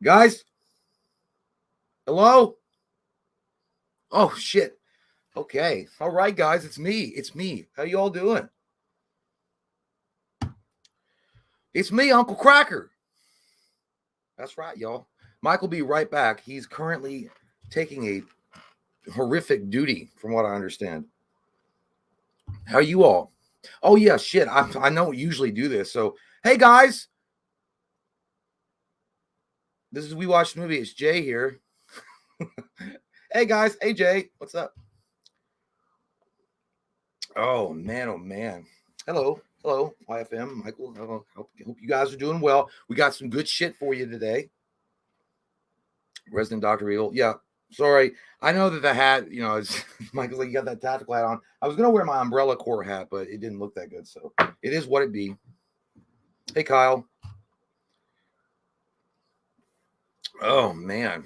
Guys? Hello? Oh, shit. Okay. All right, guys. It's me. It's me. How you all doing? It's me, Uncle Cracker. That's right, y'all. Mike will be right back. He's currently taking a horrific duty, from what I understand. How you all? Oh, yeah, shit. I don't usually do this. So, hey, guys. This is We Watch the Movie. It's Jay here. Hey, guys. Hey, Jay. What's up? Oh, man. Oh, man. Hello. Hello, YFM. Michael. Hope you guys are doing well. We got some good shit for you today. Resident Dr. Evil. Yeah. Sorry. I know that the hat, Michael's like, you got that tactical hat on. I was going to wear my Umbrella Corps hat, but it didn't look that good. So it is what it be. Hey, Kyle. Oh, man.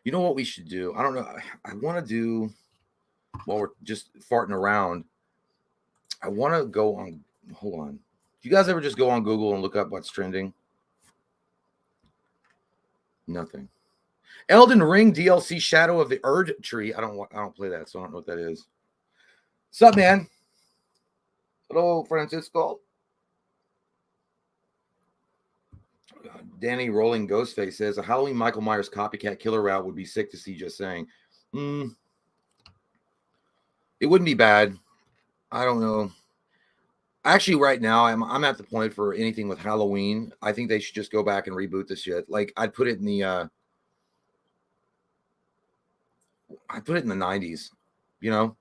You know what we should do? I don't know. I want to do, while we're just farting around, I want to go on. Hold on. Do you guys ever just go on Google and look up what's trending? Nothing. Elden Ring DLC Shadow of the Erd Tree. I don't play that, so I don't know what that is. What's up, man? Hello, Francisco. Danny Rolling Ghostface says a Halloween Michael Myers copycat killer route would be sick to see. Just saying. It wouldn't be bad. I don't know. Actually, right now, I'm at the point for anything with Halloween. I think they should just go back and reboot this shit. Like I'd put it in the I put it in the 90s.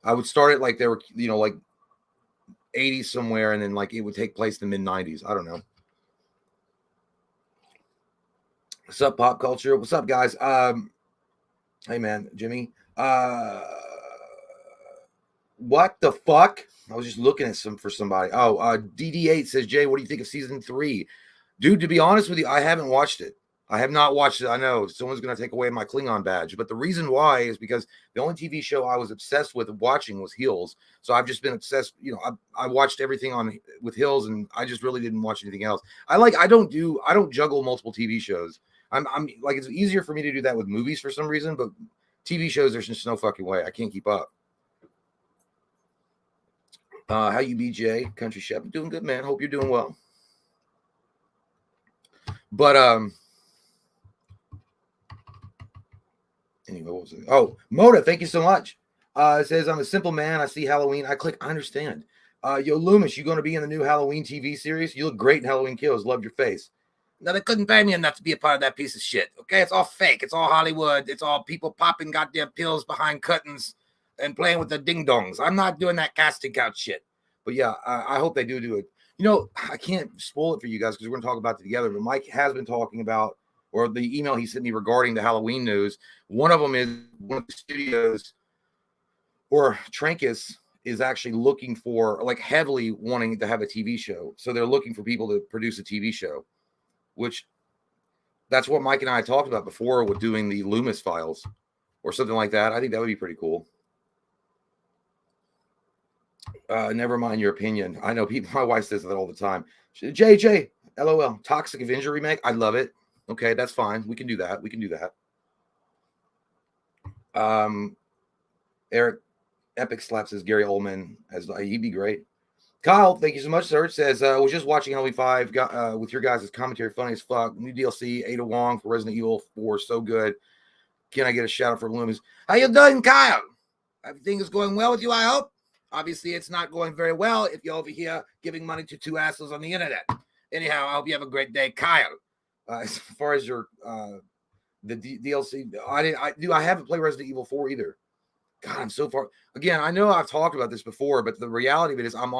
I would start it like they were, like 80s somewhere, and then like it would take place in the mid 90s. I don't know. What's up, pop culture? What's up, guys? Hey man, Jimmy. What the fuck? I was just looking at for somebody. Oh, DD8 says, Jay, what do you think of season 3? Dude, to be honest with you, I haven't watched it. I have not watched it. I know someone's going to take away my Klingon badge, but the reason why is because the only TV show I was obsessed with watching was Heels. So I've just been obsessed. I watched everything with Heels, and I just really didn't watch anything else. I don't juggle multiple TV shows. I'm like, it's easier for me to do that with movies for some reason, but TV shows, there's just no fucking way. I can't keep up. How you be, Jay? Country Chef? Doing good, man. Hope you're doing well. But anyway, what was it? Oh, Moda, thank you so much. It says, I'm a simple man. I see Halloween. I click, I understand. Yo, Loomis, you going to be in the new Halloween TV series? You look great in Halloween Kills. Love your face. No, they couldn't pay me enough to be a part of that piece of shit. Okay, it's all fake. It's all Hollywood. It's all people popping goddamn pills behind curtains and playing with the ding-dongs. I'm not doing that casting couch shit. But yeah, I hope they do it. I can't spoil it for you guys because we're going to talk about it together. But Mike has been talking about, or the email he sent me regarding the Halloween news. One of them is one of the studios, or Trancas, is actually looking for, like, heavily wanting to have a TV show. So they're looking for people to produce a TV show, which that's what Mike and I talked about before with doing the Loomis files or something like that. I think that would be pretty cool. Never mind your opinion. I know people, my wife says that all the time. JJ, LOL, Toxic Avenger remake. I love it. Okay, that's fine. We can do that. Eric Epic Slap says Gary Oldman he'd be great. Kyle, thank you so much, sir. It says, was just watching Halloween 5 with your guys' commentary. Funny as fuck. New DLC, Ada Wong for Resident Evil 4. So good. Can I get a shout out for Loomis? How you doing, Kyle? Everything is going well with you, I hope. Obviously, it's not going very well if you're over here giving money to two assholes on the internet. Anyhow, I hope you have a great day, Kyle. As far as your the DLC, I haven't played Resident Evil 4 either. God, I'm so far. Again, I know I've talked about this before, but the reality of it is I'm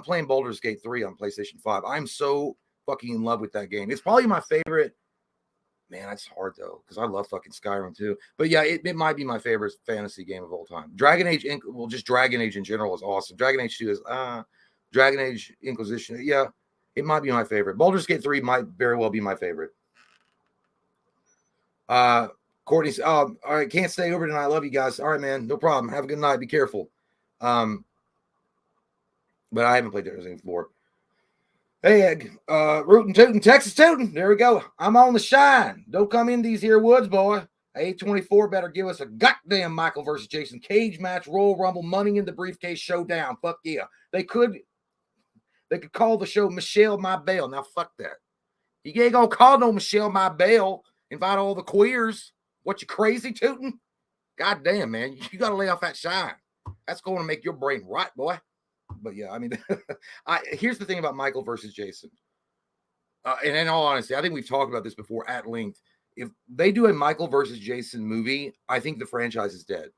playing Baldur's Gate 3 on PlayStation 5. I'm so fucking in love with that game. It's probably my favorite. Man, that's hard though, because I love fucking Skyrim too. But yeah, it might be my favorite fantasy game of all time. Dragon Age, just Dragon Age in general is awesome. Dragon Age 2 is Dragon Age Inquisition. Yeah, it might be my favorite. Baldur's Gate 3 might very well be my favorite. Courtney said, all right, can't stay over tonight. I love you guys. All right, man, no problem. Have a good night. Be careful. But I haven't played Resident Evil 4. Hey, rootin' tootin', Texas tootin'. There we go. I'm on the shine. Don't come in these here woods, boy. A24 better give us a goddamn Michael versus Jason cage match, Royal Rumble, Money in the Briefcase showdown. Fuck yeah. They could call the show Michelle My Belle. Now fuck that. You ain't gonna call no Michelle My Belle. Invite all the queers. What, you crazy tootin'? God damn, man. You gotta lay off that shine. That's going to make your brain rot, boy. But yeah, I mean, here's the thing about Michael versus Jason. And in all honesty, I think we've talked about this before at length. If they do a Michael versus Jason movie, I think the franchise is dead.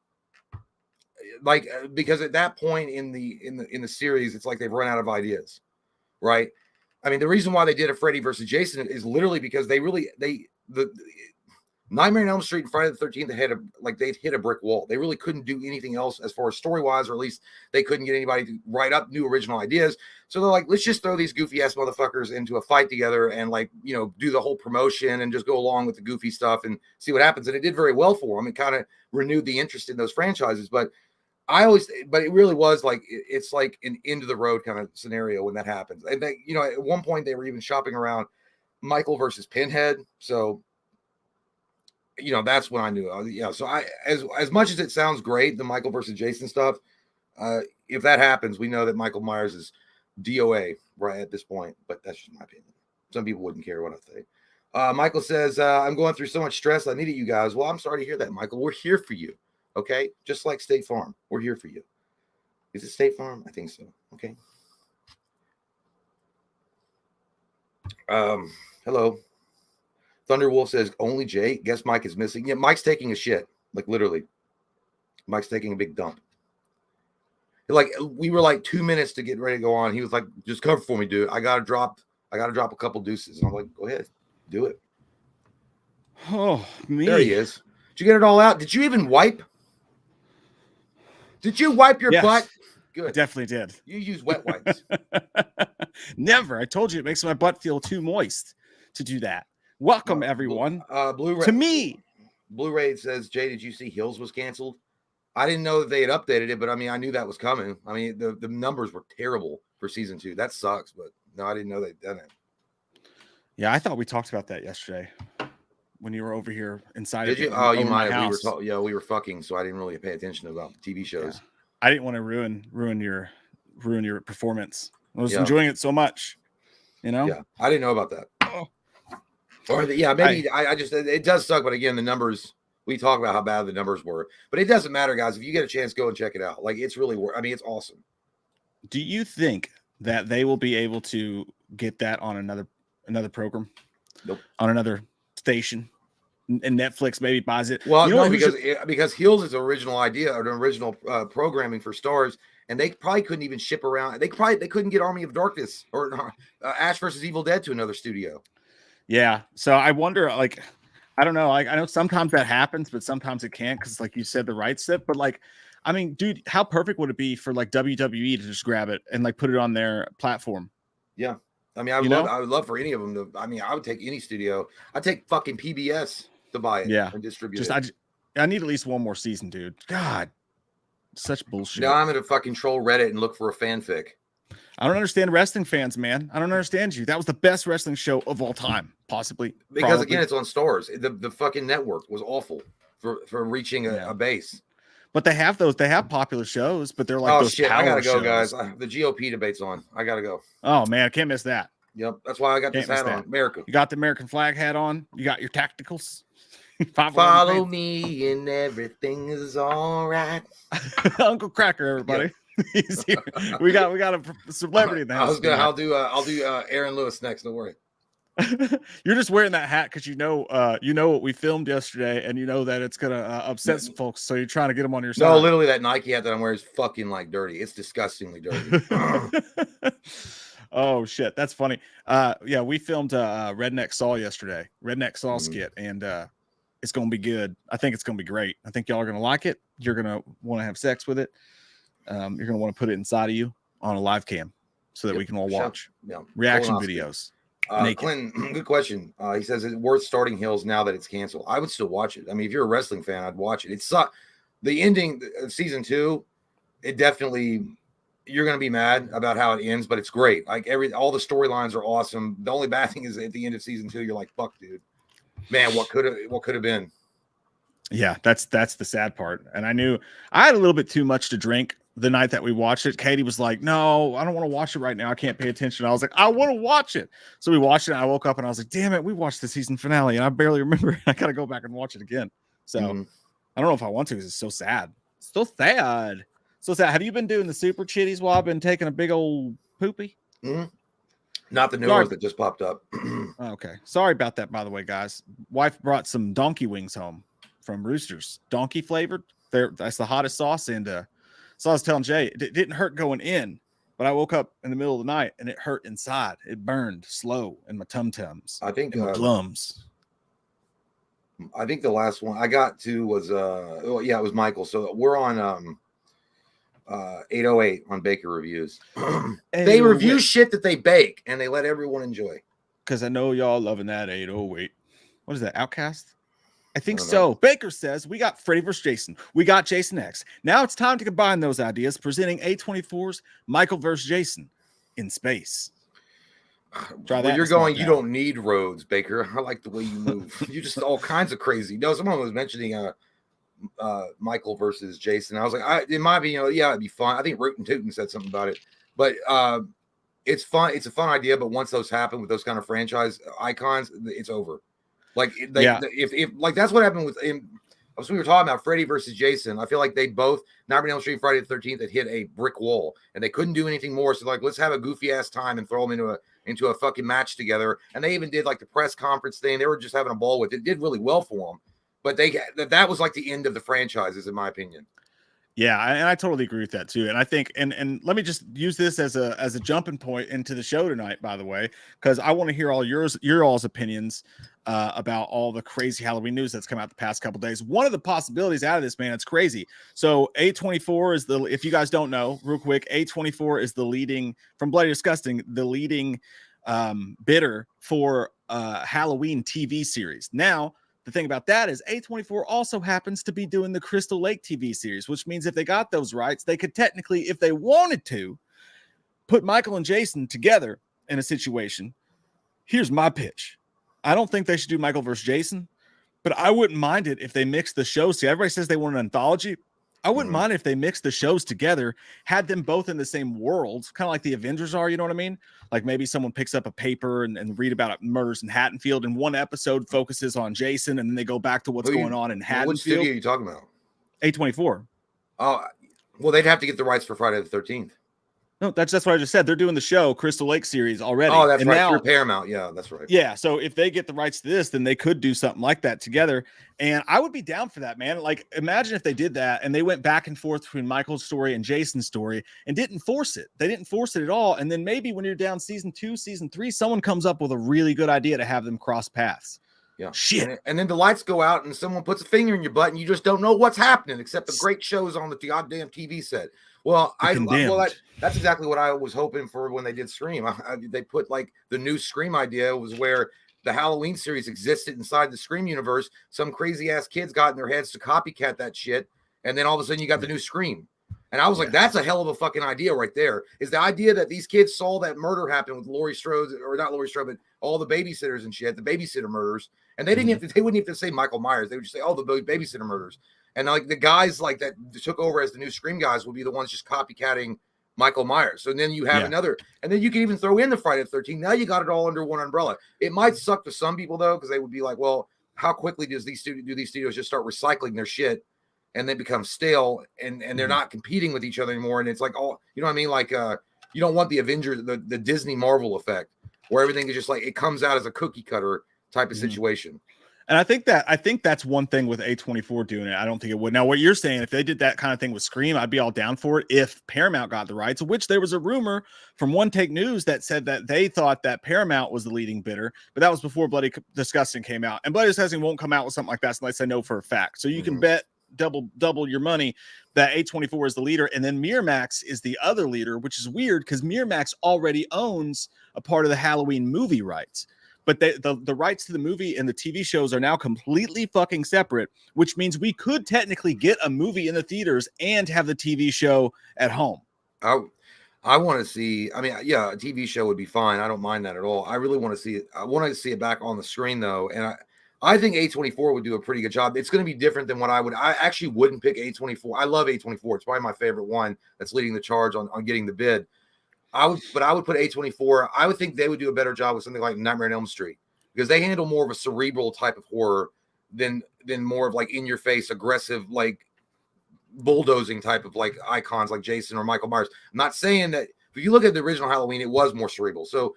Like, because at that point in the series, it's like they've run out of ideas, right? I mean, the reason why they did a Freddy versus Jason is literally because the Nightmare on Elm Street and Friday the 13th, they'd hit a brick wall. They really couldn't do anything else as far as story-wise, or at least they couldn't get anybody to write up new original ideas. So they're like, let's just throw these goofy-ass motherfuckers into a fight together and, do the whole promotion and just go along with the goofy stuff and see what happens. And it did very well for them. It kind of renewed the interest in those franchises. But it really was it's like an end-of-the-road kind of scenario when that happens. And they, at one point they were even shopping around Michael versus Pinhead. So, that's when I knew. So as much as it sounds great, the Michael versus Jason stuff, if that happens, we know that Michael Myers is DOA right at this point. But that's just my opinion. Some people wouldn't care what I say. Michael says, I'm going through so much stress. I needed you guys. Well, I'm sorry to hear that, Michael. We're here for you. Okay? Just like State Farm. We're here for you. Is it State Farm? I think so. Okay. Hello. Thunderwolf says, only Jay? Guess Mike is missing. Yeah, Mike's taking a shit. Like, literally. Mike's taking a big dump. We were 2 minutes to get ready to go on. He was like, just cover for me, dude. I gotta drop a couple deuces. And I'm like, go ahead. Do it. Oh, me. There he is. Did you get it all out? Did you even wipe? Did you wipe your butt? Good. I definitely did. You use wet wipes. Never. I told you it makes my butt feel too moist to do that. Welcome, everyone. Blu-ray to me. Blu-ray says, Jay, did you see Hills was canceled? I didn't know that they had updated it, but I mean, I knew that was coming. I mean, the numbers were terrible for season 2. That sucks, but no, I didn't know they'd done it. Yeah, I thought we talked about that yesterday when you were over here inside. Did you? Oh, you might have. We were fucking, so I didn't really pay attention about TV shows. Yeah. I didn't want to ruin your performance. I was enjoying it so much, Yeah, I didn't know about that. Oh. Or maybe I just, it does suck. But again, the numbers, we talk about how bad the numbers were, but it doesn't matter, guys. If you get a chance, go and check it out. It's really, it's awesome. Do you think that they will be able to get that on another program? Nope. On another station, and Netflix maybe buys it? Well, no, because Hills is an original idea or an original programming for Stars, and they probably couldn't even ship around. They couldn't get Army of Darkness or Ash versus Evil Dead to another studio. Yeah. So I wonder, I don't know. I know sometimes that happens, but sometimes it can't because, like you said, the rights slip. But I mean, dude, how perfect would it be for WWE to just grab it and put it on their platform? Yeah. I mean, I would love for any of them to. I mean, I would take any studio. I'd take fucking PBS to buy it and distribute it. I need at least one more season, dude. God, such bullshit. Now I'm going to fucking troll Reddit and look for a fanfic. I don't understand wrestling fans, man. I don't understand you. That was the best wrestling show of all time, possibly. Because again, it's on Stars. The fucking network was awful for reaching a base. But they have those. They have popular shows, but they're oh shit! I gotta go, guys. The GOP debate's on. I gotta go. Oh man, I can't miss that. Yep, that's why I got this hat on. America. You got the American flag hat on. You got your tacticals. Follow me and everything is all right. Uncle Cracker, everybody. He's here. We got a celebrity in the house. I'll do Aaron Lewis next. Don't worry. You're just wearing that hat because you know what we filmed yesterday, and you know that it's gonna upset some folks. So you're trying to get them on your side. No, literally, that Nike hat that I'm wearing is fucking dirty. It's disgustingly dirty. Oh shit, that's funny. Yeah, we filmed Redneck Saw yesterday. Redneck Saw skit, and it's gonna be good. I think it's gonna be great. I think y'all are gonna like it. You're gonna want to have sex with it. You're gonna want to put it inside of you on a live cam so that we can all watch reaction videos. Clinton, good question. He says, is it worth starting Hills now that it's canceled? I would still watch it. I mean, if you're a wrestling fan, I'd watch it. It sucked. The ending of season 2, it definitely you're gonna be mad about how it ends, but it's great. Like all the storylines are awesome. The only bad thing is at the end of season 2, you're like, fuck, dude, man, what could have been? Yeah, that's the sad part. And I knew I had a little bit too much to drink the night that we watched it. Katie was like, "No, I don't want to watch it right now. I can't pay attention." I was like, "I want to watch it." So we watched it. And I woke up and I was like, "Damn it, we watched the season finale and I barely remember. I gotta go back and watch it again." So I don't know if I want to because it's so sad. So sad. So sad. Have you been doing the super chitties while I've been taking a big old poopy? Not the new ones that just popped up. Okay. Sorry about that, by the way, guys. Wife brought some donkey wings home from Roosters, donkey flavored. That's the hottest sauce. And so I was telling Jay, it didn't hurt going in, but I woke up in the middle of the night and it hurt inside. It burned slow in my tum-tums. I think my plums. I think the last one I got to was it was Michael. So we're on 808 on Baker Reviews. They review shit that they bake and they let everyone enjoy. Because I know y'all loving that 808. What is that? Outcast? I think so. Baker says we got Freddy vs. Jason. We got Jason X. Now it's time to combine those ideas, presenting A24's Michael vs. Jason in space. Try that. You're going, you don't need roads, Baker. I like the way you move. You just all kinds of crazy. No, someone was mentioning Michael versus Jason. I was like, it might be, it'd be fun. I think Root and Tootin said something about it, but it's fun. It's a fun idea, but once those happen with those kind of franchise icons, it's over. Like if like that's what happened with him. So we were talking about Freddy versus Jason. I feel like they both Nightmare on Elm Street, Friday the 13th, that hit a brick wall, and they couldn't do anything more. So like, let's have a goofy ass time and throw them into a fucking match together. And they even did like the press conference thing. They were just having a ball with it. It did really well for them, but that was like the end of the franchises, in my opinion. Yeah, and I totally agree with that too. And I think, and let me just use this as a jumping point into the show tonight, by the way, because I want to hear all your all's opinions about all the crazy Halloween news that's come out the past couple days. One of the possibilities out of this, man, it's crazy. So A24 is if you guys don't know, real quick, A24 is the leading, from Bloody Disgusting, the leading bidder for Halloween TV series. Now, the thing about that is A24 also happens to be doing the Crystal Lake TV series, which means if they got those rights, they could technically, if they wanted to, put Michael and Jason together in a situation. Here's my pitch. I don't think they should do Michael versus Jason, but I wouldn't mind it if they mixed the shows. See, everybody says they want an anthology. I wouldn't mind if they mixed the shows together, had them both in the same world, kind of like the Avengers are, you know what I mean? Like maybe someone picks up a paper and read about murders in Haddonfield, and one episode focuses on Jason, and then they go back to what's going on in Haddonfield. What studio are you talking about? A24. Oh, well, they'd have to get the rights for Friday the 13th. No, that's what I just said. They're doing the show Crystal Lake series already. Oh, that's right. Now, through Paramount. Yeah, that's right. Yeah. So if they get the rights to this, then they could do something like that together. And I would be down for that, man. Like, imagine if they did that and they went back and forth between Michael's story and Jason's story and didn't force it. They didn't force it at all. And then maybe when you're down season 2, season 3, someone comes up with a really good idea to have them cross paths. Yeah. Shit. And then the lights go out and someone puts a finger in your butt and you just don't know what's happening except the great shows on the goddamn TV set. Well, that's exactly what I was hoping for when they did Scream. They put like the new Scream idea was where the Halloween series existed inside the Scream universe. Some crazy ass kids got in their heads to copycat that shit. And then all of a sudden you got the new Scream. And I was like, that's a hell of a fucking idea right there. Is the idea that these kids saw that murder happen with Laurie Strode, or not Laurie Strode, but all the babysitters and shit, the babysitter murders. And they wouldn't have to say Michael Myers. They would just say, oh, the babysitter murders. And like the guys like that took over as the new Scream guys would be the ones just copycatting Michael Myers. So then you have another, and then you can even throw in the Friday the 13th. Now you got it all under one umbrella. It might suck to some people though, because they would be like, well, how quickly do these studios just start recycling their shit and they become stale and they're not competing with each other anymore? And it's like, oh, you know what I mean? Like you don't want the Avengers, the Disney Marvel effect where everything is just like, it comes out as a cookie cutter type of situation. And I think that's one thing with A24 doing it. I don't think it would. Now, what you're saying, if they did that kind of thing with Scream, I'd be all down for it if Paramount got the rights, which there was a rumor from One Take News that said that they thought that Paramount was the leading bidder, but that was before Bloody Disgusting came out. And Bloody Disgusting won't come out with something like that unless they know for a fact. So you can bet double your money that A24 is the leader, and then Miramax is the other leader, which is weird because Miramax already owns a part of the Halloween movie rights. But the rights to the movie and the TV shows are now completely fucking separate, which means we could technically get a movie in the theaters and have the TV show at home. I want to see. I mean, yeah, a TV show would be fine. I don't mind that at all. I really want to see it. I want to see it back on the screen though, and I think A24 would do a pretty good job. It's going to be different than what I would. I actually wouldn't pick A24. I love A24. It's probably my favorite one that's leading the charge on getting the bid. I would put A24. I would think they would do a better job with something like Nightmare on Elm Street because they handle more of a cerebral type of horror than more of like in your face, aggressive, like bulldozing type of like icons like Jason or Michael Myers. I'm not saying that if you look at the original Halloween, it was more cerebral. So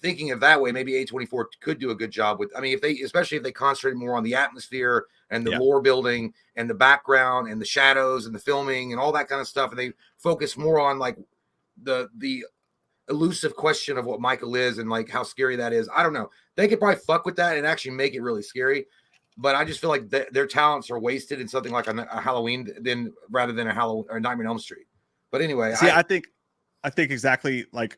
thinking of that way, maybe A24 could do a good job with. I mean, especially if they concentrate more on the atmosphere and the lore building and the background and the shadows and the filming and all that kind of stuff, and they focus more on like the elusive question of what Michael is and like how scary that is. I don't know. They could probably fuck with that and actually make it really scary. But I just feel like their talents are wasted in something like a Halloween rather than a Halloween or Nightmare on Elm Street. But anyway, see, I think exactly like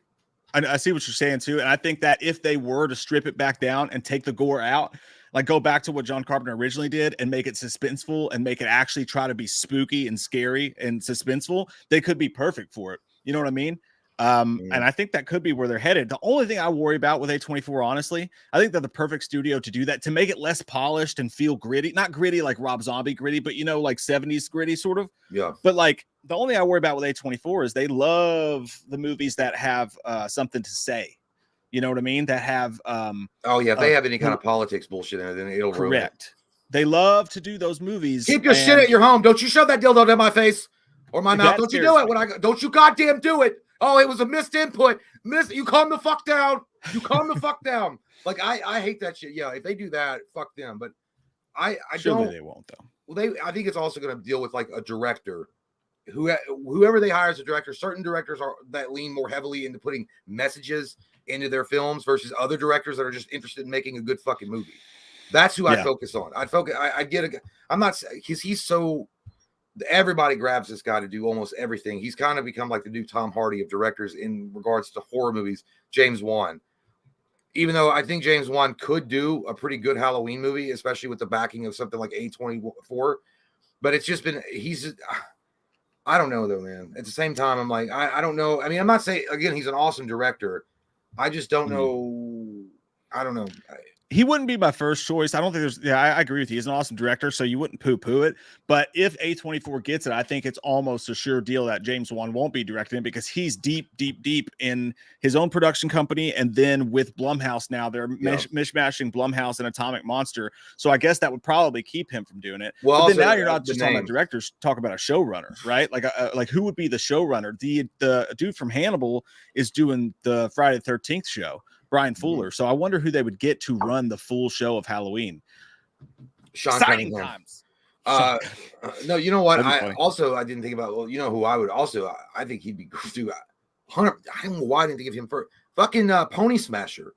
I see what you're saying too, and I think that if they were to strip it back down and take the gore out, like go back to what John Carpenter originally did and make it suspenseful and make it actually try to be spooky and scary and suspenseful, they could be perfect for it. You know what I mean? And I think that could be where they're headed. The only thing I worry about with A24, honestly, I think they're the perfect studio to do that, to make it less polished and feel gritty, not gritty like Rob Zombie gritty, but like 70s gritty sort of. Yeah. But like the only thing I worry about with A24 is they love the movies that have something to say. You know what I mean? That have if they have any kind of politics bullshit in it, then it'll ruin it. They love to do those movies. Keep your shit at your home. Don't you shove that dildo in my face or my mouth. Don't you do it don't you goddamn do it. Oh, it was a missed input. You calm the fuck down. You calm the fuck down. Like I hate that shit. Yeah, if they do that, fuck them. But I Surely don't. They won't though. Well, I think it's also going to deal with like a director, whoever they hire as a director. Certain directors that lean more heavily into putting messages into their films versus other directors that are just interested in making a good fucking movie. That's who I focus on. I'm not because he's so. Everybody grabs this guy to do almost everything. He's kind of become like the new Tom Hardy of directors in regards to horror movies. James Wan, even though I think James Wan could do a pretty good Halloween movie, especially with the backing of something like A24, but it's just been I don't know though, man. At the same time, I'm like I don't know. I mean, I'm not saying again he's an awesome director. I just don't know. I don't know. He wouldn't be my first choice. I don't think there's. Yeah, I agree with you. He's an awesome director, so you wouldn't poo-poo it. But if A24 gets it, I think it's almost a sure deal that James Wan won't be directing it because he's deep in his own production company, and then with Blumhouse now, they're mishmashing Blumhouse and Atomic Monster. So I guess that would probably keep him from doing it. Well, but then now you're not just talking about directors, talk about a showrunner, right? Like who would be the showrunner? The dude from Hannibal is doing the Friday the 13th show. Brian Fuller. So I wonder who they would get to run the full show of Halloween. Exciting times. No, you know what? I didn't think about. Well, you know who I would also. I think he'd be good to. 100. I don't know why I didn't think of him first. Fucking Pony Smasher.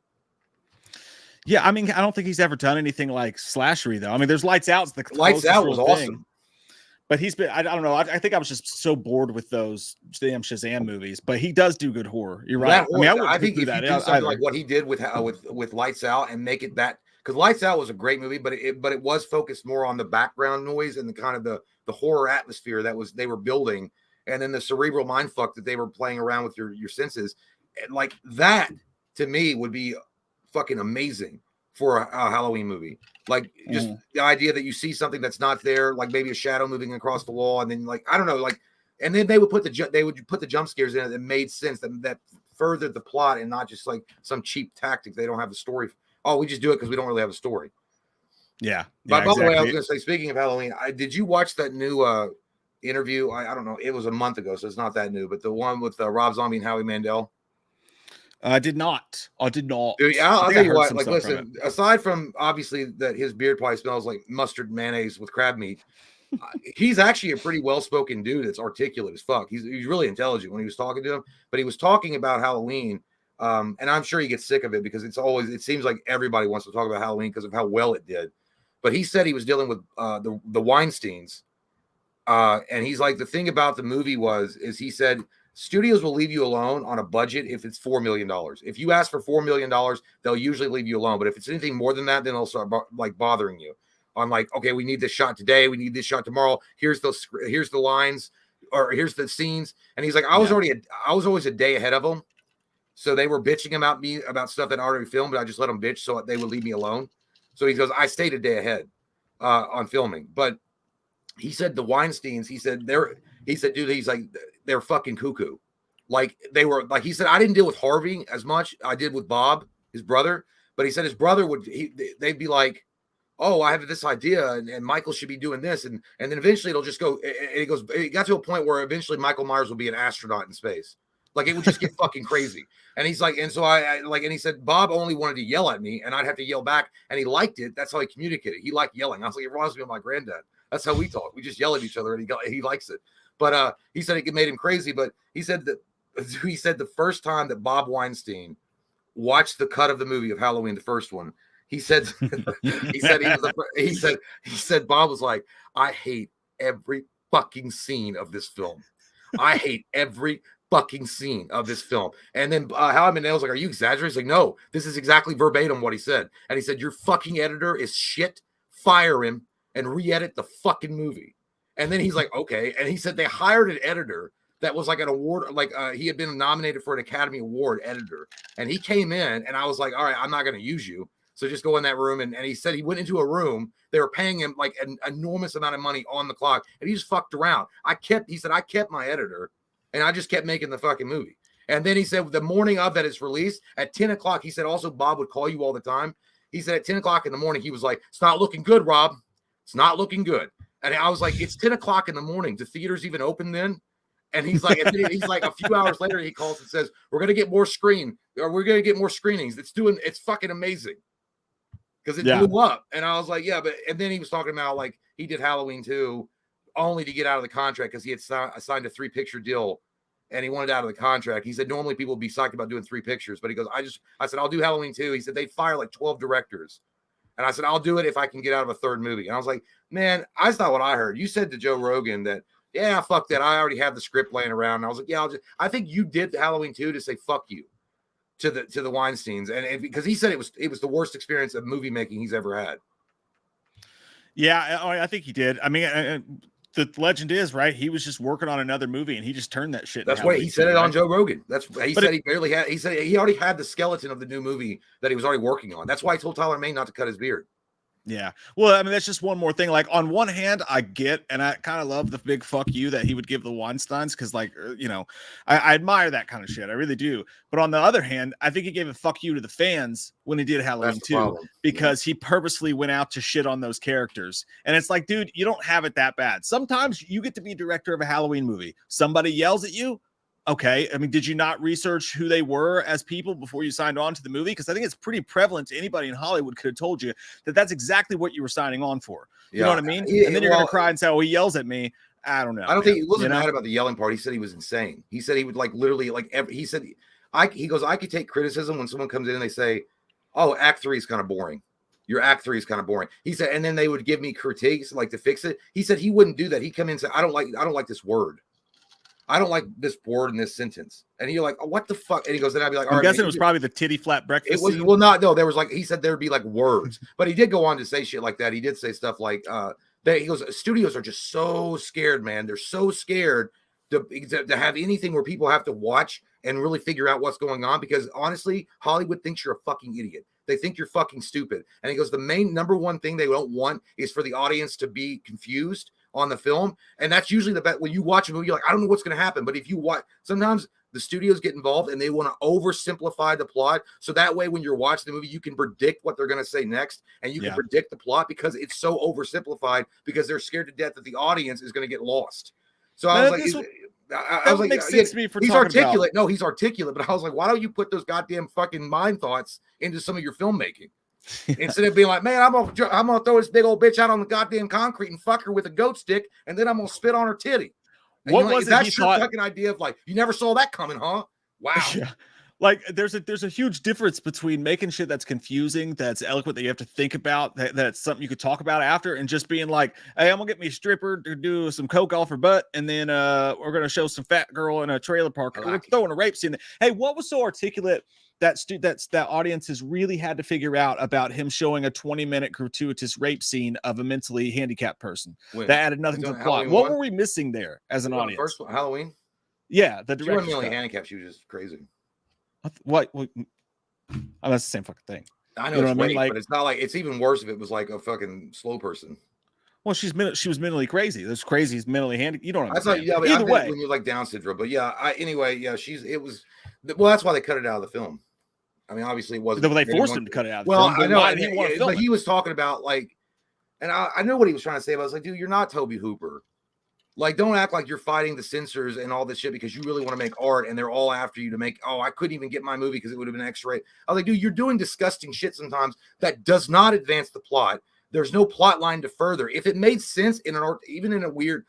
Yeah, I mean, I don't think he's ever done anything like slashery though. I mean, there's Lights Out. The Lights Out was awesome. But he's been, I don't know. I think I was just so bored with those damn Shazam movies. But he does do good horror. You're right. I think if you do something like what he did with Lights Out and make it that, because Lights Out was a great movie, but it was focused more on the background noise and the kind of the horror atmosphere they were building, and then the cerebral mindfuck that they were playing around with your senses, and like that to me would be fucking amazing for a Halloween movie. Like just the idea that you see something that's not there, like maybe a shadow moving across the wall, and then like I don't know, like, and then they would put the jump scares in it that made sense, that furthered the plot and not just like some cheap tactic. They don't have a story. Oh, we just do it because we don't really have a story. Yeah. But by the way, I was going to say, speaking of Halloween, did you watch that new interview? I don't know. It was a month ago, so it's not that new. But the one with Rob Zombie and Howie Mandel. I did not. Dude, I'll tell you what. Like, listen. Aside from obviously that his beard probably smells like mustard mayonnaise with crab meat, he's actually a pretty well-spoken dude. That's articulate as fuck. He's really intelligent when he was talking to him. But he was talking about Halloween, and I'm sure he gets sick of it because it seems like everybody wants to talk about Halloween because of how well it did. But he said he was dealing with the Weinsteins, and he's like, the thing about the movie is he said, studios will leave you alone on a budget if it's $4 million. If you ask for $4 million, they'll usually leave you alone. But if it's anything more than that, then they'll start like bothering you on like, okay, we need this shot today. We need this shot tomorrow. Here's the lines. or here's the scenes. And he's like, I was always a day ahead of them. So they were bitching about stuff that I already filmed, but I just let them bitch so they would leave me alone. So he goes, I stayed a day ahead on filming. But he said the Weinsteins, he said, dude, he's like, they're fucking cuckoo. Like they were, like he said, I didn't deal with Harvey as much. I did with Bob, his brother. But he said his brother they'd be like, oh, I have this idea and Michael should be doing this. And then eventually it'll just go, it got to a point where eventually Michael Myers will be an astronaut in space. Like it would just get fucking crazy. And he's like, and so and he said, Bob only wanted to yell at me and I'd have to yell back. And he liked it. That's how he communicated. He liked yelling. I was like, it reminds me of my granddad. That's how we talk. We just yell at each other and he likes it. But he said it made him crazy. But he said the first time that Bob Weinstein watched the cut of the movie of Halloween, the first one, he said Bob was like, I hate every fucking scene of this film. I hate every fucking scene of this film. And then Howie Mandel was like, are you exaggerating? He's like, no, this is exactly verbatim what he said. And he said, your fucking editor is shit. Fire him and re-edit the fucking movie. And then he's like, okay. And he said they hired an editor that was like an award, like he had been nominated for an Academy Award editor. And he came in and I was like, all right, I'm not going to use you. So just go in that room. And he said he went into a room. They were paying him like an enormous amount of money on the clock. And he just fucked around. He said, I kept my editor and I just kept making the fucking movie. And then he said the morning of that it's released at 10 o'clock, he said also Bob would call you all the time. He said at 10 o'clock in the morning, he was like, it's not looking good, Rob. It's not looking good. And I was like, it's 10 o'clock in the morning. Do theaters even open then? And he's like, a few hours later, he calls and says, we're going to get more we're going to get more screenings. It's fucking amazing. Because it blew up. And I was like, yeah, and then he was talking about like he did Halloween 2 only to get out of the contract because he had signed a 3-picture deal and he wanted out of the contract. He said, normally people would be psyched about doing 3 pictures, but he goes, I said, I'll do Halloween 2. He said, they'd fire like 12 directors. And I said, I'll do it if I can get out of a 3rd movie. And I was like, man, that's not what I heard. You said to Joe Rogan that, yeah, fuck that. I already have the script laying around. And I was like, yeah, I think you did Halloween 2 to say, fuck you to the Weinsteins. And because he said it was the worst experience of movie making he's ever had. Yeah, I think he did. I mean, the legend is right. He was just working on another movie, and he just turned that shit. That's why he said it on Joe Rogan. He said he barely had. He said he already had the skeleton of the new movie that he was already working on. That's why he told Tyler Mane not to cut his beard. Yeah. Well, I mean, that's just one more thing. Like on one hand, I get, and I kind of love the big fuck you that he would give the Weinsteins. Cause like, you know, I admire that kind of shit. I really do. But on the other hand, I think he gave a fuck you to the fans when he did Halloween 2, because he purposely went out to shit on those characters. And it's like, dude, you don't have it that bad. Sometimes you get to be director of a Halloween movie. Somebody yells at you. Okay. I mean, did you not research who they were as people before you signed on to the movie? Because I think it's pretty prevalent to anybody in Hollywood could have told you that that's exactly what you were signing on for. You know what I mean? And then you're going to cry and say, oh, he yells at me. I don't know. I don't think he wasn't mad about the yelling part. He said he was insane. He said he would like literally like he said, he goes, I could take criticism when someone comes in and they say, oh, act 3 is kind of boring. Your act 3 is kind of boring. He said, and then they would give me critiques like to fix it. He said he wouldn't do that. He'd come in and say, I don't like this word. I don't like this word in this sentence. And you're like, oh, what the fuck? And he goes, then I'd be like, I'm guessing it was probably the titty flat breakfast. It was scene. Well, no, there was like, he said there'd be like words, but he did go on to say shit like that. He did say stuff like he goes, studios are just so scared, man. They're so scared to have anything where people have to watch and really figure out what's going on, because honestly, Hollywood thinks you're a fucking idiot. They think you're fucking stupid. And he goes, the main number one thing they don't want is for the audience to be confused on the film. And that's usually the best. When you watch a movie, you're like, I don't know what's going to happen. But if you watch, sometimes the studios get involved and they want to oversimplify the plot. So that way, when you're watching the movie, you can predict what they're going to say next. And you can predict the plot because it's so oversimplified, because they're scared to death that the audience is going to get lost. So I was like, I was like, he's articulate. No, he's articulate. But I was like, why don't you put those goddamn fucking mind thoughts into some of your filmmaking? Instead of being like, man, I'm gonna throw this big old bitch out on the goddamn concrete and fuck her with a goat stick, and then I'm gonna spit on her titty. And what was that's your fucking idea of like, you never saw that coming, huh? Wow. Yeah. Like there's a huge difference between making shit that's confusing, that's eloquent, that you have to think about, that's something you could talk about after, and just being like, hey, I'm gonna get me a stripper to do some coke off her butt, and then we're gonna show some fat girl in a trailer park. We're throwing a rape scene. Hey, what was so articulate that audience has really had to figure out about him showing a 20-minute gratuitous rape scene of a mentally handicapped person. When? That added nothing to the plot. What were we missing there as an audience? First one, Halloween? Yeah, the director's cut. She wasn't mentally cut. handicapped. She was just crazy. What? Oh, that's the same fucking thing. I know, it's rape, but it's not like, it's even worse if it was like a fucking slow person. Well, she was mentally crazy. This crazy is mentally handicapped. You don't understand. Yeah, either way, when you're like Down syndrome, but yeah, well, that's why they cut it out of the film. I mean, obviously it wasn't. They forced him to cut it out. Well, I know, but he was talking about like, and I know what he was trying to say. But I was like, dude, you're not Toby Hooper. Like, don't act like you're fighting the censors and all this shit because you really want to make art and they're all after you to make. Oh, I couldn't even get my movie because it would have been X-rated. I was like, dude, you're doing disgusting shit sometimes that does not advance the plot. There's no plot line to further. If it made sense in an art, even in a weird,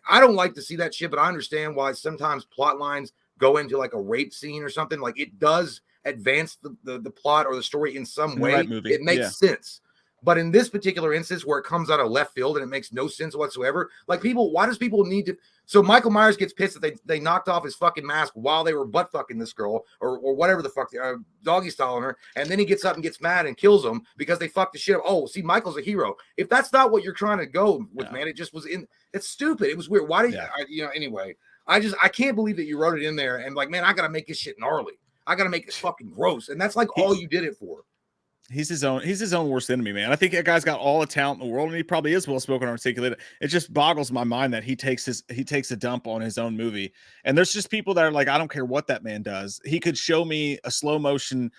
I don't like to see that shit, but I understand why sometimes plot lines go into like a rape scene or something. Like, it does advance the plot or the story in some way. It makes sense. But in this particular instance where it comes out of left field and it makes no sense whatsoever, like why does people need to? So Michael Myers gets pissed that they knocked off his fucking mask while they were butt fucking this girl or whatever the fuck, doggy styling her. And then he gets up and gets mad and kills them because they fucked the shit up. Oh, see, Michael's a hero. If that's not what you're trying to go with, man, it just was it's stupid. It was weird. Why did anyway, I can't believe that you wrote it in there and like, man, I got to make this shit gnarly. I got to make this fucking gross. And that's like all you did it for. He's his own worst enemy, man. I think that guy's got all the talent in the world, and he probably is well spoken, articulated. It just boggles my mind that he takes a dump on his own movie. And there's just people that are like, I don't care what that man does. He could show me a slow motion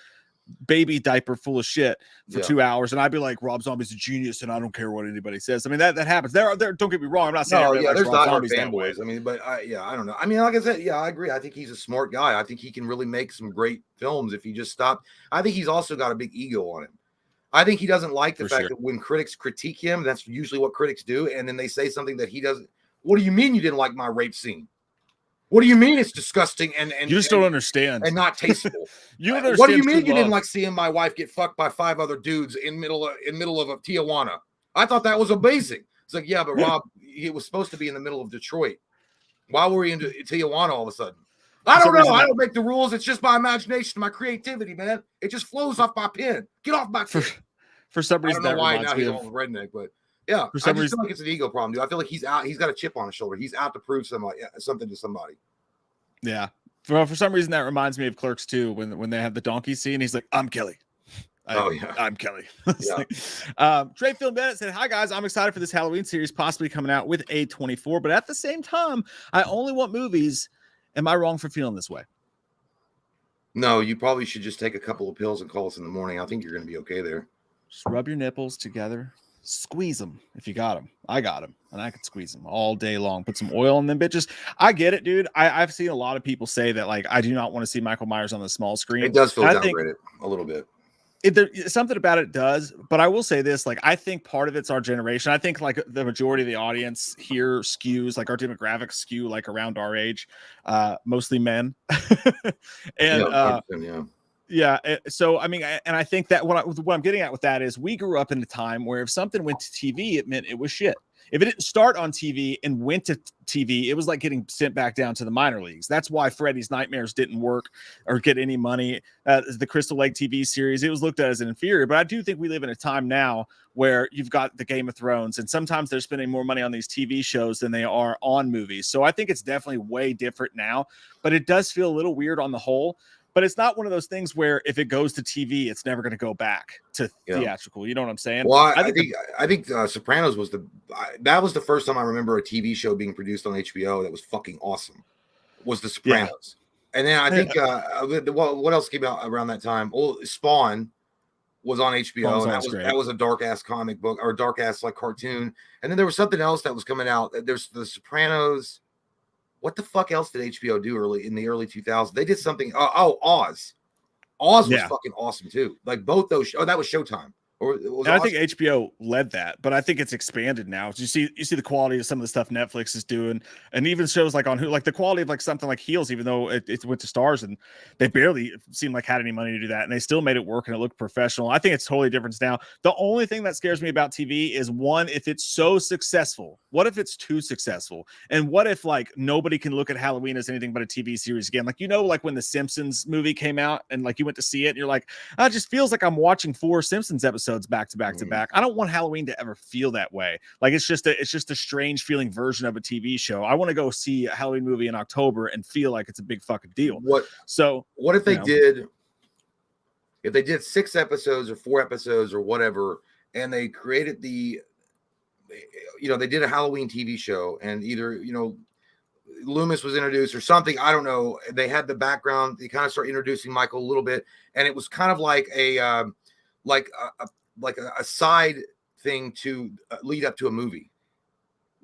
baby diaper full of shit for 2 hours, and I'd be like, Rob Zombie's a genius, and I don't care what anybody says. I mean, that happens. There, don't get me wrong. I'm not saying there's not hard fanboys. I mean, but I don't know. I mean, like I said, I agree. I think he's a smart guy. I think he can really make some great films if he just stopped. I think he's also got a big ego on him. I think he doesn't like the fact that when critics critique him, that's usually what critics do, and then they say something that he doesn't. What do you mean you didn't like my rape scene? What do you mean it's disgusting and you just don't understand and not tasteful? You don't understand. What do you mean you didn't like seeing my wife get fucked by 5 other dudes in middle of a Tijuana? I thought that was amazing. It's like, yeah, but Rob, it was supposed to be in the middle of Detroit. Why were we in Tijuana all of a sudden? I don't know. I don't make the rules. It's just my imagination, my creativity, man. It just flows off my pen. Get off my pen. For some reason, I don't know why now he's all redneck, but yeah, I just feel like it's an ego problem, dude. I feel like he's out. He's got a chip on his shoulder. He's out to prove something to somebody. Yeah. For some reason, that reminds me of Clerks 2 when they have the donkey scene. He's like, I'm Kelly. I'm Kelly. Trey Film Bennett said, hi guys, I'm excited for this Halloween series possibly coming out with A24, but at the same time, I only want movies. Am I wrong for feeling this way? No, you probably should just take a couple of pills and call us in the morning. I think you're going to be okay there. Just rub your nipples together, squeeze them if you got them. I got them, and I could squeeze them all day long. Put some oil in them bitches. I get it, dude. I've seen a lot of people say that, like, I do not want to see Michael Myers on the small screen. It does feel downgraded a little bit. Something about it does, but I will say this, like, I think part of it's our generation. I think like the majority of the audience here skews, like our demographics skew like around our age, mostly men. And so I mean, and I think that what I'm getting at with that is we grew up in a time where if something went to TV, it meant it was shit. If it didn't start on TV and went to TV, it was like getting sent back down to the minor leagues. That's why Freddy's Nightmares didn't work or get any money. The Crystal Lake TV series, it was looked at as an inferior. But I do think we live in a time now where you've got the Game of Thrones, and sometimes they're spending more money on these TV shows than they are on movies. So I think it's definitely way different now. But it does feel a little weird on the whole. But it's not one of those things where if it goes to TV, it's never going to go back to theatrical. You know what I'm saying? Well, I think Sopranos was that was the first time I remember a TV show being produced on HBO that was fucking awesome. Was the Sopranos, and then I think what else came out around that time? Well, Spawn was on HBO, and that was a dark ass comic book or dark ass like cartoon. And then there was something else that was coming out. There's the Sopranos. What the fuck else did HBO do in the early 2000s? They did something. Oz. Oz was fucking awesome too. Like both those. Oh, that was Showtime. Or it was And I think HBO led that, but I think it's expanded now. You see the quality of some of the stuff Netflix is doing, and even shows like on who, like the quality of like something like Heels, even though it went to Stars and they barely seemed like had any money to do that, and they still made it work and it looked professional. I think it's totally different now. The only thing that scares me about TV is one, if it's so successful, what if it's too successful, and what if like nobody can look at Halloween as anything but a TV series again? Like like when the Simpsons movie came out and like you went to see it, and you're like, it just feels like I'm watching 4 Simpsons episodes back to back. I don't want Halloween to ever feel that way. Like it's just a strange feeling version of a TV show. I want to go see a Halloween movie in October and feel like it's a big fucking deal. What if they did 6 episodes or 4 episodes or whatever, and they created they did a Halloween TV show, and either Loomis was introduced or something, I don't know. They had the background, they kind of start introducing Michael a little bit, and it was kind of like a side thing to lead up to a movie.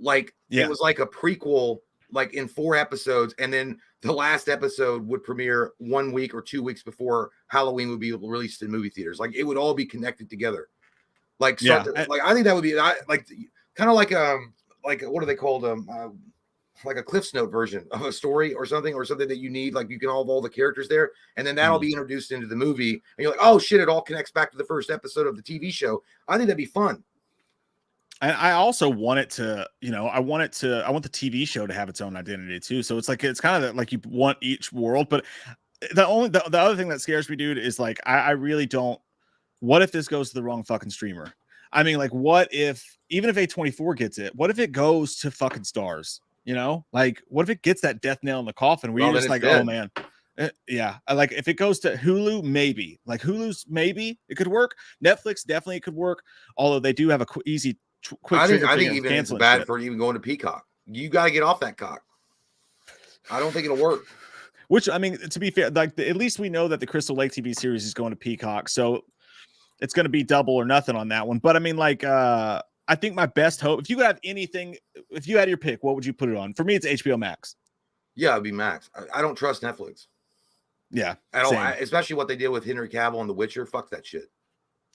It was like a prequel, like in 4 episodes, and then the last episode would premiere 1 week or 2 weeks before Halloween would be released in movie theaters. Like it would all be connected together. I think that would be kind of like what are they called? Like a Cliff's Note version of a story or something that you need. Like you can have all the characters there, and then that'll be introduced into the movie, and you're like, oh shit, it all connects back to the first episode of the TV show. I think that'd be fun. And I also want it to, I want the TV show to have its own identity too. So it's kind of like you want each world, but the other thing that scares me, dude, is like, I really don't, what if this goes to the wrong fucking streamer? I mean, like, what if, even if A24 gets it, what if it goes to fucking Stars? Like, what if it gets that death nail in the coffin where you're just like, oh man, yeah. Like if it goes to Hulu, maybe maybe it could work. Netflix definitely could work. Although they do have a quick. I think even it's bad for even going to Peacock. You got to get off that cock. I don't think it'll work. Which, I mean, to be fair, like at least we know that the Crystal Lake TV series is going to Peacock, so it's going to be double or nothing on that one. But I mean, like, I think my best hope, if you could have anything, if you had your pick, what would you put it on? For me, it's HBO Max. Yeah, it'd be Max. I don't trust Netflix. Yeah, at all. Especially what they did with Henry Cavill and The Witcher. Fuck that shit.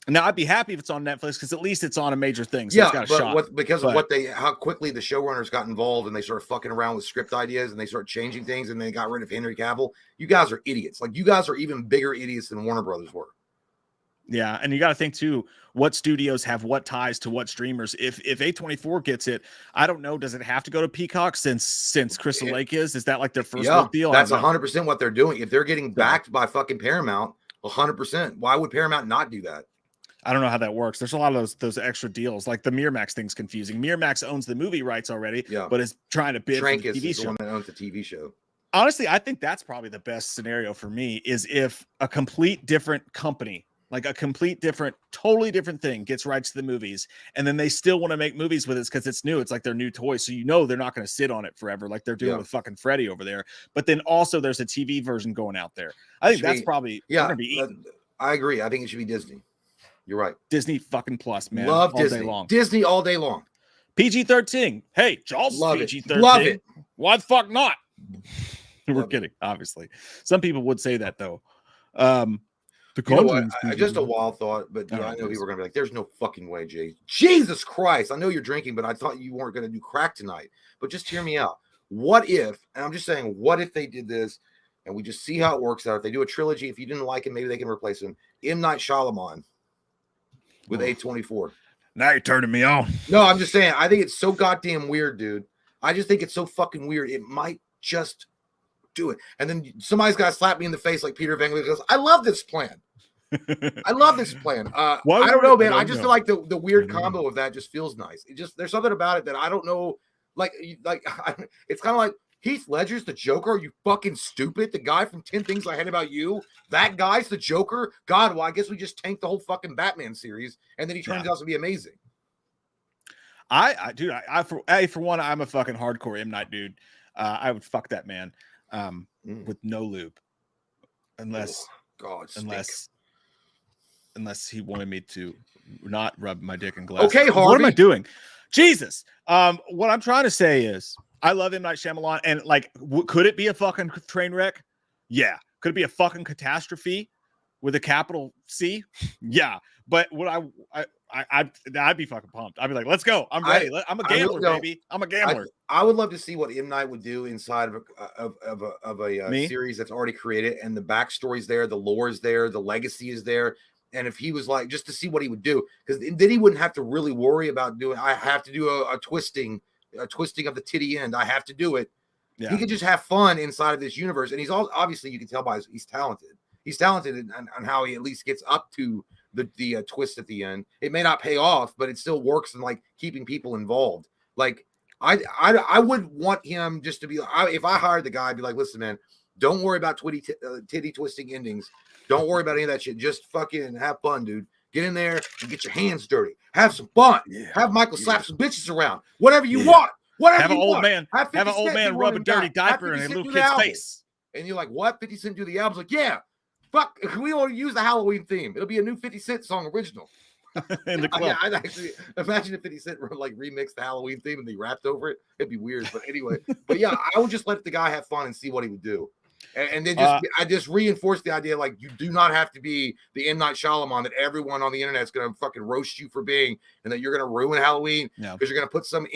Now I'd be happy if it's on Netflix because at least it's on a major thing. So yeah, it's got a shot. Of how quickly the showrunners got involved and they started fucking around with script ideas and they started changing things and they got rid of Henry Cavill. You guys are idiots. Like you guys are even bigger idiots than Warner Brothers were. Yeah, and you got to think too, what studios have what ties to what streamers. If A24 gets it, I don't know. Does it have to go to Peacock since Crystal Lake is? Is that like their first look deal? That's 100% what they're doing. If they're getting backed by fucking Paramount, 100%. Why would Paramount not do that? I don't know how that works. There's a lot of those extra deals. Like the Miramax thing's confusing. Miramax owns the movie rights already, but is trying to bid for the TV show. The one that owns the TV show. Honestly, I think that's probably the best scenario for me is if a complete different company, like a totally different thing gets rights to the movies, and then they still want to make movies with it because it's new. It's like their new toy. So they're not going to sit on it forever like they're doing with fucking Freddy over there. But then also there's a TV version going out there. I think that's probably going to be eaten. I agree. I think it should be Disney. You're right. Disney fucking Plus, man. Love all Disney. Day long. Disney all day long. PG-13. Hey, Jaws is PG-13. Love it. Why the fuck not? We're kidding, obviously. Some people would say that though. Just a wild thought, but I know people are gonna be like, "There's no fucking way, Jay." Jesus Christ! I know you're drinking, but I thought you weren't gonna do crack tonight. But just hear me out. What if? And I'm just saying, what if they did this, and we just see how it works out? If they do a trilogy, if you didn't like it, maybe they can replace him. M. Night Shyamalan with A24. Now you're turning me on. No, I'm just saying. I think it's so goddamn weird, dude. I just think it's so fucking weird. It might just do it, and then somebody's got to slap me in the face like Peter Van goes, "I love this plan." I love this plan. I don't know, man. I just feel like the weird combo of that just feels nice. There's something about it that I don't know. Like it's kind of like Heath Ledger's the Joker. Are you fucking stupid? The guy from 10 Things I Hate About You. That guy's the Joker. God, well, I guess we just tanked the whole fucking Batman series, and then he turns out to be amazing. For one, I'm a fucking hardcore M. Night dude. I would fuck that man with no lube, unless he wanted me to not rub my dick in glass. Okay, Harvey. What am I doing? Jesus. What I'm trying to say is I love M. Night Shyamalan, and like, could it be a fucking train wreck? Yeah. Could it be a fucking catastrophe with a capital C? Yeah. But what I'd be fucking pumped. I'd be like, let's go. I'm ready. I'm a gambler, baby. I'm a gambler. I would love to see what M. Night would do inside of a series that's already created, and the backstory's there, the lore is there, the legacy is there. And if he was like, just to see what he would do, because then he wouldn't have to really worry about doing, I have to do a twisting of the titty end. I have to do it. Yeah. He could just have fun inside of this universe. And he's obviously, you can tell by he's talented. He's talented on how he at least gets up to the twist at the end. It may not pay off, but it still works in like keeping people involved. Like I would want him just to be, if I hired the guy, I'd be like, listen, man, don't worry about titty twisting endings. Don't worry about any of that shit. Just fucking have fun, dude. Get in there and get your hands dirty. Have some fun. Yeah. Have Michael slap some bitches around. Whatever you want. Whatever have you an old want. man. Have an old man rub a dirty diaper in a little kid's face. And you're like, what? 50 Cent do the album's like, yeah. Fuck. We want to use the Halloween theme. It'll be a new 50 Cent song original. In the club. I'd actually imagine if 50 Cent like remixed the Halloween theme and they rapped over it. It'd be weird. But anyway. But yeah, I would just let the guy have fun and see what he would do. And then I just reinforce the idea, like, you do not have to be the M. Night Shyamalan that everyone on the internet is going to fucking roast you for being, and that you're going to ruin Halloween because you're going to put some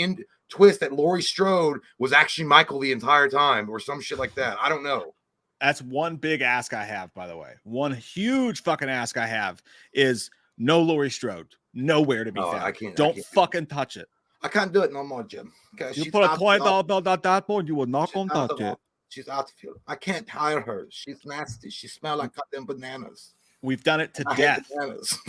twist that Laurie Strode was actually Michael the entire time or some shit like that. I don't know. That's one big ask I have, by the way. One huge fucking ask I have is no Laurie Strode. Nowhere to be found. Don't fucking touch it. I can't do it no more, Jim. You put a $20 bill on that boy, you will not going to touch it. She's out the field. I can't hire her. She's nasty. She smells like goddamn bananas. We've done it to death. Bananas.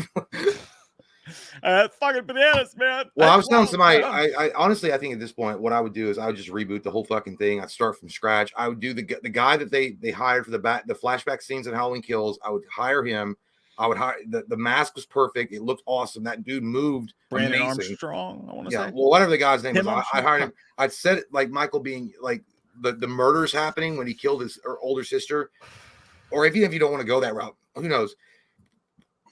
Fucking bananas, man. Well, I was telling somebody, I honestly, I think at this point, what I would do is I would just reboot the whole fucking thing. I'd start from scratch. I would do the guy that they hired for the flashback scenes in Halloween Kills. I would hire him. I would hire the mask was perfect. It looked awesome. That dude moved. Brandon amazing. Armstrong. I want to say. Well, whatever the guy's name was, I hired him. I'd set it like Michael being like. The murders happening when he killed his older sister, or even if you don't want to go that route, who knows?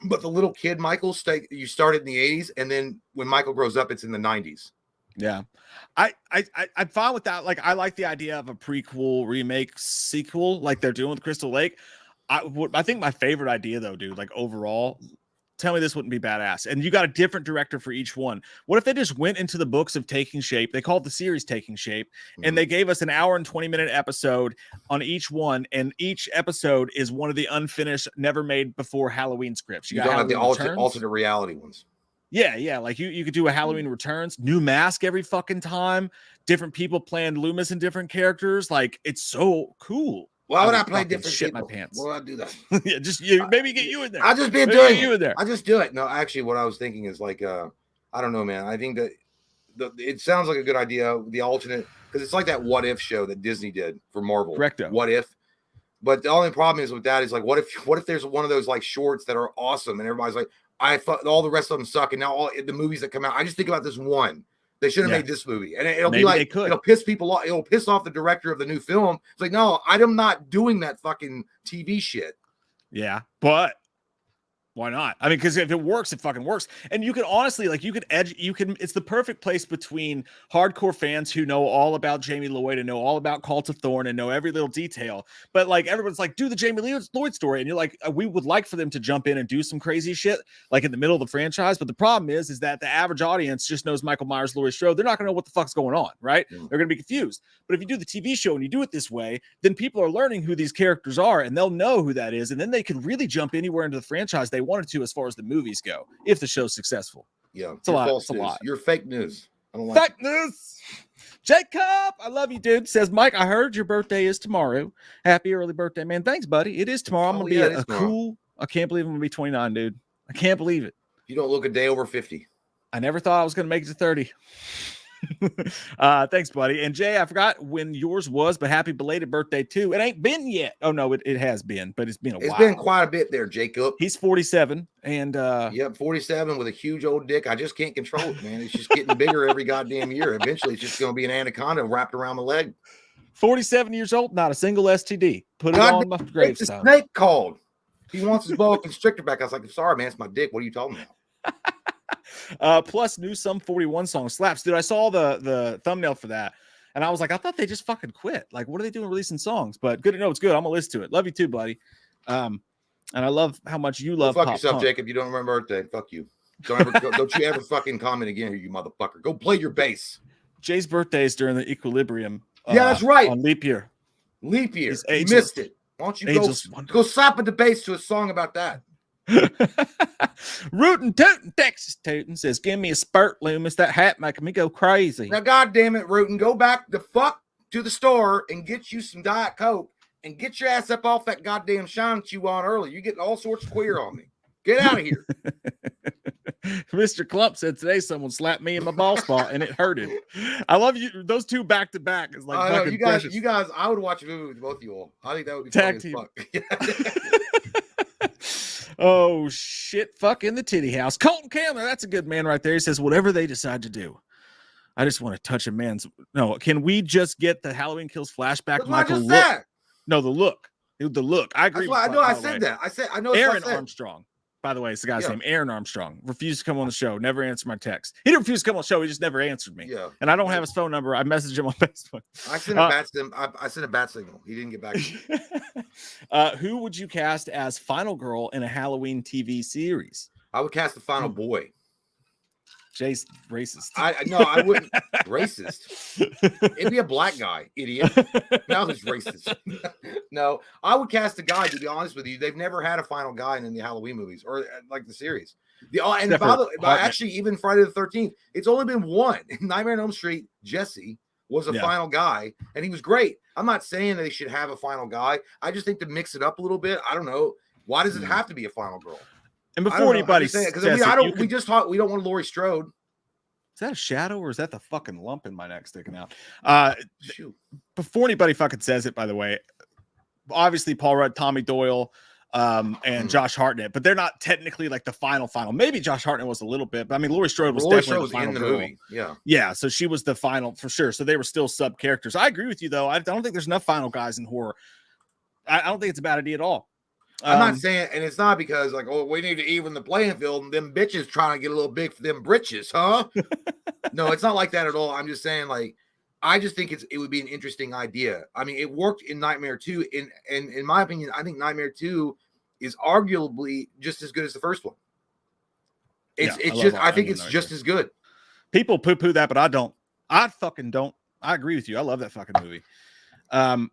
But the little kid Michael, you started in the 80s, and then when Michael grows up, it's in the 90s. Yeah, I'm fine with that. Like, I like the idea of a prequel, remake, sequel, like they're doing with Crystal Lake. I think my favorite idea, though, dude, like overall. Tell me this wouldn't be badass. And you got a different director for each one. What if they just went into the books of Taking Shape? They called the series Taking Shape, and they gave us an hour and 20-minute episode on each one. And each episode is one of the unfinished, never made before Halloween scripts. You got have the alternate reality ones. Yeah. Like you could do a Halloween Returns, new mask every fucking time, different people playing Loomis and different characters. Like, it's so cool. Why would I play different shit people? My pants. Why would I do that? Yeah, just maybe get you in there. I just been doing you in there. I just do it. No, actually, what I was thinking is like, I don't know, man. I think that it sounds like a good idea. The alternate, because it's like that What If show that Disney did for Marvel. Correcto. What If? But the only problem is with that is like, what if there's one of those like shorts that are awesome and everybody's like, all the rest of them suck, and now all the movies that come out, I just think about this one. They should have made this movie, and it'll be like it'll piss people off. It'll piss off the director of the new film. It's like, no, I'm not doing that fucking TV shit. Yeah, but why not? I mean, because if it works, it fucking works. And you can honestly, like, it's the perfect place between hardcore fans who know all about Jamie Lloyd and know all about Cult of Thorn and know every little detail. But like, everyone's like, do the Jamie Lloyd story. And you're like, we would like for them to jump in and do some crazy shit, like in the middle of the franchise. But the problem is that the average audience just knows Michael Myers, Laurie Strode. They're not going to know what the fuck's going on, right? They're going to be confused. But if you do the TV show and you do it this way, then people are learning who these characters are and they'll know who that is. And then they can really jump anywhere into the franchise they wanted to as far as the movies go, if the show's successful. Yeah, it's a lot. It's a lot. You're fake news. I don't like fake news. Jacob, I love you, dude. Says Mike, I heard your birthday is tomorrow. Happy early birthday, man. Thanks, buddy. It is tomorrow. I'm gonna be a cool. I can't believe I'm gonna be 29, dude. I can't believe it. You don't look a day over 50. I never thought I was gonna make it to 30. Thanks, buddy. And Jay, I forgot when yours was, but happy belated birthday too. It ain't been yet. Oh no, it has been, but it's been a while. It's been quite a bit there, Jacob. He's 47, and 47 with a huge old dick. I just can't control it, man. It's just getting bigger every goddamn year. Eventually, it's just gonna be an anaconda wrapped around my leg. 47 years old, not a single STD. Put it on my gravestone. The snake called. He wants his boa constrictor back. I was like, sorry, man, it's my dick. What are you talking about? Plus new Sum 41 song slaps. Dude, I saw the thumbnail for that and I was like, I thought they just fucking quit. Like, what are they doing releasing songs? But good to know it's good. I'm gonna listen to it. Love you too, buddy. And I love how much you Go love fuck pop yourself, punk. Jacob. You don't remember birthday. Fuck you. Don't you ever fucking comment again here, you motherfucker. Go play your bass. Jay's birthday is during the equilibrium. Yeah, that's right. On leap year. Leap year. You missed it. Why don't you go slap at the bass to a song about that? Rootin' tootin' Texas tootin' says, "Give me a spurt, Loomis. That hat making me go crazy." Now, goddamn it, Rootin', go back the fuck to the store and get you some Diet Coke and get your ass up off that goddamn shine that you were on earlier. You're getting all sorts of queer on me. Get out of here. Mr. Clump said today someone slapped me in my ball spot and it hurted. I love you. Those two back to back is like fucking you guys. I would watch a movie with both of you all. I think that would be tag funny team. As fuck. Oh shit! Fuck in the titty house. Colton Candler, that's a good man right there. He says, "Whatever they decide to do, I just want to touch a man's." No, can we just get the Halloween Kills flashback? That's Michael what I just look. said. No, the look. The look. I agree. That's why I know. I said that. I know. Aaron Armstrong. By the way, it's the guy's name, Aaron Armstrong. Refused to come on the show. Never answered my text. He didn't refuse to come on the show. He just never answered me. Yeah. And I don't have his phone number. I messaged him on Facebook. I sent a bat signal. He didn't get back to me. Who would you cast as Final Girl in a Halloween TV series? I would cast the Final Boy. Jay's racist. I wouldn't. Racist. It'd be a black guy, idiot. Now who's racist? No, I would cast a guy. To be honest with you, they've never had a final guy in the Halloween movies or like the series. Actually, even Friday the 13th, it's only been one. Nightmare on Elm Street. Jesse was a final guy, and he was great. I'm not saying that they should have a final guy. I just think to mix it up a little bit. I don't know. Why does it have to be a final girl? And before anybody says because we don't want Laurie Strode. Is that a shadow or is that the fucking lump in my neck sticking out? Before anybody fucking says it, by the way, obviously Paul Rudd, Tommy Doyle, and Josh Hartnett, but they're not technically like the final. Maybe Josh Hartnett was a little bit, but I mean, Laurie Strode was definitely the final in the girl. movie. Yeah. So she was the final for sure. So they were still sub characters. I agree with you though. I don't think there's enough final guys in horror. I don't think it's a bad idea at all. I'm not saying, and it's not because like, oh, we need to even the playing field and them bitches trying to get a little big for them britches, huh? No, it's not like that at all. I'm just saying, like, I just think it would be an interesting idea. I mean, it worked in Nightmare 2. In my opinion, I think Nightmare 2 is arguably just as good as the first one. I think it's just as good. People poo-poo that, but I don't. I fucking don't. I agree with you. I love that fucking movie. But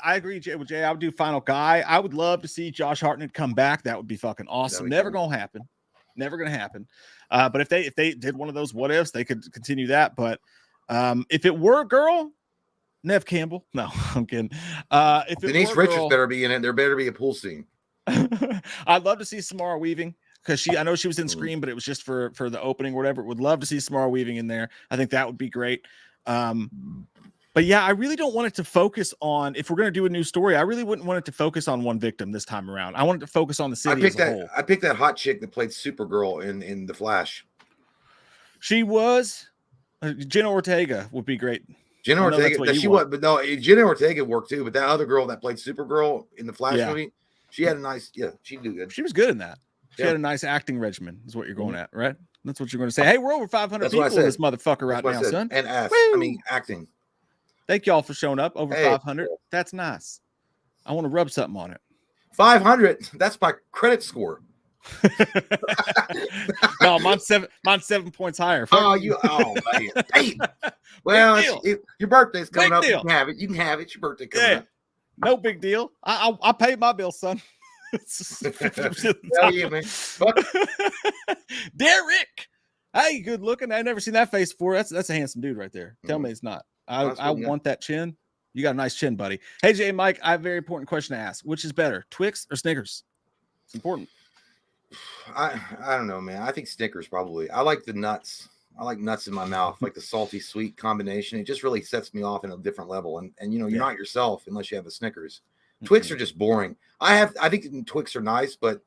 I agree with Jay. I would do final guy. I would love to see Josh Hartnett come back. That would be fucking awesome. Never gonna happen. But if they did one of those what ifs, they could continue that. But if it were a girl, Neve Campbell. No, I'm kidding. If Denise Richards better be in it. There better be a pool scene. I'd love to see Samara Weaving because I know she was in Scream, but it was just for the opening or whatever. Would love to see Samara Weaving in there. I think that would be great. But yeah, I really don't want it to focus on, if we're going to do a new story, I really wouldn't want it to focus on one victim this time around. I want it to focus on the city as a whole. I picked that hot chick that played Supergirl in The Flash. She was Jenna Ortega would be great. Jenna Ortega, Jenna Ortega worked too, but that other girl that played Supergirl in the Flash movie, she had a nice, she'd do good. She was good in that. She had a nice acting regimen, is what you're going at, right? That's what you're going to say. Hey, we're over 500 people in this motherfucker right now, son. And acting. Thank y'all for showing up. Over 500. That's nice. I want to rub something on it. 500. That's my credit score. No, mine's 7 points higher. Man. Hey. Well, your birthday's coming up. You can have it. You can have it. It's your birthday coming up. No big deal. I paid my bill, son. Hell yeah, man. Derek. Hey, good looking. I've never seen that face before. That's a handsome dude right there. Tell me it's not. I want that chin. You got a nice chin, buddy. Hey, Jay and Mike, I have a very important question to ask. Which is better, Twix or Snickers? It's important. I don't know, man. I think Snickers probably. I like the nuts. I like nuts in my mouth, like the salty sweet combination. It just really sets me off in a different level. And you're not yourself unless you have a Snickers. Twix are just boring. I think Twix are nice, but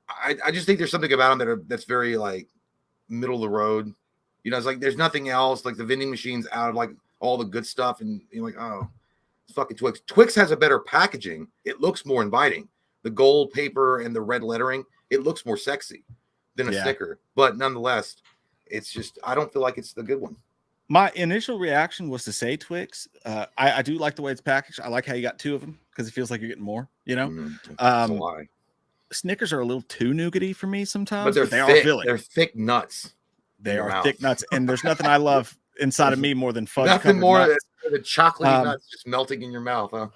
I just think there's something about them that's very like middle of the road. It's like there's nothing else. Like the vending machine's out of like all the good stuff, and you're like, oh, it's fucking Twix. Twix has a better packaging. It looks more inviting. The gold paper and the red lettering, it looks more sexy than a Snicker. But nonetheless, it's just I don't feel like it's the good one. My initial reaction was to say Twix. I do like the way it's packaged. I like how you got two of them because it feels like you're getting more. That's a lie. Snickers are a little too nougaty for me sometimes, but they thick. are filling. They're thick nuts. They are thick nuts, and there's nothing I love inside of me more than fudge. Nothing more than nuts. the chocolatey nuts just melting in your mouth. Huh?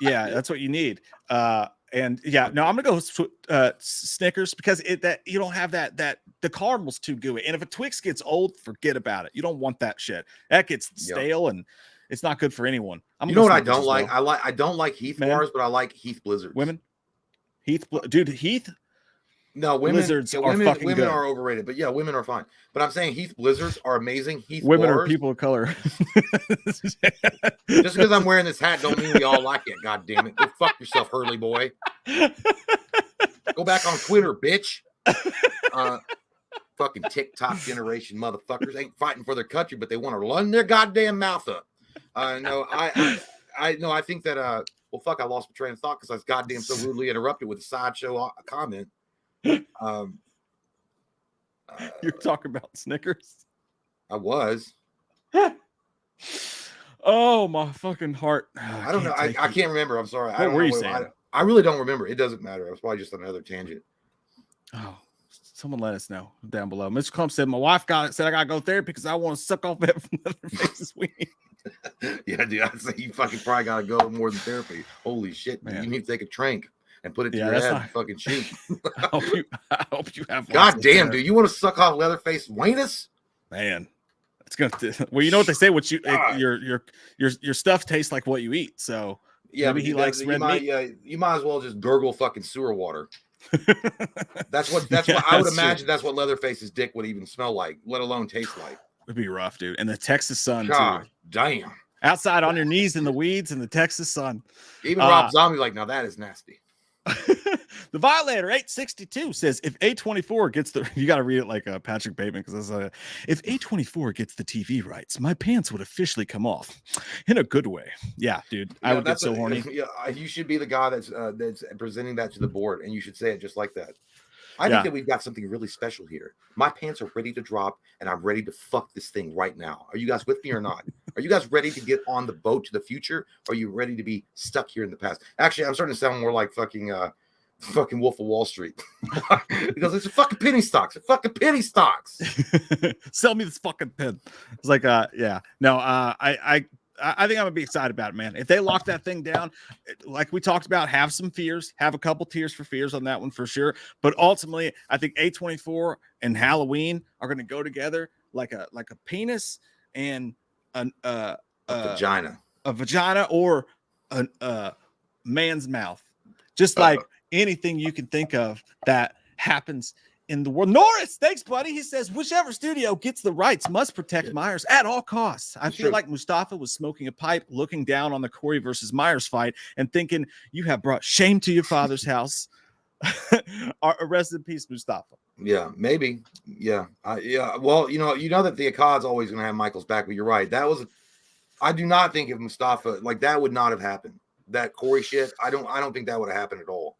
Yeah, that's what you need. And yeah, no, I'm gonna go Snickers because that you don't have that the caramel's too gooey, and if a Twix gets old, forget about it. You don't want that shit. That gets stale, and it's not good for anyone. You know what I don't like? I don't like Heath bars, but I like Heath Blizzards. Women, dude, Heath. No, women. Blizzards are women fucking women good. are overrated, but yeah, women are fine. But I'm saying Heath Blizzards are amazing. Heath women bars, are people of color. Just because I'm wearing this hat don't mean we all like it. God damn it! Go fuck yourself, Hurley boy. Go back on Twitter, bitch. Fucking TikTok generation motherfuckers ain't fighting for their country, but they want to run their goddamn mouth up. No, I think that well, fuck, I lost my train of thought because I was goddamn so rudely interrupted with a sideshow comment. You're talking about Snickers. I was. Oh, my fucking heart. I don't know. I can't remember. I'm sorry. What were you saying? I really don't remember. It doesn't matter. It was probably just another tangent. Oh, someone let us know down below. Mr. Clump said my wife said I gotta go therapy because I want to suck off Leatherface's wing. Yeah, dude. I'd say you fucking probably gotta go more than therapy. Holy shit, man. You need to take a trank and put it to your head and fucking shoot. I hope you have. God damn, dude. You want to suck off Leatherface's weenus? Man. It's gonna. Well, you know what they say. What your stuff tastes like what you eat. So yeah, maybe he likes red meat. Yeah, you might as well just gurgle fucking sewer water. That's what I would imagine. That's what Leatherface's dick would even smell like, let alone taste like. It'd be rough, dude. And the Texas sun, God too. Damn. Outside on your knees in the weeds in the Texas sun. Even Rob Zombie's like, now that is nasty. The Violator 862 says if A24 gets the you got to read it like Patrick Bateman because if A24 gets the TV rights, my pants would officially come off in a good way. Yeah, dude, I would get so horny. Yeah, you should be the guy that's presenting that to the board, and you should say it just like that. I think that we've got something really special here. My pants are ready to drop, and I'm ready to fuck this thing right now. Are you guys with me or not? Are you guys ready to get on the boat to the future? Or are you ready to be stuck here in the past? Actually, I'm starting to sound more like fucking Wolf of Wall Street because it's a fucking penny stocks. It's fucking penny stocks. Sell me this fucking pen. It's like, yeah, no, I think I'm gonna be excited about it, man. If they lock that thing down, like we talked about, have some fears, have a couple tears for fears on that one for sure. But ultimately, I think A24 and Halloween are gonna go together like a penis and a vagina or a man's mouth, just like anything you can think of that happens in the world. Norris, thanks, buddy. He says, whichever studio gets the rights must protect Myers at all costs. I feel like Mustafa was smoking a pipe, looking down on the Corey versus Myers fight and thinking, you have brought shame to your father's house. Rest in peace, Mustafa. Yeah, maybe. Yeah. Yeah. Well, you know that the Akkad's always going to have Michael's back, but you're right. I do not think if Mustafa, like that would not have happened. That Corey shit, I don't think that would have happened at all.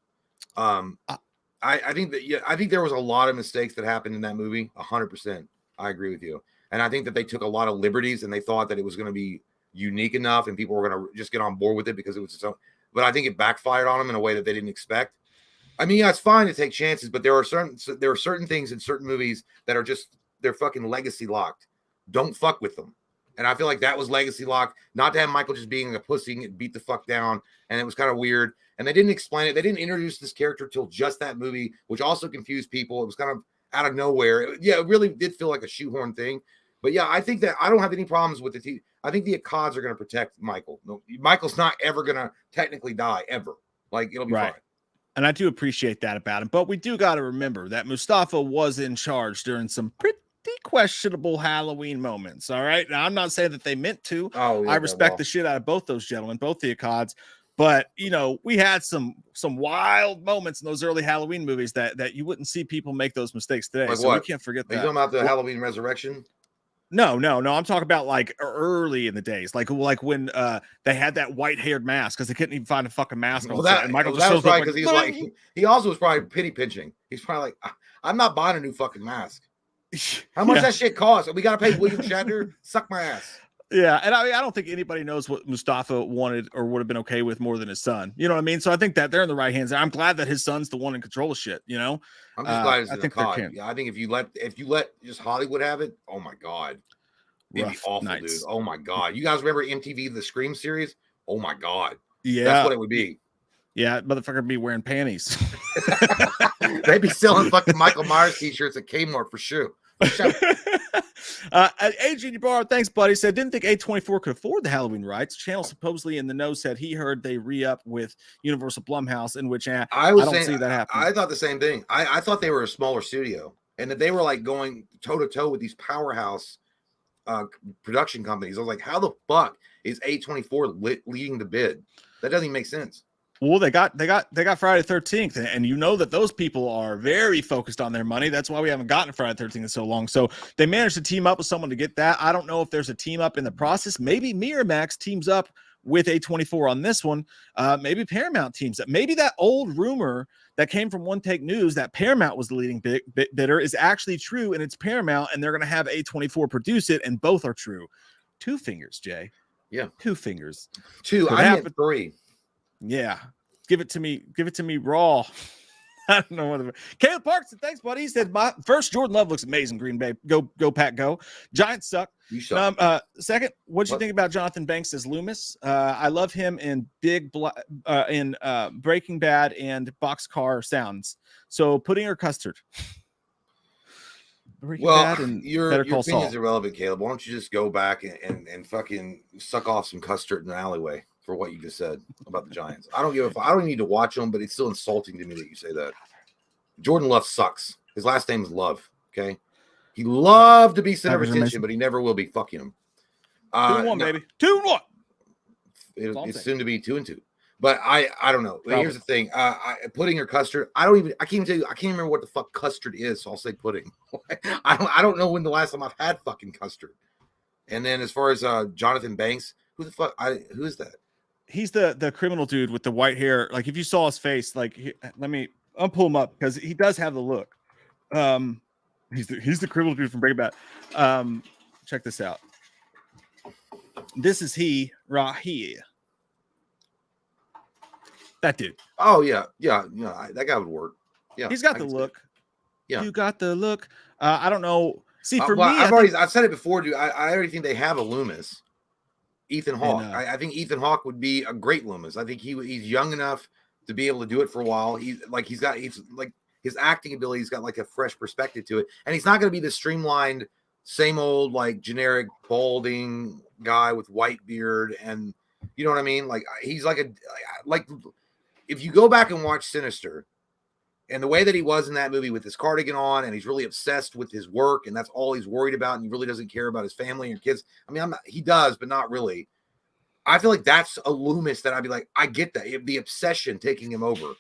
I think there was a lot of mistakes that happened in that movie. 100%. I agree with you. And I think that they took a lot of liberties and they thought that it was going to be unique enough and people were going to just get on board with it because it was so, but I think it backfired on them in a way that they didn't expect. I mean, yeah, it's fine to take chances, but there are certain things in certain movies that are just, they're fucking legacy locked. Don't fuck with them. And I feel like that was legacy locked, not to have Michael just being a pussy and get beat the fuck down. And it was kind of weird. And they didn't explain it. They didn't introduce this character till just that movie, which also confused people. It was kind of out of nowhere. Yeah, it really did feel like a shoehorn thing. But yeah, I think that I don't have any problems with the team. I think the Akkads are going to protect Michael. No, Michael's not ever going to technically die ever. Like, it'll be fine. And I do appreciate that about him. But we do got to remember that Mustafa was in charge during some pretty questionable Halloween moments. All right. Now, I'm not saying that they meant to. Oh, yeah, I respect the shit out of both those gentlemen, both the Akkads. But, you know, we had some wild moments in those early Halloween movies that you wouldn't see people make those mistakes today. Like so what? We can't forget that. Are you talking about the Halloween Resurrection? No. I'm talking about like early in the days, like when they had that white-haired mask because they couldn't even find a fucking mask. Well, and Michael just shows up because he also was probably pity pinching. He's probably like, I'm not buying a new fucking mask. How much that shit costs? We gotta pay William Shatner? Suck my ass. Yeah, and I mean, I don't think anybody knows what Mustafa wanted or would have been okay with more than his son. You know what I mean? So I think that they're in the right hands. I'm glad that his son's the one in control of shit. You know, I'm just glad it's I in a think they're COD. Yeah, I think if you let just Hollywood have it, oh my god, it'd be awful, nights. dude. Oh my god, you guys remember MTV the Scream series? Oh my god, Yeah, that's what it would be. Yeah, motherfucker be wearing panties. They'd be selling fucking Michael Myers t-shirts at Kmart for sure. Adrian Ybarra, thanks, buddy. Said didn't think A24 could afford the Halloween rights. Channel supposedly in the know said he heard they re-up with Universal Blumhouse, in which I don't see that happening. I thought the same thing. I thought they were a smaller studio and that they were like going toe to toe with these powerhouse production companies. I was like, how the fuck is A24 leading the bid? That doesn't even make sense. Well, they got Friday the 13th, and you know that those people are very focused on their money. That's why we haven't gotten Friday the 13th in so long. So they managed to team up with someone to get that. I don't know if there's a team up in the process. Maybe Miramax teams up with A24 on this one. Maybe Paramount teams up. Maybe that old rumor that came from One Take News that Paramount was the leading bidder is actually true, and it's Paramount, and they're going to have A24 produce it, and both are true. Two fingers, Jay. Yeah, two fingers. Two. I meant three. Yeah, give it to me raw. I don't know what. Caleb Parkinson, thanks, buddy. He said, "My first, Jordan Love looks amazing. Green Bay, go Pack, go. Giants suck. You suck." Second, what'd you think about Jonathan Banks as Loomis? I love him in Breaking Bad and Boxcar Sounds. So pudding or custard? Your opinion is irrelevant, Caleb. Why don't you just go back and fucking suck off some custard in the alleyway for what you just said about the Giants? I don't need to watch them, but it's still insulting to me that you say that. Jordan Love sucks. His last name is Love. Okay, he loved to be center of attention, but he never will be. Fucking him. 2-1, baby. 2-1. It's soon to be 2-2. But I don't know. Here's the thing. Pudding or custard. I can't even tell you. I can't remember what the fuck custard is. So I'll say pudding. I don't know when the last time I've had fucking custard. And then as far as Jonathan Banks, who is that? He's the criminal dude with the white hair. Like if you saw his face, like I'll pull him up because he does have the look. He's the criminal dude from Breaking Bad. Check this out. This is he right here. That dude. Oh yeah. That guy would work. Yeah, he's got the look. Yeah, you got the look. I don't know. See, for me, I've said it before, dude. I already think they have a Loomis, Ethan Hawke. I think Ethan Hawke would be a great Loomis. I think he's young enough to be able to do it for a while. He's like his acting ability. He's got like a fresh perspective to it, and he's not going to be the streamlined, same old like generic balding guy with white beard, and you know what I mean. Like he's like if you go back and watch Sinister and the way that he was in that movie with his cardigan on, and he's really obsessed with his work, and that's all he's worried about, and he really doesn't care about his family and kids. I mean, he does, but not really. I feel like that's a Loomis that I'd be like, I get that. The obsession taking him over.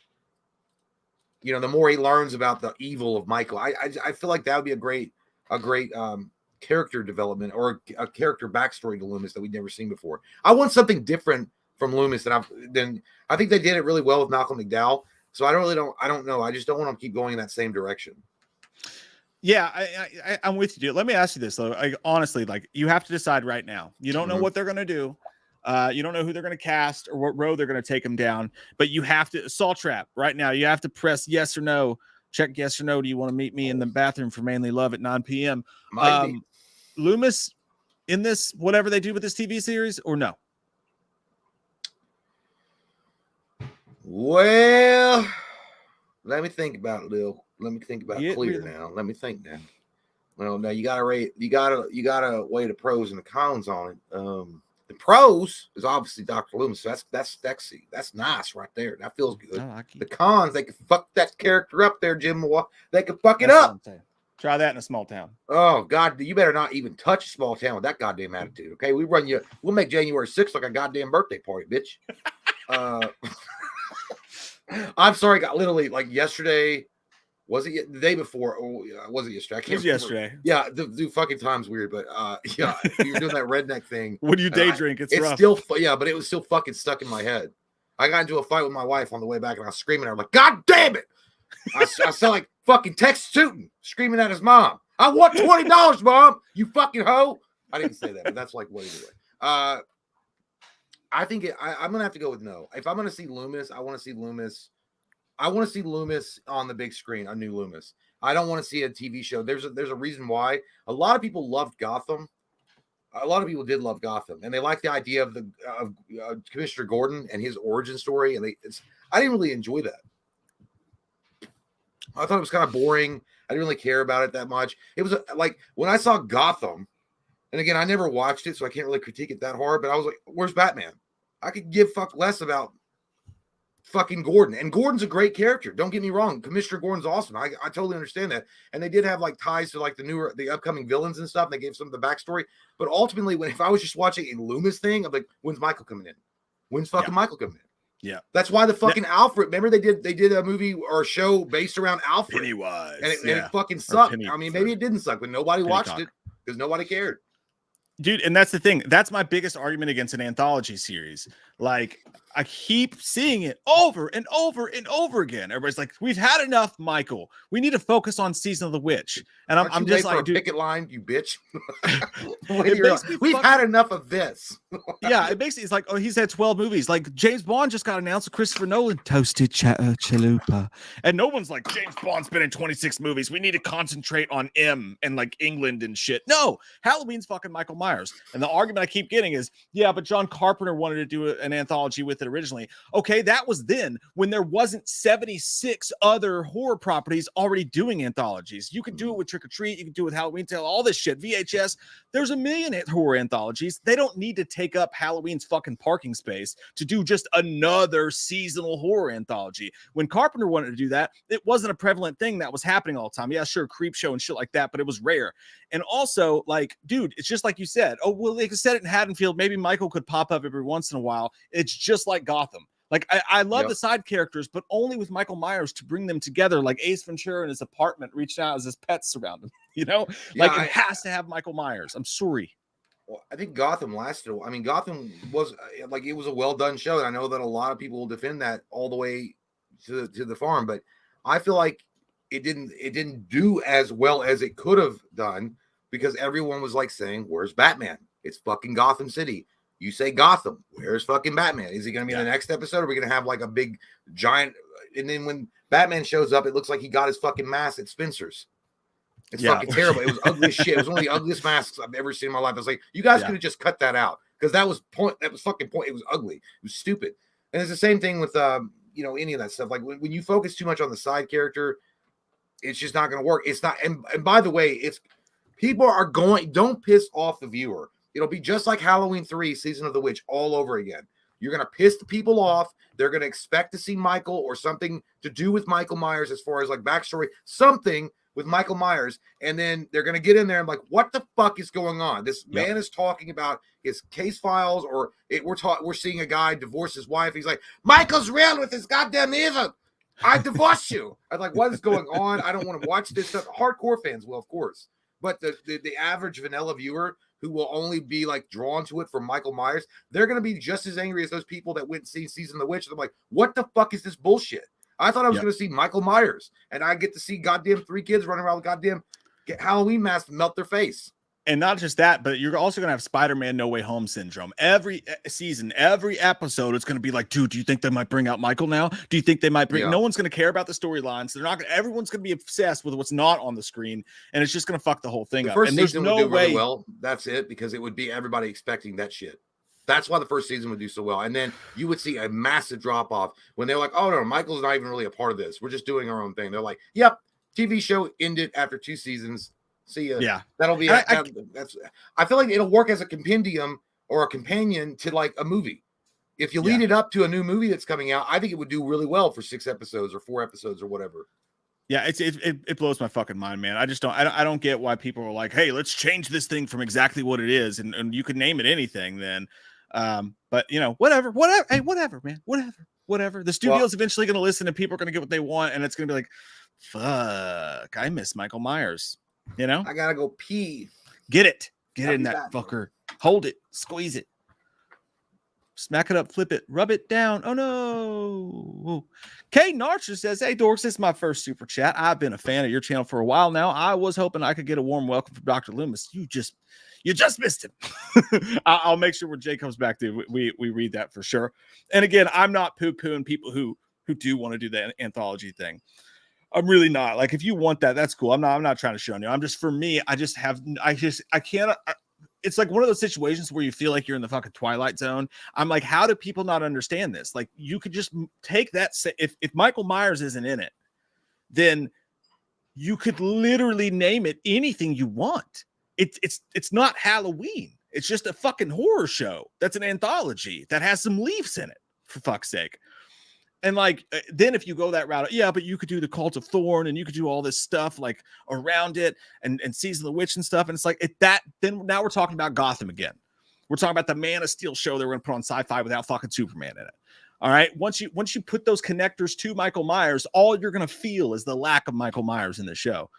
You know, the more he learns about the evil of Michael, I feel like that would be a great character development or a character backstory to Loomis that we'd never seen before. I want something different from Loomis I think they did it really well with Malcolm McDowell. So I don't know. I just don't want to keep going in that same direction. Yeah, I'm with you, dude. Let me ask you this though. Honestly, you have to decide right now. You don't know what they're gonna do. You don't know who they're gonna cast or what road they're gonna take them down. But you have to Saw Trap right now. You have to press yes or no. Check yes or no. Do you want to meet me in the bathroom for Manly Love at 9 p.m.? Loomis in this, whatever they do with this TV series, or no? Well, let me think about it, Lil. Let me think about it clear now. Let me think now. Well, now you gotta weigh the pros and the cons on it. The pros is obviously Dr. Loomis. So that's sexy. That's nice right there. That feels good. The cons, they could fuck that character up there, Jim. They could fuck it up. Try that in a small town. Oh God, you better not even touch a small town with that goddamn attitude. Okay, we'll make January 6th like a goddamn birthday party, bitch. I'm sorry, got literally like yesterday. Was it the day before? Or was it yesterday? I can't remember. Yesterday. Yeah, the fucking time's weird, but yeah, you're doing that redneck thing. When you day drink, it's rough. Still, yeah, but it was still fucking stuck in my head. I got into a fight with my wife on the way back, and I was screaming at her, like, God damn it! I sound like fucking Tex Tootin screaming at his mom. I want $20, Mom. You fucking hoe. I didn't say that, but that's like what anyway. I think I'm gonna have to go with no. If I'm gonna see Loomis, I want to see Loomis. I want to see Loomis on the big screen, a new Loomis. I don't want to see a TV show. There's a reason why. A lot of people loved Gotham. A lot of people did love Gotham, and they liked the idea of Commissioner Gordon and his origin story. And I didn't really enjoy that. I thought it was kind of boring. I didn't really care about it that much. It was like when I saw Gotham, and again, I never watched it, so I can't really critique it that hard. But I was like, "Where's Batman?" I could give fuck less about fucking Gordon, and Gordon's a great character. Don't get me wrong, Commissioner Gordon's awesome. I totally understand that, and they did have like ties to like the upcoming villains and stuff. And they gave some of the backstory, but ultimately, if I was just watching a Loomis thing, I'm like, when's Michael coming in? When's fucking Michael coming in? Yeah, that's why the fucking Alfred. Remember they did a movie or a show based around Alfred, Pennywise, and it fucking sucked. I mean, maybe it didn't suck, but nobody watched it because nobody cared. Dude, and that's the thing. That's my biggest argument against an anthology series. Like, I keep seeing it over and over and over again. Everybody's like, "We've had enough, Michael. We need to focus on Season of the Witch." And I'm just like, dude, picket line, you bitch. We've had enough of this. Yeah, it basically it's like, oh, he's had 12 movies. Like James Bond just got announced with Christopher Nolan, Toasted Chalupa, and no one's like, James Bond's been in 26 movies. We need to concentrate on M and like England and shit. No, Halloween's fucking Michael Myers. And the argument I keep getting is, yeah, but John Carpenter wanted to do an anthology with it originally. Okay, that was then when there wasn't 76 other horror properties already doing anthologies. You could do it with Trick or Treat, you could do it with Halloween Tale, all this shit, VHS. There's a million horror anthologies. They don't need to take up Halloween's fucking parking space to do just another seasonal horror anthology. When Carpenter wanted to do that, it wasn't a prevalent thing that was happening all the time. Yeah, sure, Creepshow and shit like that, but it was rare. And also, like, dude, it's just like you said. Oh, well, they said it in Haddonfield. Maybe Michael could pop up every once in a while. It's just like Gotham. Like, I love the side characters, but only with Michael Myers to bring them together. Like Ace Ventura in his apartment reached out as his pets surround him. You know, like it has to have Michael Myers. I'm sorry. Well, I think Gotham lasted. I mean, Gotham was like, it was a well done show. And I know that a lot of people will defend that all the way to the farm, but I feel like it didn't do as well as it could have done because everyone was like saying, "Where's Batman? It's fucking Gotham City." You say Gotham, where's fucking Batman? Is he going to be in the next episode? Or are we going to have like a big giant? And then when Batman shows up, it looks like he got his fucking mask at Spencer's. It's fucking terrible. It was ugly as shit. It was one of the ugliest masks I've ever seen in my life. I was like, you guys could have just cut that out because that was fucking point. It was ugly. It was stupid. And it's the same thing with any of that stuff. Like when you focus too much on the side character, it's just not going to work. It's not. And by the way, don't piss off the viewer. It'll be just like Halloween 3, Season of the Witch, all over again. You're going to piss the people off. They're going to expect to see Michael or something to do with Michael Myers as far as like backstory, something with Michael Myers. And then they're going to get in there and like, what the fuck is going on? This man is talking about his case files we're seeing a guy divorce his wife. He's like, Michael's real with his goddamn evil. I divorce you. I'm like, what is going on? I don't want to watch this stuff. Hardcore fans will, of course. But the average vanilla viewer who will only be like drawn to it for Michael Myers, they're going to be just as angry as those people that went and see Season of the Witch. I'm like, what the fuck is this bullshit? I thought I was going to see Michael Myers, and I get to see goddamn 3 kids running around with goddamn Halloween masks to melt their face. And not just that, but you're also going to have Spider-Man No Way Home syndrome. Every season, every episode, it's going to be like, dude, do you think they might bring out Michael now? Do you think they might bring... No one's going to care about the storylines. They're not going. Everyone's going to be obsessed with what's not on the screen, and it's just going to fuck the whole thing up. First and there's season no would do way. Really well. That's it, because it would be everybody expecting that shit. That's why the first season would do so well. And then you would see a massive drop-off when they're like, oh, no, Michael's not even really a part of this. We're just doing our own thing. They're like, yep, TV show ended after 2 seasons. See ya. Yeah. That'll be I feel like it'll work as a compendium or a companion to like a movie. If you lead it up to a new movie that's coming out, I think it would do really well for 6 episodes or 4 episodes or whatever. Yeah, it blows my fucking mind, man. I don't get why people are like, hey, let's change this thing from exactly what it is, and you could name it anything then. But whatever. Hey, whatever, man. Whatever. The studio's eventually gonna listen and people are gonna get what they want, and it's gonna be like, fuck, I miss Michael Myers. I gotta go pee. Get it in that fucker. Hold it, squeeze it, smack it up, flip it, rub it down. Oh no. Kay Narcher says, hey dorks, this is my first super chat. I've been a fan of your channel for a while now. I was hoping I could get a warm welcome from Dr. Loomis. You just missed him. I'll make sure when Jay comes back to we read that for sure. And again, I'm not poo-pooing people who do want to do the anthology thing. I'm really not. Like, if you want that, that's cool. I'm not trying to shun you. I'm just, for me, I can't. It's like one of those situations where you feel like you're in the fucking Twilight Zone. I'm like, how do people not understand this? Like, you could just take that. If Michael Myers isn't in it, then you could literally name it anything you want. It's not Halloween. It's just a fucking horror show. That's an anthology that has some leaves in it, for fuck's sake. And like, then if you go that route, yeah, but you could do the Cult of Thorn and you could do all this stuff like around it and Season of the Witch and stuff. And it's like then now we're talking about Gotham again. We're talking about the Man of Steel show they're going to put on Sci-Fi without fucking Superman in it. All right. Once you put those connectors to Michael Myers, all you're going to feel is the lack of Michael Myers in the show.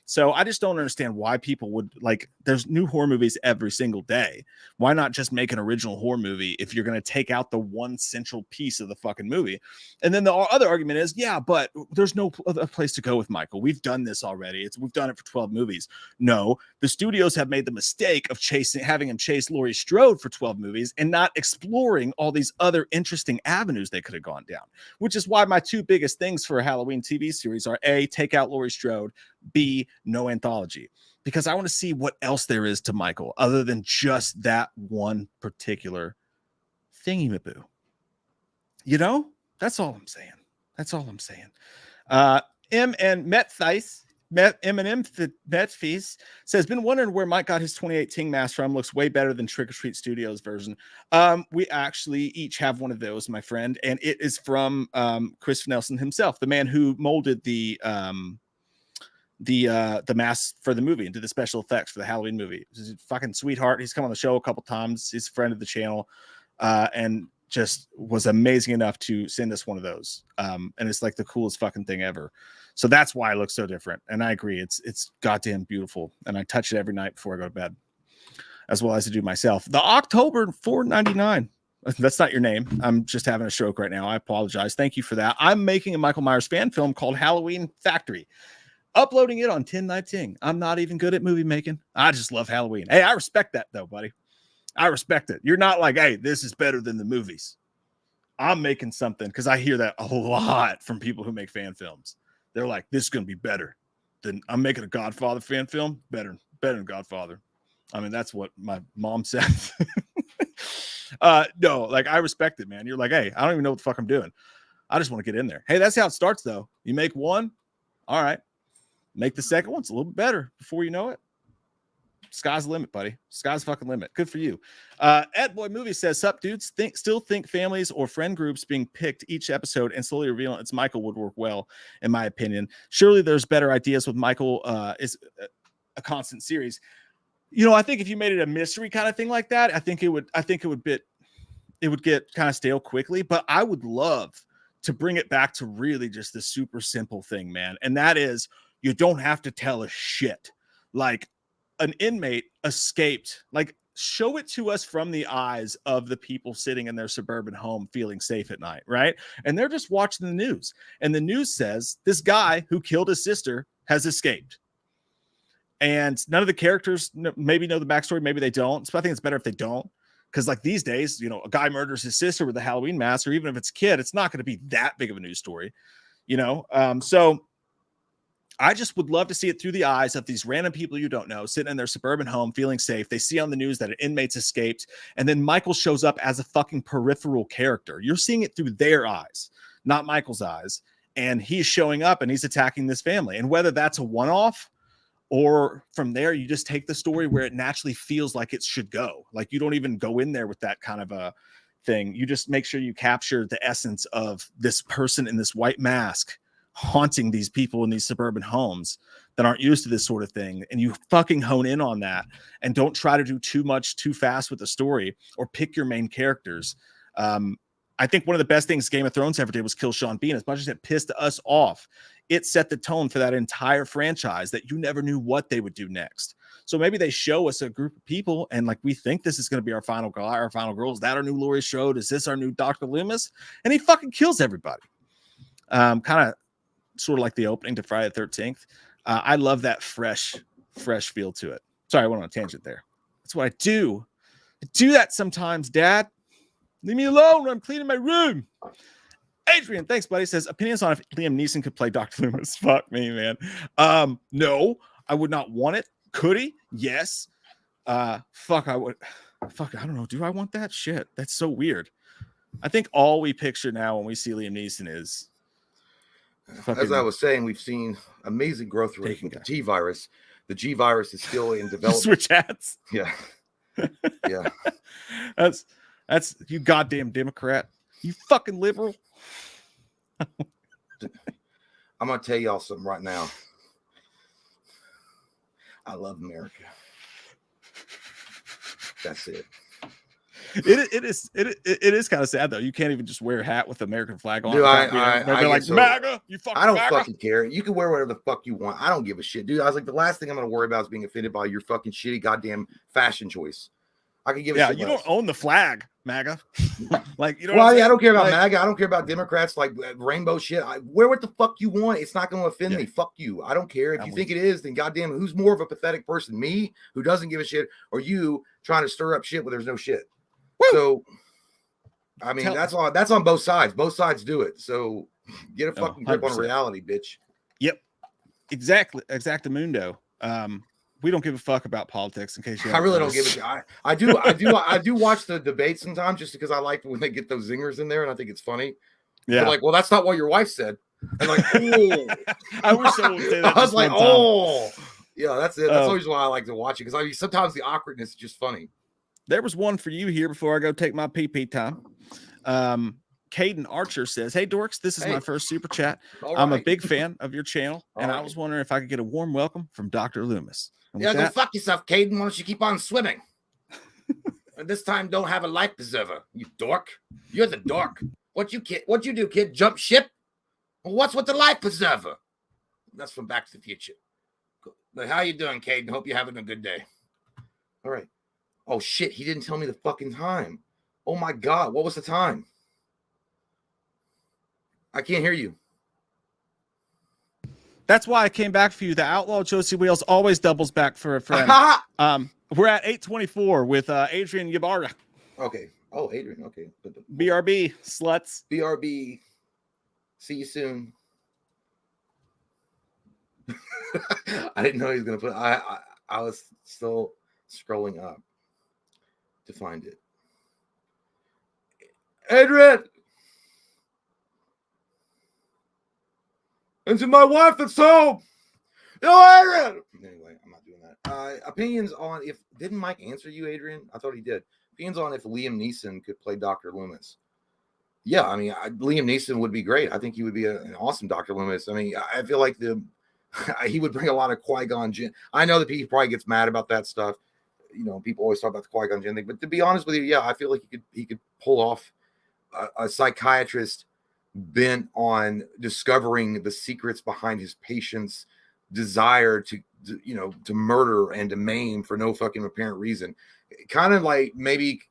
So I just don't understand why people would like, there's new horror movies every single day. Why not just make an original horror movie if you're going to take out the one central piece of the fucking movie? And then the other argument is, yeah, but there's no other place to go with Michael. We've done this already. We've done it for 12 movies. No, the studios have made the mistake of having him chase Laurie Strode for 12 movies and not exploring all these other interesting avenues they could have gone down, which is why my two biggest things for a Halloween TV series are A, take out Laurie Strode, B, no anthology, because I want to see what else there is to Michael other than just that one particular thingy-maboo. You know, that's all I'm saying. That's all I'm saying. M and Metfeast says, been wondering where Mike got his 2018 mask from. Looks way better than Trick or Treat Studios version. We actually each have one of those, my friend, and it is from Chris Nelson himself, the man who molded the mask for the movie and did the special effects for the Halloween movie. He's a fucking sweetheart. He's come on the show a couple times. He's a friend of the channel, and just was amazing enough to send us one of those. And it's like the coolest fucking thing ever. So that's why it looks so different. And I agree. It's goddamn beautiful. And I touch it every night before I go to bed, as well as I do myself. The October $4.99. That's not your name. I'm just having a stroke right now. I apologize. Thank you for that. I'm making a Michael Myers fan film called Halloween Factory. Uploading it on 10/19. I'm not even good at movie making. I just love Halloween. Hey, I respect that though, buddy. I respect it. You're not like, hey, this is better than the movies. I'm making something, because I hear that a lot from people who make fan films. They're like, this is going to be better than I'm making a Godfather fan film. Better than Godfather. I mean, that's what my mom said. No, like, I respect it, man. You're like, hey, I don't even know what the fuck I'm doing. I just want to get in there. Hey, that's how it starts though. You make one. All right. Make the second one. It's a little bit better before you know it. Sky's the limit, buddy. Sky's fucking limit. Good for you. Ed Boy Movie says, sup, dudes? Still think families or friend groups being picked each episode and slowly revealing it's Michael would work well, in my opinion. Surely there's better ideas with Michael is a constant series. You know, I think if you made it a mystery kind of thing like that, I think it would get kind of stale quickly. But I would love to bring it back to really just the super simple thing, man. And that is, you don't have to tell a shit. Like, an inmate escaped. Like, show it to us from the eyes of the people sitting in their suburban home feeling safe at night, right? And they're just watching the news. And the news says this guy who killed his sister has escaped. And none of the characters maybe know the backstory. Maybe they don't. So I think it's better if they don't. Because like these days, you know, a guy murders his sister with a Halloween mask, or even if it's a kid, it's not going to be that big of a news story, you know? So I just would love to see it through the eyes of these random people you don't know, sitting in their suburban home, feeling safe. They see on the news that an inmate's escaped, and then Michael shows up as a fucking peripheral character. You're seeing it through their eyes, not Michael's eyes. And he's showing up and he's attacking this family. And whether that's a one-off or from there, you just take the story where it naturally feels like it should go. Like, you don't even go in there with that kind of a thing. You just make sure you capture the essence of this person in this white mask haunting these people in these suburban homes that aren't used to this sort of thing. And you fucking hone in on that, and don't try to do too much too fast with the story or pick your main characters. I think one of the best things Game of Thrones ever did was kill Sean Bean. As much as it pissed us off, it set the tone for that entire franchise that you never knew what they would do next. So maybe they show us a group of people and like, we think this is going to be our final guy, our final girl. Is that our new Laurie Strode? Is this our new Dr. Loomis? And he fucking kills everybody. Kind of sort of like the opening to Friday the 13th. I love that fresh feel to it. Sorry, I went on a tangent there. That's what I do do that sometimes, Dad. Leave me alone when I'm cleaning my room. Adrian, thanks, buddy. Says opinions on if Liam Neeson could play Dr. Loomis. Fuck me, man. No, I would not want it. Could he? Yes. Fuck, I would. Fuck, I don't know. Do I want that? Shit, that's so weird. I think all we picture now when we see Liam Neeson is. As I was saying, we've seen amazing growth rate with the G virus. The G virus is still in development. Switch hats. Yeah. Yeah. That's you goddamn Democrat. You fucking liberal. I'm gonna tell y'all something right now. I love America. That's it. It is kind of sad though. You can't even just wear a hat with the American flag on. Dude, they're like so, MAGA. You fucking. I don't MAGA. fucking care. You can wear whatever the fuck you want. I don't give a shit, dude. I was like, the last thing I'm gonna worry about is being offended by your fucking shitty goddamn fashion choice. I can give a shit. You don't own the flag, MAGA. Like you know. Well, I don't care about MAGA. I don't care about Democrats like rainbow shit. Wear what the fuck you want. It's not going to offend me. Fuck you. I don't care. If you think it is, then goddamn, who's more of a pathetic person? Me, who doesn't give a shit, or you trying to stir up shit where there's no shit? Woo! So, I mean, that's on both sides. Both sides do it. So get a fucking grip on reality, bitch. Yep. Exactly. Exactamundo. We don't give a fuck about politics. In case you, I really don't give a shit. I do watch the debates sometimes just because I like when they get those zingers in there, and I think it's funny. Yeah, they're like, well, that's not what your wife said. And like, oh, I wish someone would say that. I was like, oh, yeah, that's it. That's always why I like to watch it because I mean, sometimes the awkwardness is just funny. There was one for you here before I go take my pee time. Caden Archer says, "Hey dorks, this is my first super chat. I'm a big fan of your channel, and I was wondering if I could get a warm welcome from Dr. Loomis." Yeah, go fuck yourself, Caden. Why don't you keep on swimming? And this time, don't have a life preserver, you dork. You're the dork. What you do, kid? Jump ship? Well, what's with the life preserver? That's from Back to the Future. But how you doing, Caden? Hope you're having a good day. All right. Oh shit, he didn't tell me the fucking time. Oh my god, what was the time? I can't hear you. That's why I came back for you. The outlaw Josie Wheels always doubles back for a friend. We're at 8:24 with Adrian Ybarra. Okay. Oh, Adrian. Okay. BRB sluts. BRB. See you soon. I didn't know he was gonna put. I was still scrolling up to find it. Adrian. And to my wife that's home. No, Adrian. Anyway, I'm not doing that. Opinions on if didn't Mike answer you, Adrian? I thought he did. Opinions on if Liam Neeson could play Dr. Loomis. Yeah, I mean, Liam Neeson would be great. I think he would be an awesome Dr. Loomis. I mean, I feel like he would bring a lot of Qui-Gon Jinn. I know that he probably gets mad about that stuff. You know, people always talk about the Qui-Gon Jinn thing, but to be honest with you, yeah, I feel like he could pull off a psychiatrist bent on discovering the secrets behind his patient's desire to murder and to maim for no fucking apparent reason. Kind of like maybe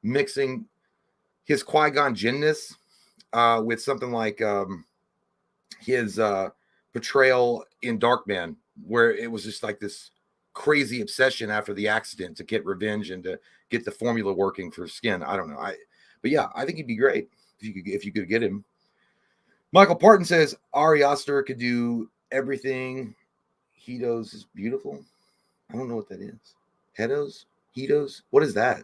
mixing his Qui-Gon Jinness with something like his portrayal in Darkman, where it was just like this crazy obsession after the accident to get revenge and to get the formula working for skin. I don't know. But yeah, I think he'd be great if you could get him. Michael Parton says Ari Aster could do everything. Hedos is beautiful. I don't know what that is. Hedos? What is that?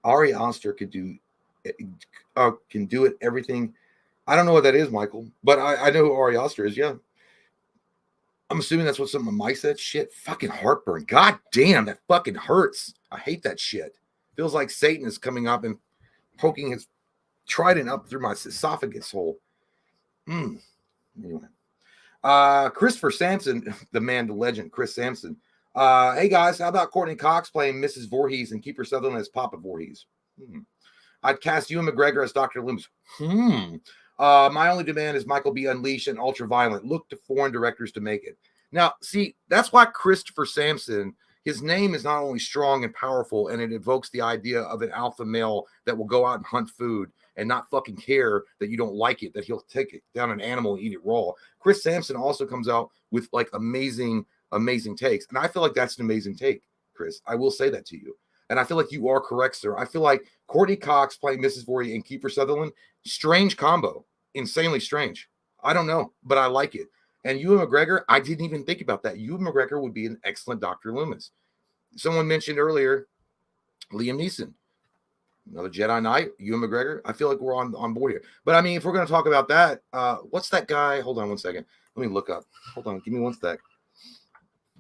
Ari Aster can do it everything. I don't know what that is, Michael, but I know who Ari Aster is. Yeah. I'm assuming that's what some of Mike said. Shit, fucking heartburn. God damn, that fucking hurts. I hate that shit. Feels like Satan is coming up and poking his trident up through my esophagus hole. Anyway, Christopher Sampson, the man, the legend, Chris Sampson. Hey guys, how about Courtney Cox playing Mrs. Voorhees and Kiefer Sutherland as Papa Voorhees? I'd cast Ewan McGregor as Dr. Loomis. My only demand is Michael be unleashed and ultra violent. Look to foreign directors to make it. Now, see, that's why Christopher Sampson, his name is not only strong and powerful, and it evokes the idea of an alpha male that will go out and hunt food and not fucking care that you don't like it, that he'll take it down an animal and eat it raw. Chris Sampson also comes out with like amazing takes. And I feel like that's an amazing take, Chris. I will say that to you. And I feel like you are correct, sir. I feel like Courtney Cox playing Mrs. Voorhees and Kiefer Sutherland, strange combo, insanely strange. I don't know, but I like it. And Ewan McGregor, I didn't even think about that. Ewan McGregor would be an excellent Dr. Loomis. Someone mentioned earlier Liam Neeson, another Jedi Knight, Ewan McGregor. I feel like we're on board here. But I mean, if we're going to talk about that, what's that guy? Hold on one second. Let me look up. Hold on. Give me one sec.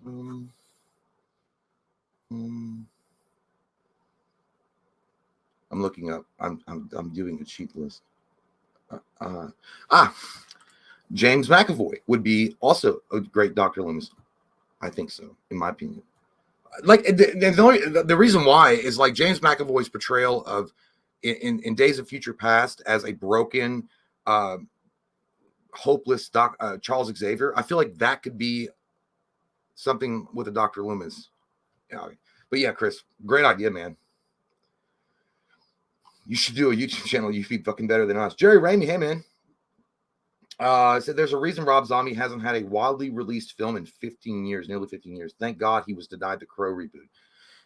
I'm looking up. I'm doing a cheat list. James McAvoy would be also a great Dr. Loomis. I think so, in my opinion. Like the reason why is like James McAvoy's portrayal of in Days of Future Past as a broken, hopeless Charles Xavier. I feel like that could be something with a Dr. Loomis. Yeah, but yeah, Chris, great idea, man. You should do a YouTube channel. You feed fucking better than us. Jerry Ramey, hey man. Said there's a reason Rob Zombie hasn't had a widely released film in 15 years, nearly 15 years. Thank God he was denied the Crow reboot.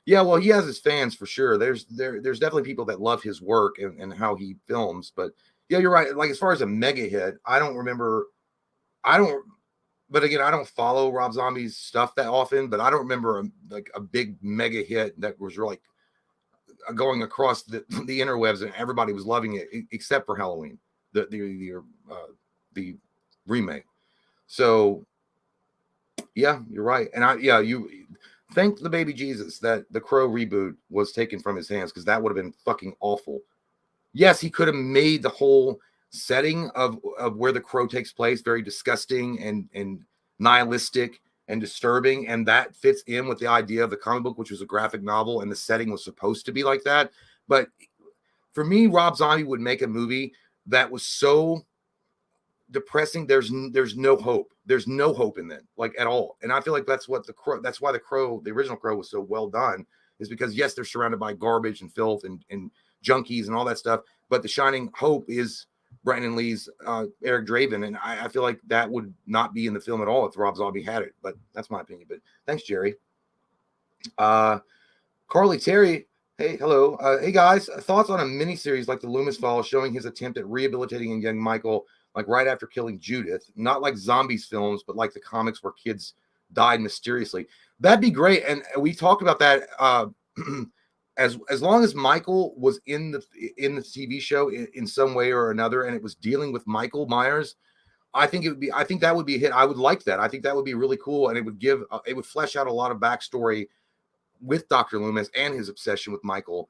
Yeah, well, he has his fans for sure. There's definitely people that love his work and how he films. But yeah, you're right. Like as far as a mega hit, I don't remember. But again, I don't follow Rob Zombie's stuff that often. But I don't remember a big mega hit that was really going across the interwebs and everybody was loving it except for Halloween, the remake. So yeah, you're right. And you thank the baby Jesus that the Crow reboot was taken from his hands, because that would have been fucking awful. Yes, he could have made the whole setting of where the Crow takes place very disgusting and nihilistic and disturbing, and that fits in with the idea of the comic book, which was a graphic novel, and the setting was supposed to be like that. But for me, Rob Zombie would make a movie that was so depressing. There's no hope. There's no hope in that, like at all. And I feel like that's why the Crow, the original Crow, was so well done, is because yes, they're surrounded by garbage and filth and junkies and all that stuff, but the shining hope is Brandon Lee's Eric Draven, and I feel like that would not be in the film at all if Rob Zombie had it. But that's my opinion. But thanks, Jerry. Carly Terry, hey, hello. Hey guys, thoughts on a miniseries like the Loomis Files, showing his attempt at rehabilitating a young Michael, like right after killing Judith, not like zombies films, but like the comics where kids died mysteriously. That'd be great. And we talked about that. As long as Michael was in the TV show in some way or another, and it was dealing with Michael Myers, I think that would be a hit. I would like that. I think that would be really cool, and it would flesh out a lot of backstory with Dr. Loomis and his obsession with Michael,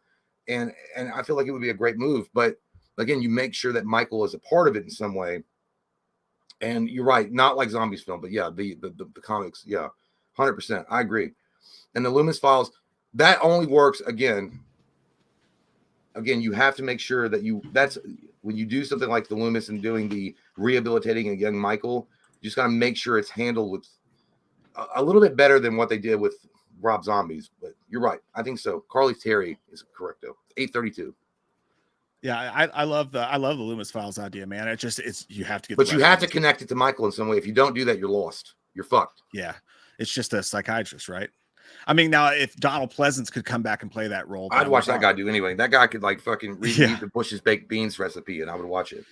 and I feel like it would be a great move. But again, you make sure that Michael is a part of it in some way. And you're right, not like zombies film, but yeah, the comics, yeah, 100%, I agree. And the Loomis Files, that only works again, you have to make sure that that's when you do something like the Loomis and doing the rehabilitating a young Michael, you just got to make sure it's handled with a little bit better than what they did with Rob Zombies. But you're right, I think so. Carly Terry is correct though. 832. Yeah, I love the Loomis Files idea, man. You have to get, but you have to connect it to Michael in some way. If you don't do that, you're lost. You're fucked. Yeah, it's just a psychiatrist, right? I mean, now if Donald Pleasance could come back and play that role, I'd watch that guy do anything. That guy could like fucking read the Bush's baked beans recipe, and I would watch it.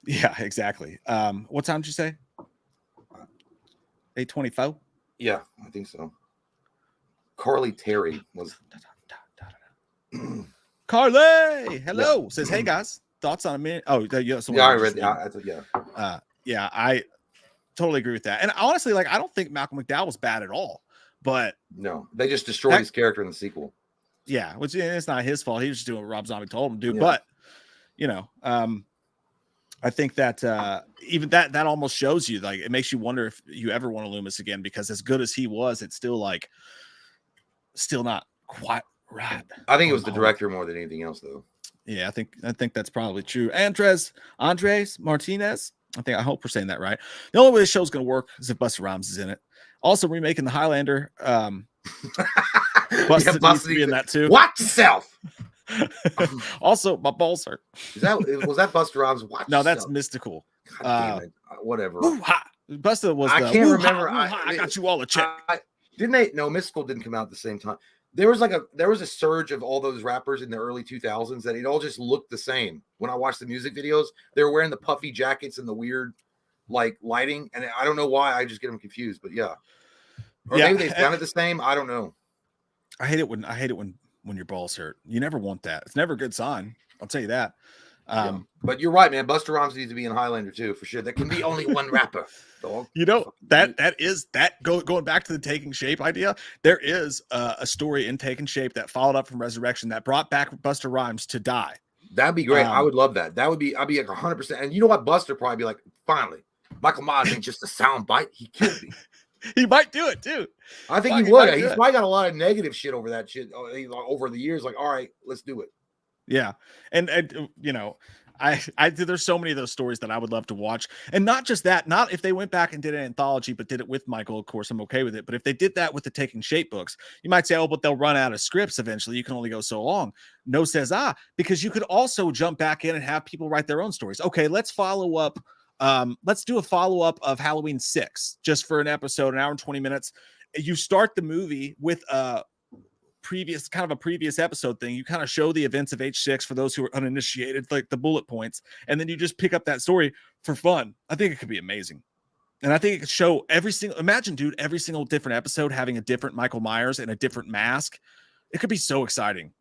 Yeah, exactly. What time did you say? 8:24. Yeah, I think so. Carly Terry was. Carly, hello. Yeah. Says, hey guys, thoughts on a minute? Oh, yeah, I read that. Yeah, I totally agree with that. And honestly, like, I don't think Malcolm McDowell was bad at all. But no, they just destroyed his character in the sequel. Yeah, which it's not his fault. He was just doing what Rob Zombie told him to do. Yeah. But I think that even that almost shows you, like, it makes you wonder if you ever want to Loomis again, because as good as he was, it's still not quite right. I think it was the director more than anything else, though. Yeah, I think that's probably true. Andres Martinez. I hope we're saying that right. The only way the show's going to work is if Busta Rhymes is in it. Also remaking the Highlander. Busted needs to be in that too. Watch yourself. Also, my balls hurt. Was that Busta Rhymes? Watch no, that's Mystical. God damn it. Whatever. Busta was. I can't remember. I got you all a check. Didn't they? No, Mystical didn't come out at the same time. there was a surge of all those rappers in the early 2000s that it all just looked the same. When I watched the music videos, they were wearing the puffy jackets and the weird like lighting, and I don't know why. I just get them confused, but yeah, or maybe they sounded the same. I don't know. I hate it when your balls hurt. You never want that. It's never a good sign. I'll tell you that. Yeah. But you're right, man. Busta Rhymes needs to be in Highlander too, for sure. There can be only one rapper. Dog. You know, going back to the Taking Shape idea, there is a story in Taking Shape that followed up from Resurrection that brought back Busta Rhymes to die. That'd be great. I would love that. I'd be like 100%. And you know what? Buster probably be like, finally, Michael Myers ain't just a sound bite. He killed me. He might do it too. I think he would. He's probably got a lot of negative shit over that shit over the years. Like, all right, let's do it. Yeah. And you know, there's so many of those stories that I would love to watch. And not just that, not if they went back and did an anthology, but did it with Michael, of course, I'm okay with it. But if they did that with the Taking Shape books, you might say, oh, but they'll run out of scripts eventually. You can only go so long. No, says because you could also jump back in and have people write their own stories. Okay, let's follow up. Let's do a follow-up of Halloween 6 just for an episode, an hour and 20 minutes. You start the movie with a previous episode thing. You kind of show the events of H6 for those who are uninitiated, like the bullet points, and then you just pick up that story for fun. I think it could be amazing. And I think it could show every single different episode having a different Michael Myers and a different mask. It could be so exciting.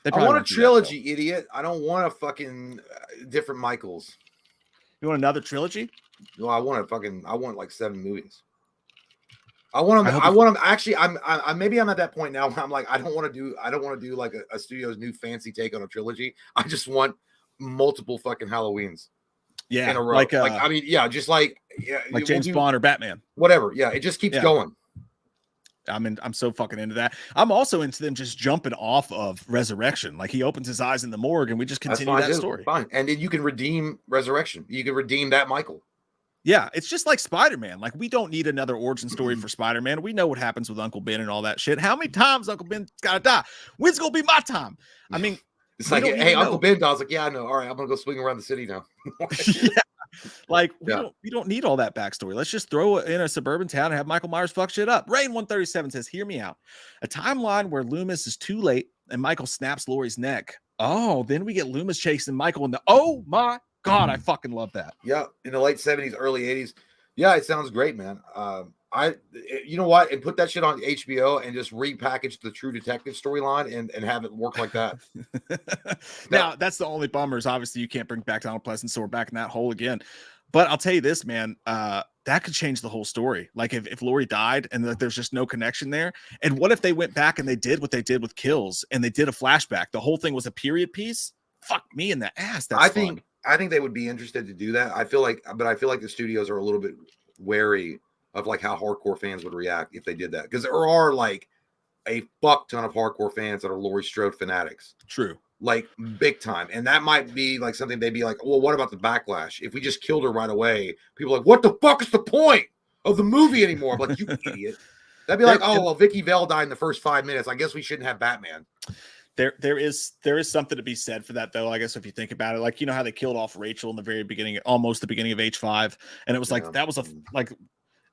I want a trilogy, idiot. I don't want a fucking different Michaels. You want another trilogy? No, I want like 7 movies. I want them. Actually, maybe I'm at that point now where I'm like, I don't want to do like a studio's new fancy take on a trilogy. I just want multiple fucking Halloweens. Yeah, in a row. Just like James Bond or Batman. Whatever. Yeah, it just keeps going. I'm so fucking into that. I'm also into them just jumping off of Resurrection. Like he opens his eyes in the morgue and we just continue that story. Fine. And then you can redeem Resurrection. You can redeem that Michael. Yeah, it's just like Spider-Man. Like we don't need another origin story for Spider-Man. We know what happens with Uncle Ben and all that shit. How many times Uncle Ben's gotta die? When's gonna be my time? I mean, it's like, hey, Uncle Ben dies. Like, yeah, I know. All right, I'm gonna go swing around the city now. Yeah. Like we don't need all that backstory. Let's just throw it in a suburban town and have Michael Myers fuck shit up. Rain 137 says, hear me out. A timeline where Loomis is too late and Michael snaps Laurie's neck. Oh, then we get Loomis chasing Michael in the oh my God, I fucking love that. Yeah, in the late 70s, early 80s. Yeah, it sounds great, man. You know what? And put that shit on HBO and just repackage the True Detective storyline and have it work like that. Now, that's the only bummer is obviously you can't bring back Donald Pleasance, so we're back in that hole again. But I'll tell you this, man, that could change the whole story. Like if Laurie died and there's just no connection there. And what if they went back and they did what they did with Kills and they did a flashback? The whole thing was a period piece. Fuck me in the ass. I think they would be interested to do that. I feel like the studios are a little bit wary of like how hardcore fans would react if they did that. Because there are like a fuck ton of hardcore fans that are Laurie Strode fanatics. True. Like big time. And that might be like something they'd be like, well, what about the backlash? If we just killed her right away, people are like, what the fuck is the point of the movie anymore? I'm like, you idiot. That'd be like, oh, well, Vicky Vale died in the first 5 minutes. I guess we shouldn't have Batman. There is something to be said for that, though. I guess if you think about it, like, you know how they killed off Rachel in the very beginning, almost the beginning of H5, and it was like that was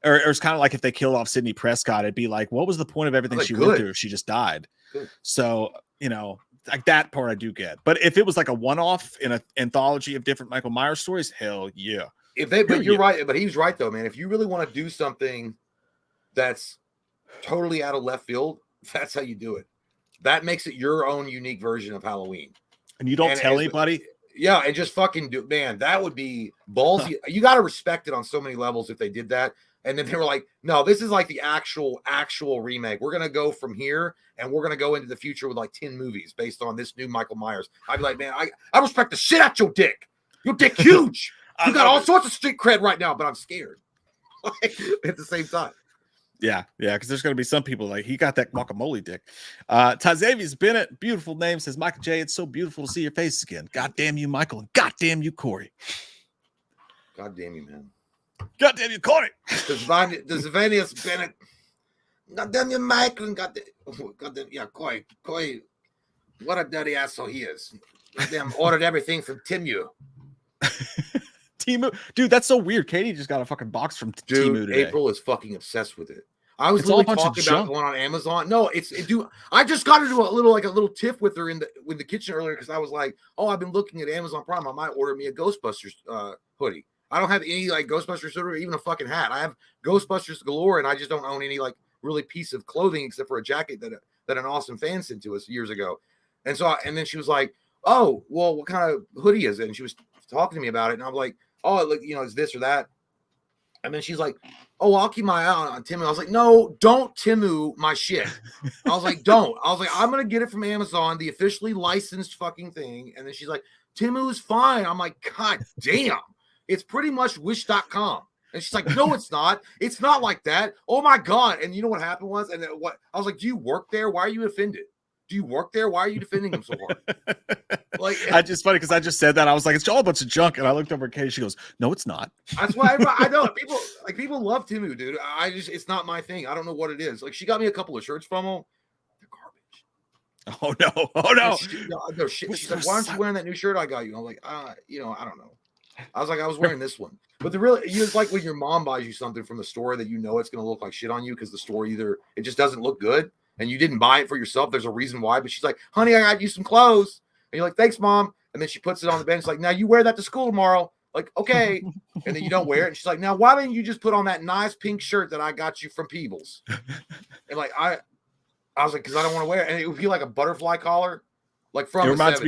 or it's kind of like if they killed off Sidney Prescott, it'd be like, what was the point of everything she went through if she just died? Good. So, you know, like that part I do get. But if it was like a one-off in an anthology of different Michael Myers stories, hell yeah. You're right, but he's right though, man. If you really want to do something that's totally out of left field, that's how you do it. That makes it your own unique version of Halloween. And you don't tell anybody? Yeah, and just fucking do it. Man, that would be ballsy. You got to respect it on so many levels if they did that. And then they were like, no, this is like the actual remake. We're going to go from here and we're going to go into the future with like 10 movies based on this new Michael Myers. I'd be like, man, I respect the shit out your dick. Your dick huge. You got all sorts of street cred right now, but I'm scared at the same time. Yeah, because there's going to be some people like, he got that guacamole dick. Tazavius Bennett, beautiful name, says, Michael J., it's so beautiful to see your face again. God damn you, Michael, and god damn you, Corey. God damn you, man. God damn you, Corey. Tazavius Bennett. God damn you, Michael, and god damn, yeah, Corey, what a dirty asshole he is. Goddamn, ordered everything from Timu. Timu, dude, that's so weird. Katie just got a fucking box from Timu today. April is fucking obsessed with it. I was It's all a literally bunch of talking about junk. going on Amazon. No, dude. I just got into a little tiff with her in the kitchen earlier because I was like, oh, I've been looking at Amazon Prime. I might order me a Ghostbusters hoodie. I don't have any like Ghostbusters hoodie or even a fucking hat. I have Ghostbusters galore, and I just don't own any like really piece of clothing except for a jacket that an awesome fan sent to us years ago. And so, and then she was like, oh, well, what kind of hoodie is it? And she was talking to me about it, and I'm like, oh, look, it's this or that. And then she's like, oh, I'll keep my eye on Temu. I was like, no, don't Temu my shit. I was like, don't. I was like, I'm going to get it from Amazon, the officially licensed fucking thing. And then she's like, Temu's fine. I'm like, God damn. It's pretty much wish.com. And she's like, no, it's not. It's not like that. Oh, my God. And you know what happened was? And what I was like, do you work there? Why are you offended? Do you work there? Why are you defending him so hard? Like, I just funny because I just said that. I was like, it's all a bunch of junk. And I looked over at Katie. She goes, no, it's not. That's why I know people love Temu, dude. It's not my thing. I don't know what it is. Like, she got me a couple of shirts from him. They're garbage. Oh no. Oh no. No shit. She's like, why aren't you wearing that new shirt I got you? I'm like, I don't know. I was like, I was wearing this one. But it's like when your mom buys you something from the store that it's gonna look like shit on you because the store either it just doesn't look good. And you didn't buy it for yourself. There's a reason why. But she's like, honey, I got you some clothes. And you're like, thanks, mom. And then she puts it on the bench. It's like, now you wear that to school tomorrow. Like, okay. And then you don't wear it. And she's like, now why didn't you just put on that nice pink shirt that I got you from Peebles? And like, I was like, because I don't want to wear it. And it would be like a butterfly collar. Like from It reminds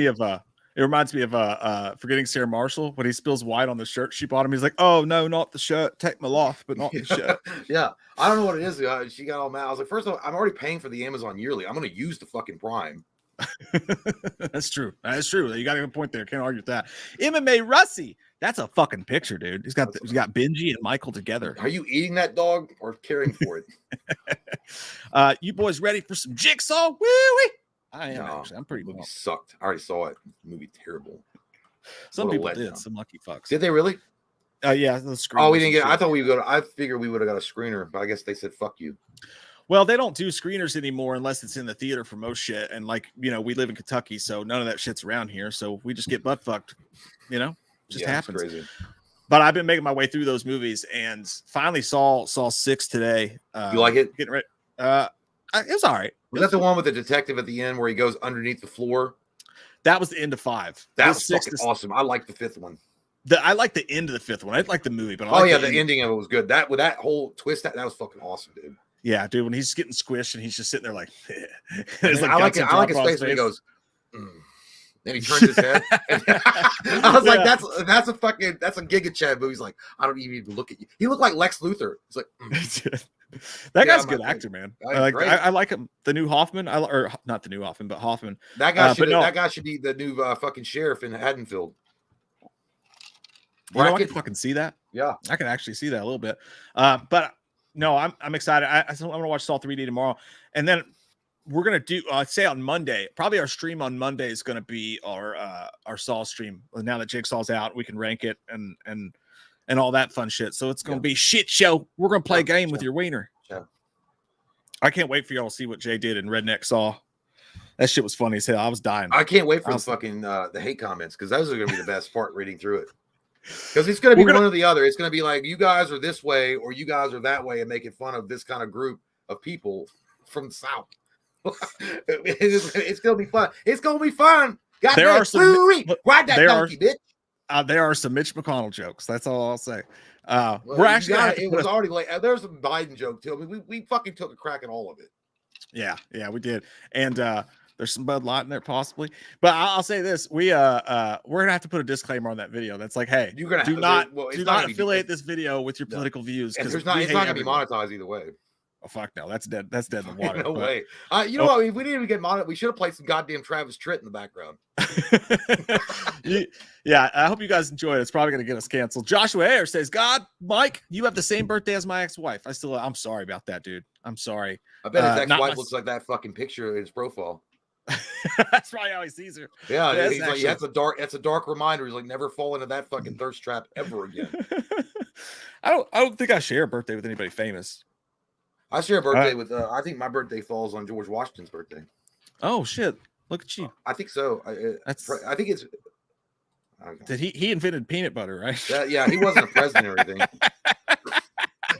me of Forgetting Sarah Marshall when he spills white on the shirt she bought him. He's like, oh no, not the shirt. Take my life, but not the shirt. Yeah. I don't know what it is. She got all mad. I was like, first of all, I'm already paying for the Amazon yearly. I'm going to use the fucking Prime. That's true. That's true. You got a good point there. Can't argue with that. MMA Russie. That's a fucking picture, dude. He's got Benji and Michael together. Are you eating that dog or caring for it? You boys ready for some Jigsaw? Woo-wee. I am actually. I'm pretty. The movie sucked. I already saw it. The movie terrible. Some people did. Some lucky fucks. Did they really? Yeah. The screen. Oh, we didn't get. I thought I figured we would have got a screener, but I guess they said fuck you. Well, they don't do screeners anymore unless it's in the theater for most shit. And we live in Kentucky, so none of that shit's around here. So we just get butt fucked. Just happens. Crazy. But I've been making my way through those movies and finally saw 6 today. You like it? Getting ready. It was all right. Was that the one with the detective at the end where he goes underneath the floor? That was the end of 5. That was fucking awesome. I like the 5th one. I like the end of the 5th one. I didn't like the movie, but the ending of it was good. That with that whole twist, that was fucking awesome, dude. Yeah, dude. When he's getting squished and he's just sitting there like, I like his face when he goes. Then he turns his head. I was like, that's a Giga Chad movie. He's like, I don't even look at you. He looked like Lex Luthor. It's like that guy's a good actor, man. I like him. The new Hoffman, or not the new Hoffman, but Hoffman. That guy should be the new fucking sheriff in Haddonfield. I can fucking see that. Yeah, I can actually see that a little bit. But no, I'm excited. I'm gonna watch Saw 3D tomorrow, and then we're gonna do. I'd say on Monday. Probably our stream on Monday is gonna be our Saw stream. Now that Jigsaw's out, we can rank it and all that fun shit. So it's gonna be shit show. We're gonna play a game with your wiener. Yeah. I can't wait for y'all to see what Jay did in Redneck Saw. That shit was funny as hell. I was dying. I can't wait for the hate comments because those are gonna be the best part reading through it. Because it's going to be one or the other. It's going to be like, you guys are this way or you guys are that way and making fun of this kind of group of people from the South. It's going to be fun. It's going to be fun. There are some ride that donkey, bitch. There are some Mitch McConnell jokes. That's all I'll say. We're actually it was already like there's a Biden joke too. I mean, we fucking took a crack at all of it. Yeah, we did. And there's some Bud Light in there possibly, but I'll say this: we're gonna have to put a disclaimer on that video. That's like, hey, do not affiliate this video with your political views because it's not gonna be monetized either way. Oh fuck no, that's dead. That's dead in the water. No way. You know what? If we didn't even get monetized, we should have played some goddamn Travis Tritt in the background. Yeah, I hope you guys enjoy it. It's probably gonna get us canceled. Joshua Ayer says, "God, Mike, you have the same birthday as my ex-wife." I'm sorry about that, dude. I'm sorry. I bet his ex-wife looks like that fucking picture in his profile. That's probably how he sees her. Yeah, he's like, that's a dark reminder. He's like, never fall into that fucking thirst trap ever again. I don't think I share a birthday with anybody famous. I share a birthday with. I think my birthday falls on George Washington's birthday. Oh shit! Look at you. I think so. I think it's. Did he invented peanut butter, right? Yeah, he wasn't a president or anything.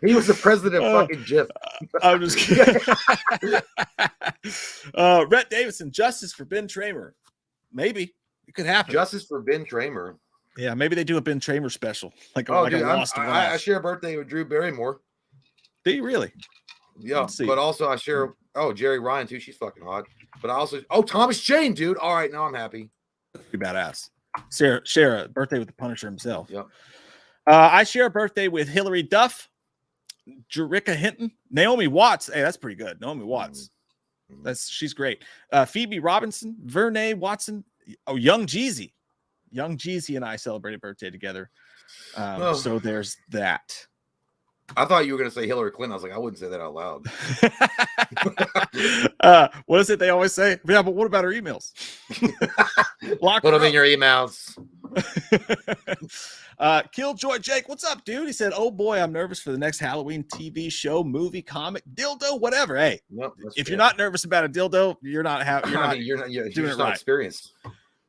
He was the president of fucking GIF. I'm just kidding. Rhett Davidson, justice for Ben Tramer. Maybe it could happen. Justice for Ben Tramer. Yeah, maybe they do a Ben Tramer special. Like, oh, like dude, a lost I share a birthday with Drew Barrymore. Do you really? Yeah, but also I share. Oh, Jerry Ryan too. She's fucking hot. But I also. Oh, Thomas Jane, dude. All right, now I'm happy. Be badass. Share a birthday with the Punisher himself. Yep. I share a birthday with Hillary Duff, Jerica Hinton, Naomi Watts. Hey, that's pretty good. Naomi Watts. She's great. Phoebe Robinson, Vernay Watson. Oh, Young Jeezy. Young Jeezy and I celebrated birthday together. So there's that. I thought you were going to say Hillary Clinton. I was like, I wouldn't say that out loud. What is it they always say? Yeah, but what about her emails? Put them in your emails. Killjoy Jake, what's up, dude? He said, oh boy, I'm nervous for the next Halloween TV show, movie, comic, dildo, whatever. Hey, if you're not nervous about a dildo, you're not doing it right. Experienced.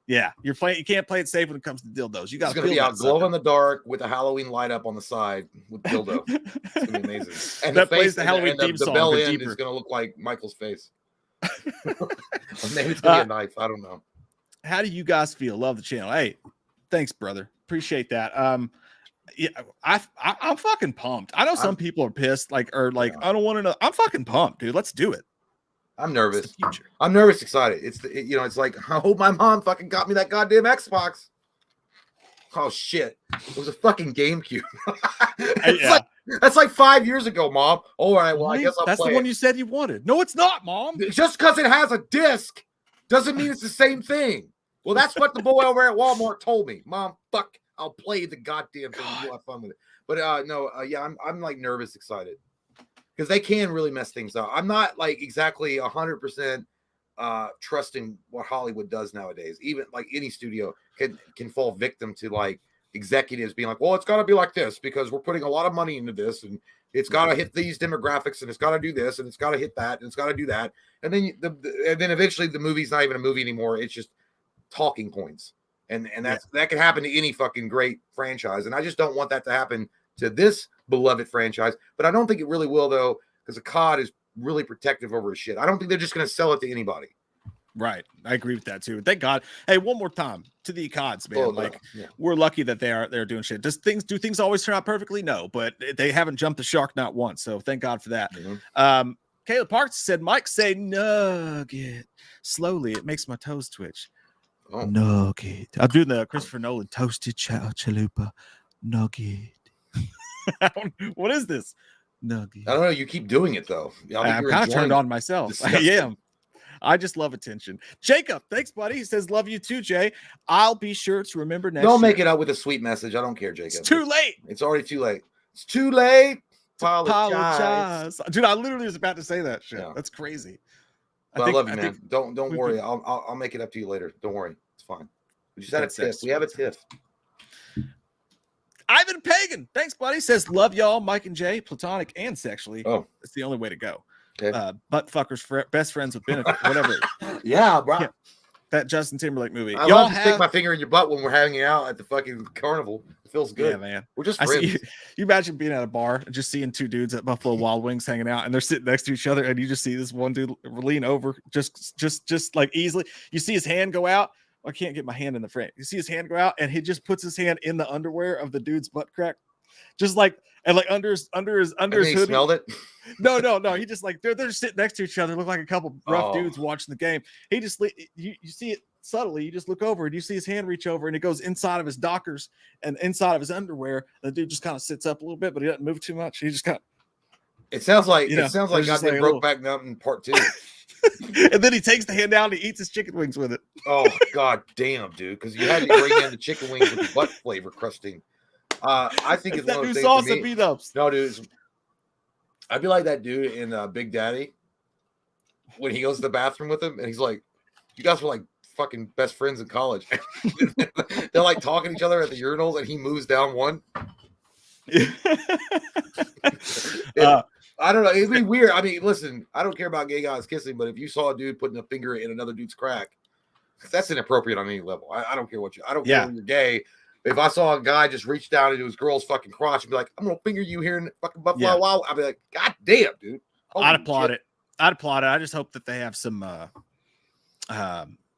Yeah, you can't play it safe when it comes to dildos. You got to be out glow in the dark with a Halloween light up on the side with dildo. It's gonna be amazing. And that plays the Halloween theme song. The bell end is gonna look like Michael's face. Maybe it's gonna be a knife. I don't know. How do you guys feel? Love the channel. Hey, thanks, brother. Appreciate that. Yeah, I'm fucking pumped. I know some people are pissed, I don't want to know. I'm fucking pumped, dude. Let's do it. I'm nervous. I'm nervous, excited. It's like, I hope my mom fucking got me that goddamn Xbox. Oh shit. It was a fucking GameCube. That's like 5 years ago, Mom. All right, well, I guess that's the one you said you wanted. No, it's not, Mom. Just because it has a disc doesn't mean it's the same thing. Well, that's what the boy over at Walmart told me. Mom, fuck, I'll play the goddamn thing. You'll have fun with it. But yeah, I'm like nervous, excited. Because they can really mess things up. I'm not like exactly 100% trusting what Hollywood does nowadays. Even like any studio can fall victim to like executives being like, well, it's got to be like this because we're putting a lot of money into this and it's got to hit these demographics and it's got to do this and it's got to hit that and it's got to do that. And then eventually the movie's not even a movie anymore. It's just talking points. And that can happen to any fucking great franchise. And I just don't want that to happen to this beloved franchise, but I don't think it really will though, because the COD is really protective over his shit. I don't think they're just going to sell it to anybody. Right, I agree with that too. Thank God. Hey, one more time to the CODs, man. We're lucky that they're doing shit. Do things always turn out perfectly? No, but they haven't jumped the shark not once. So thank God for that. Mm-hmm. Caleb Parks said, Mike, say nugget slowly. It makes my toes twitch. Oh. Nugget. I'm doing the Christopher Nolan toasted chalupa nugget. What is this? Nugget. I don't know. You keep doing it though. I'm kind of turned on myself. I am. I just love attention. Jacob, thanks, buddy. He says, love you too, Jay. I'll be sure to remember next Don't make it up with a sweet message. I don't care, Jacob. It's too late. It's already too late. It's too late. Apologize. Dude, I literally was about to say that shit. Yeah. That's crazy. I love you, man. Don't worry. I'll make it up to you later. Don't worry. It's fine. We just had a tiff. We have a tiff. Ivan Pagan, thanks, buddy. Says, love y'all, Mike and Jay, platonic and sexually. Oh, it's the only way to go. Okay. Butt fuckers, best friends with benefit, whatever. Yeah, bro. Yeah. That Justin Timberlake movie. I love to stick my finger in your butt when we're hanging out at the fucking carnival. It feels good. Yeah, man. We're just friends. You imagine being at a bar and just seeing two dudes at Buffalo Wild Wings hanging out, and they're sitting next to each other, and you just see this one dude lean over, just like easily. You see his hand go out. I can't get my hand in the frame. You see his hand go out, and he just puts his hand in the underwear of the dude's butt crack, just like under his hoodie. He smelled it. No. He just like they're just sitting next to each other, look like a couple rough dudes watching the game. He just you see it subtly. You just look over and you see his hand reach over, and it goes inside of his Dockers and inside of his underwear. And the dude just kind of sits up a little bit, but he doesn't move too much. He just kind of. It sounds like goddamn Brokeback Mountain Part 2. And then he takes the hand out and he eats his chicken wings with it. Oh god damn, dude! Because you had to bring in the chicken wings with the butt flavor crusting. I think it's that one of new those sauce things and beat ups. No, dude, I'd be like that dude in Big Daddy when he goes to the bathroom with him, and he's like, "You guys were like fucking best friends in college." They're like talking to each other at the urinals, and he moves down one. I don't know. It'd be weird. I mean, listen, I don't care about gay guys kissing, but if you saw a dude putting a finger in another dude's crack, that's inappropriate on any level. I don't care what I don't care when you're gay. If I saw a guy just reach down into his girl's fucking crotch and be like, I'm gonna finger you here in fucking Buffalo Wild, I'd be like, God damn, dude. I'd applaud it. I'd applaud it. I just hope that they have some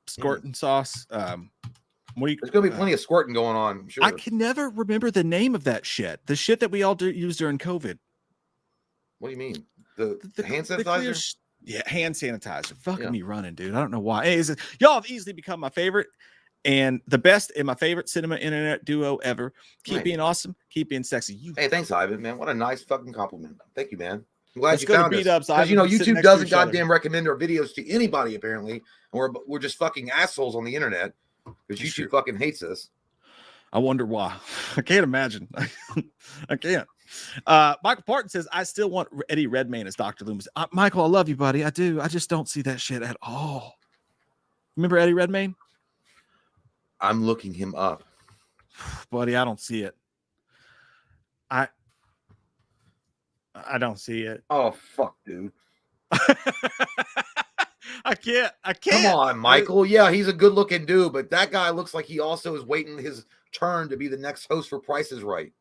squirting sauce. There's gonna be plenty of squirting going on. I'm sure. I can never remember the name of that shit. The shit that we all used during COVID. What do you mean? The hand sanitizer? Yeah, hand sanitizer. Fucking me running, dude. I don't know why. Hey, y'all have easily become my favorite and the best and my favorite cinema internet duo ever. Keep being awesome. Keep being sexy. Hey, thanks, Ivan, man. What a nice fucking compliment. Thank you, man. I'm glad Let's you go found to us. Because YouTube doesn't goddamn recommend our videos to anybody apparently, and we're just fucking assholes on the internet because YouTube fucking hates us. I wonder why. I can't imagine. I can't. Michael Parton says, I still want Eddie Redmayne as Dr. Loomis. Michael, I love you, buddy. I do. I just don't see that shit at all. Remember Eddie Redmayne? I'm looking him up. Buddy, I don't see it. I don't see it. Oh, fuck, dude. I can't. Come on, Michael. Yeah, he's a good looking dude, but that guy looks like he also is waiting his turn to be the next host for Price is Right.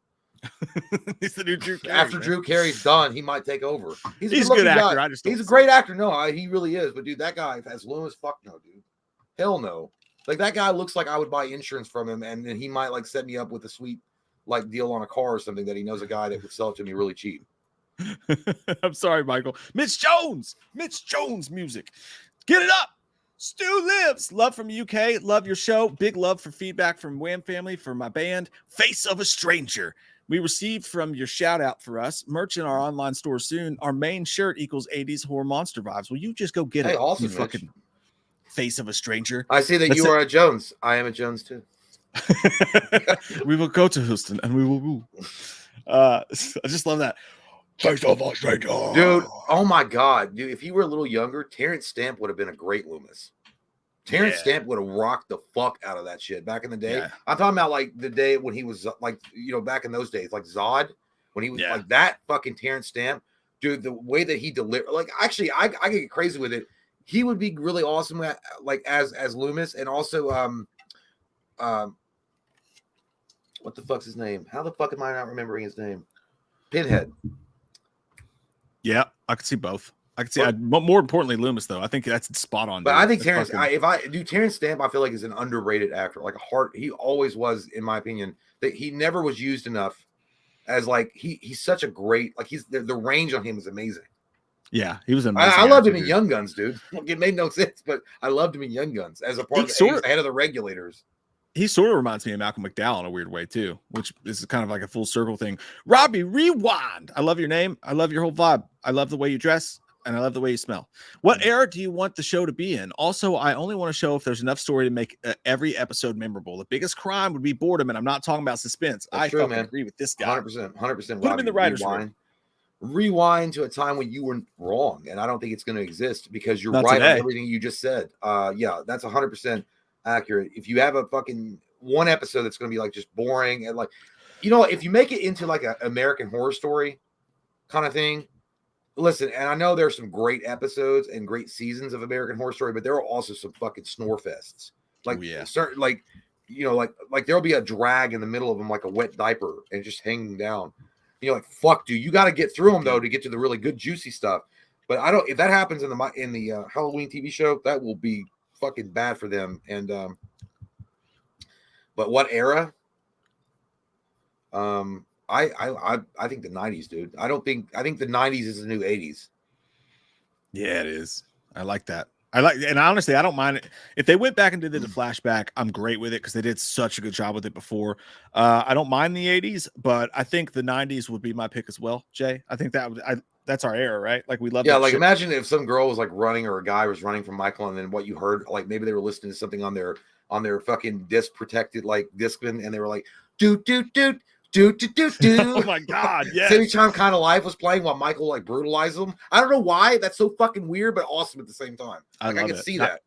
He's the new Drew Carey. After Drew Carey's done, he might take over. He's a good actor. Guy. He's a great actor. No, he really is. But dude, that guy as Loomis, fuck no, dude. Hell no. Like that guy looks like I would buy insurance from him, and then he might like set me up with a sweet like deal on a car or something that he knows a guy that would sell it to me really cheap. I'm sorry, Michael. Mitch Jones music. Get it up. Stu Lives. Love from UK. Love your show. Big love for feedback from Wham family for my band, Face of a Stranger. We received from your shout out for us merch in our online store soon. Our main shirt equals 80s horror monster vibes. Will you just go get it? Awesome, you fucking Face of a Stranger. I see that you are a Jones. I am a Jones too. We will go to Houston and we will woo. I just love that. Face of a Stranger. Dude, oh my God. Dude, if you were a little younger, Terrence Stamp would have been a great Loomis. Terrence Stamp would have rocked the fuck out of that shit back in the day. Yeah. I'm talking about like the day when he was like, back in those days, like Zod, when he was like that fucking Terrence Stamp. Dude, the way that he delivered, like actually, I get crazy with it. He would be really awesome at, like as Loomis, and also what the fuck's his name? How the fuck am I not remembering his name? Pinhead. Yeah, I could see both. I could see. More importantly, Loomis though. I think that's spot on. But dude. I think Terrence. If I do Terrence Stamp, I feel like is an underrated actor. Like he always was, in my opinion. That he never was used enough as like he's such a great like he's the range on him is amazing. Yeah, he was amazing. I loved him in Young Guns, dude. It made no sense, but I loved him in Young Guns as a part of the head of the Regulators. He sort of reminds me of Malcolm McDowell in a weird way too, which is kind of like a full circle thing. Robbie, rewind. I love your name. I love your whole vibe. I love the way you dress. And I love the way you smell. What era do you want the show to be in? Also, I only want to show if there's enough story to make every episode memorable. The biggest crime would be boredom, and I'm not talking about suspense. That's I agree with this guy. 100%. Put him in the writer's room. Rewind to a time when you were wrong, and I don't think it's going to exist because you're right on everything you just said. Yeah, that's 100% accurate. If you have a fucking one episode that's going to be like just boring and like, if you make it into like an American Horror Story kind of thing. Listen, and I know there's some great episodes and great seasons of American Horror Story, but there are also some fucking snore fests. Like, certain, like there'll be a drag in the middle of them, like a wet diaper, and just hanging down. Like, fuck, dude, you got to get through them though to get to the really good juicy stuff. But I don't. If that happens in the Halloween TV show, that will be fucking bad for them. And but what era? I think the 90s, dude. I think the 90s is the new 80s. Yeah, it is. I like that. And honestly, I don't mind it. If they went back and did the flashback, I'm great with it because they did such a good job with it before. I don't mind the 80s, but I think the 90s would be my pick as well, Jay. I think that's our era, right? Like we love that like shit. Imagine if some girl was like running or a guy was running from Michael and then what you heard, like maybe they were listening to something on their fucking disc protected like Discman and they were like, doot. Oh my God! Yes. City Chime Kind of Life was playing while Michael like brutalized them. I don't know why. That's so fucking weird, but awesome at the same time. Like, I can see that.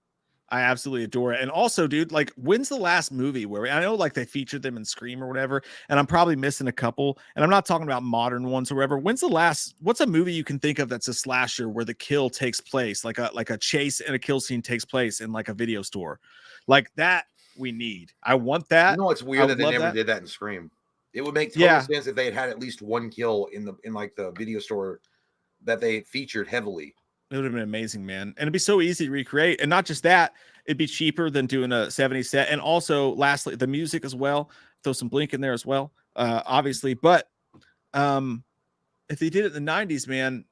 I absolutely adore it. And also, dude, like, when's the last movie where I know like they featured them in Scream or whatever, and I'm probably missing a couple. And I'm not talking about modern ones or whatever. What's a movie you can think of that's a slasher where the kill takes place, like a chase and a kill scene takes place in like a video store, like that? we need. I want that. You know, it's weird that they never did that in Scream. It would make total sense if they had at least one kill in like the video store that they featured heavily. It would have been amazing, man. And it'd be so easy to recreate. And not just that, it'd be cheaper than doing a 70s set. And also, lastly, the music as well. Throw some Blink in there as well, obviously. But if they did it in the 90s, man,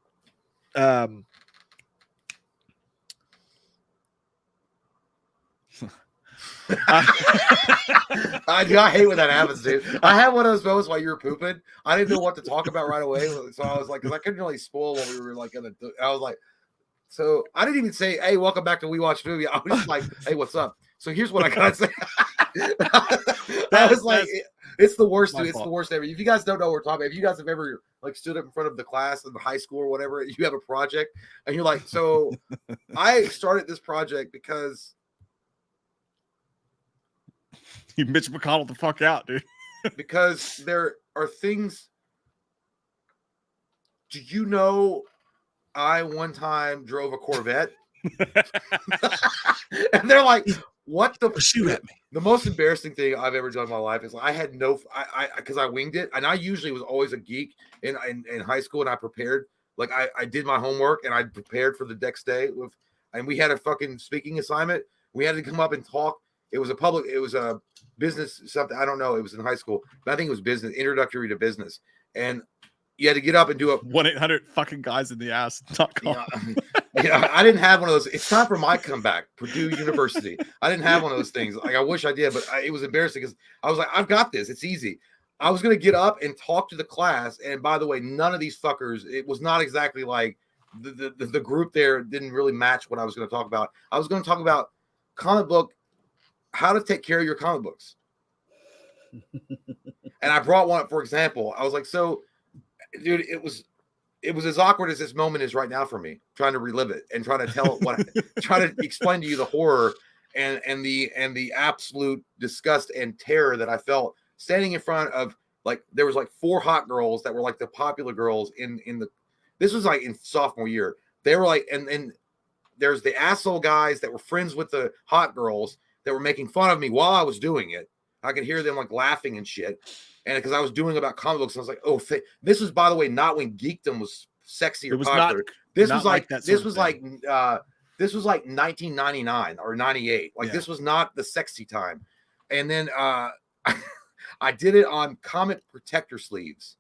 I hate when that happens, dude. I had one of those moments while you were pooping. I didn't know what to talk about right away, so I was like, because I couldn't really spoil what we were like. I was like, so I didn't even say, "Hey, welcome back to We Watch Movie." I was just like, "Hey, what's up?" So here's what I gotta say. I was like, it's the worst, dude. It's the worst ever. If you guys don't know what we're talking about, if you guys have ever like stood up in front of the class in high school or whatever, you have a project and you're like, so I started this project because. You Mitch McConnell the fuck out, dude. Because there are things. Do you know I one time drove a Corvette? And they're like, what the shoot at me? The most embarrassing thing I've ever done in my life is I had because I winged it, and I usually was always a geek in high school, and I prepared, like I did my homework and I prepared for the next day and we had a fucking speaking assignment. We had to come up and talk. It was a business something. I don't know. It was in high school, but I think it was business, introductory to business. And you had to get up and do a 1-800 fucking guys in the ass. I didn't have one of those. It's time for my comeback, Purdue University. I didn't have one of those things. Like I wish I did, but it was embarrassing because I was like, I've got this. It's easy. I was going to get up and talk to the class. And by the way, none of these fuckers, it was not exactly like the group there didn't really match what I was going to talk about. I was going to talk about comic book, how to take care of your comic books. And I brought one up, for example. I was like, so, dude, it was as awkward as this moment is right now for me, trying to relive it and trying to tell try to explain to you the horror and the absolute disgust and terror that I felt standing in front of, like, there was like 4 hot girls that were like the popular girls this was like in sophomore year. They were like, and there's the asshole guys that were friends with the hot girls that were making fun of me while I was doing it. I could hear them like laughing and shit. And because I was doing about comic books, I was like, oh, this was, by the way, not when geekdom was sexy or popular. This was like 1999 or 98. Like This was not the sexy time. And then I did it on comic protector sleeves.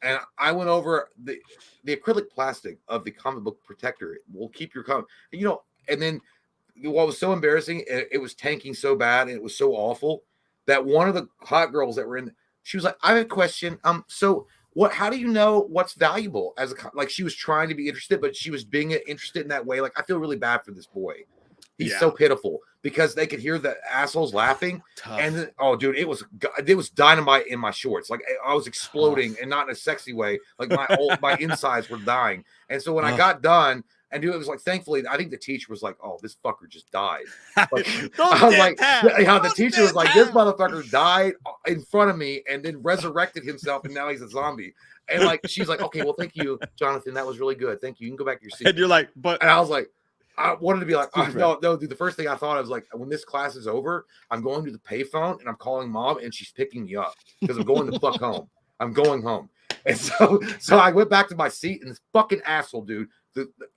And I went over the acrylic plastic of the comic book protector will keep your comic, and then what was so embarrassing, it was tanking so bad and it was so awful that one of the hot girls that were in, she was like, I have a question. So how do you know what's valuable like she was trying to be interested, but she was being interested in that way. Like, I feel really bad for this boy. He's so pitiful because they could hear the assholes laughing. Tough. And then, oh, dude, it was dynamite in my shorts. Like I was exploding and not in a sexy way. Like my insides were dying. And so when I got done, and dude, it was like, thankfully, I think the teacher was like, "Oh, this fucker just died." Like, I was like, the teacher was like, "This motherfucker died in front of me and then resurrected himself, and now he's a zombie." And like, she's like, "Okay, well, thank you, Jonathan. That was really good. Thank you. You can go back to your seat." And you're like, "But," and I was like, I wanted to be like, no, dude. The first thing I thought, I was like, when this class is over, I'm going to the payphone and I'm calling mom, and she's picking me up because I'm going to fuck home. I'm going home. And so I went back to my seat, and this fucking asshole, dude.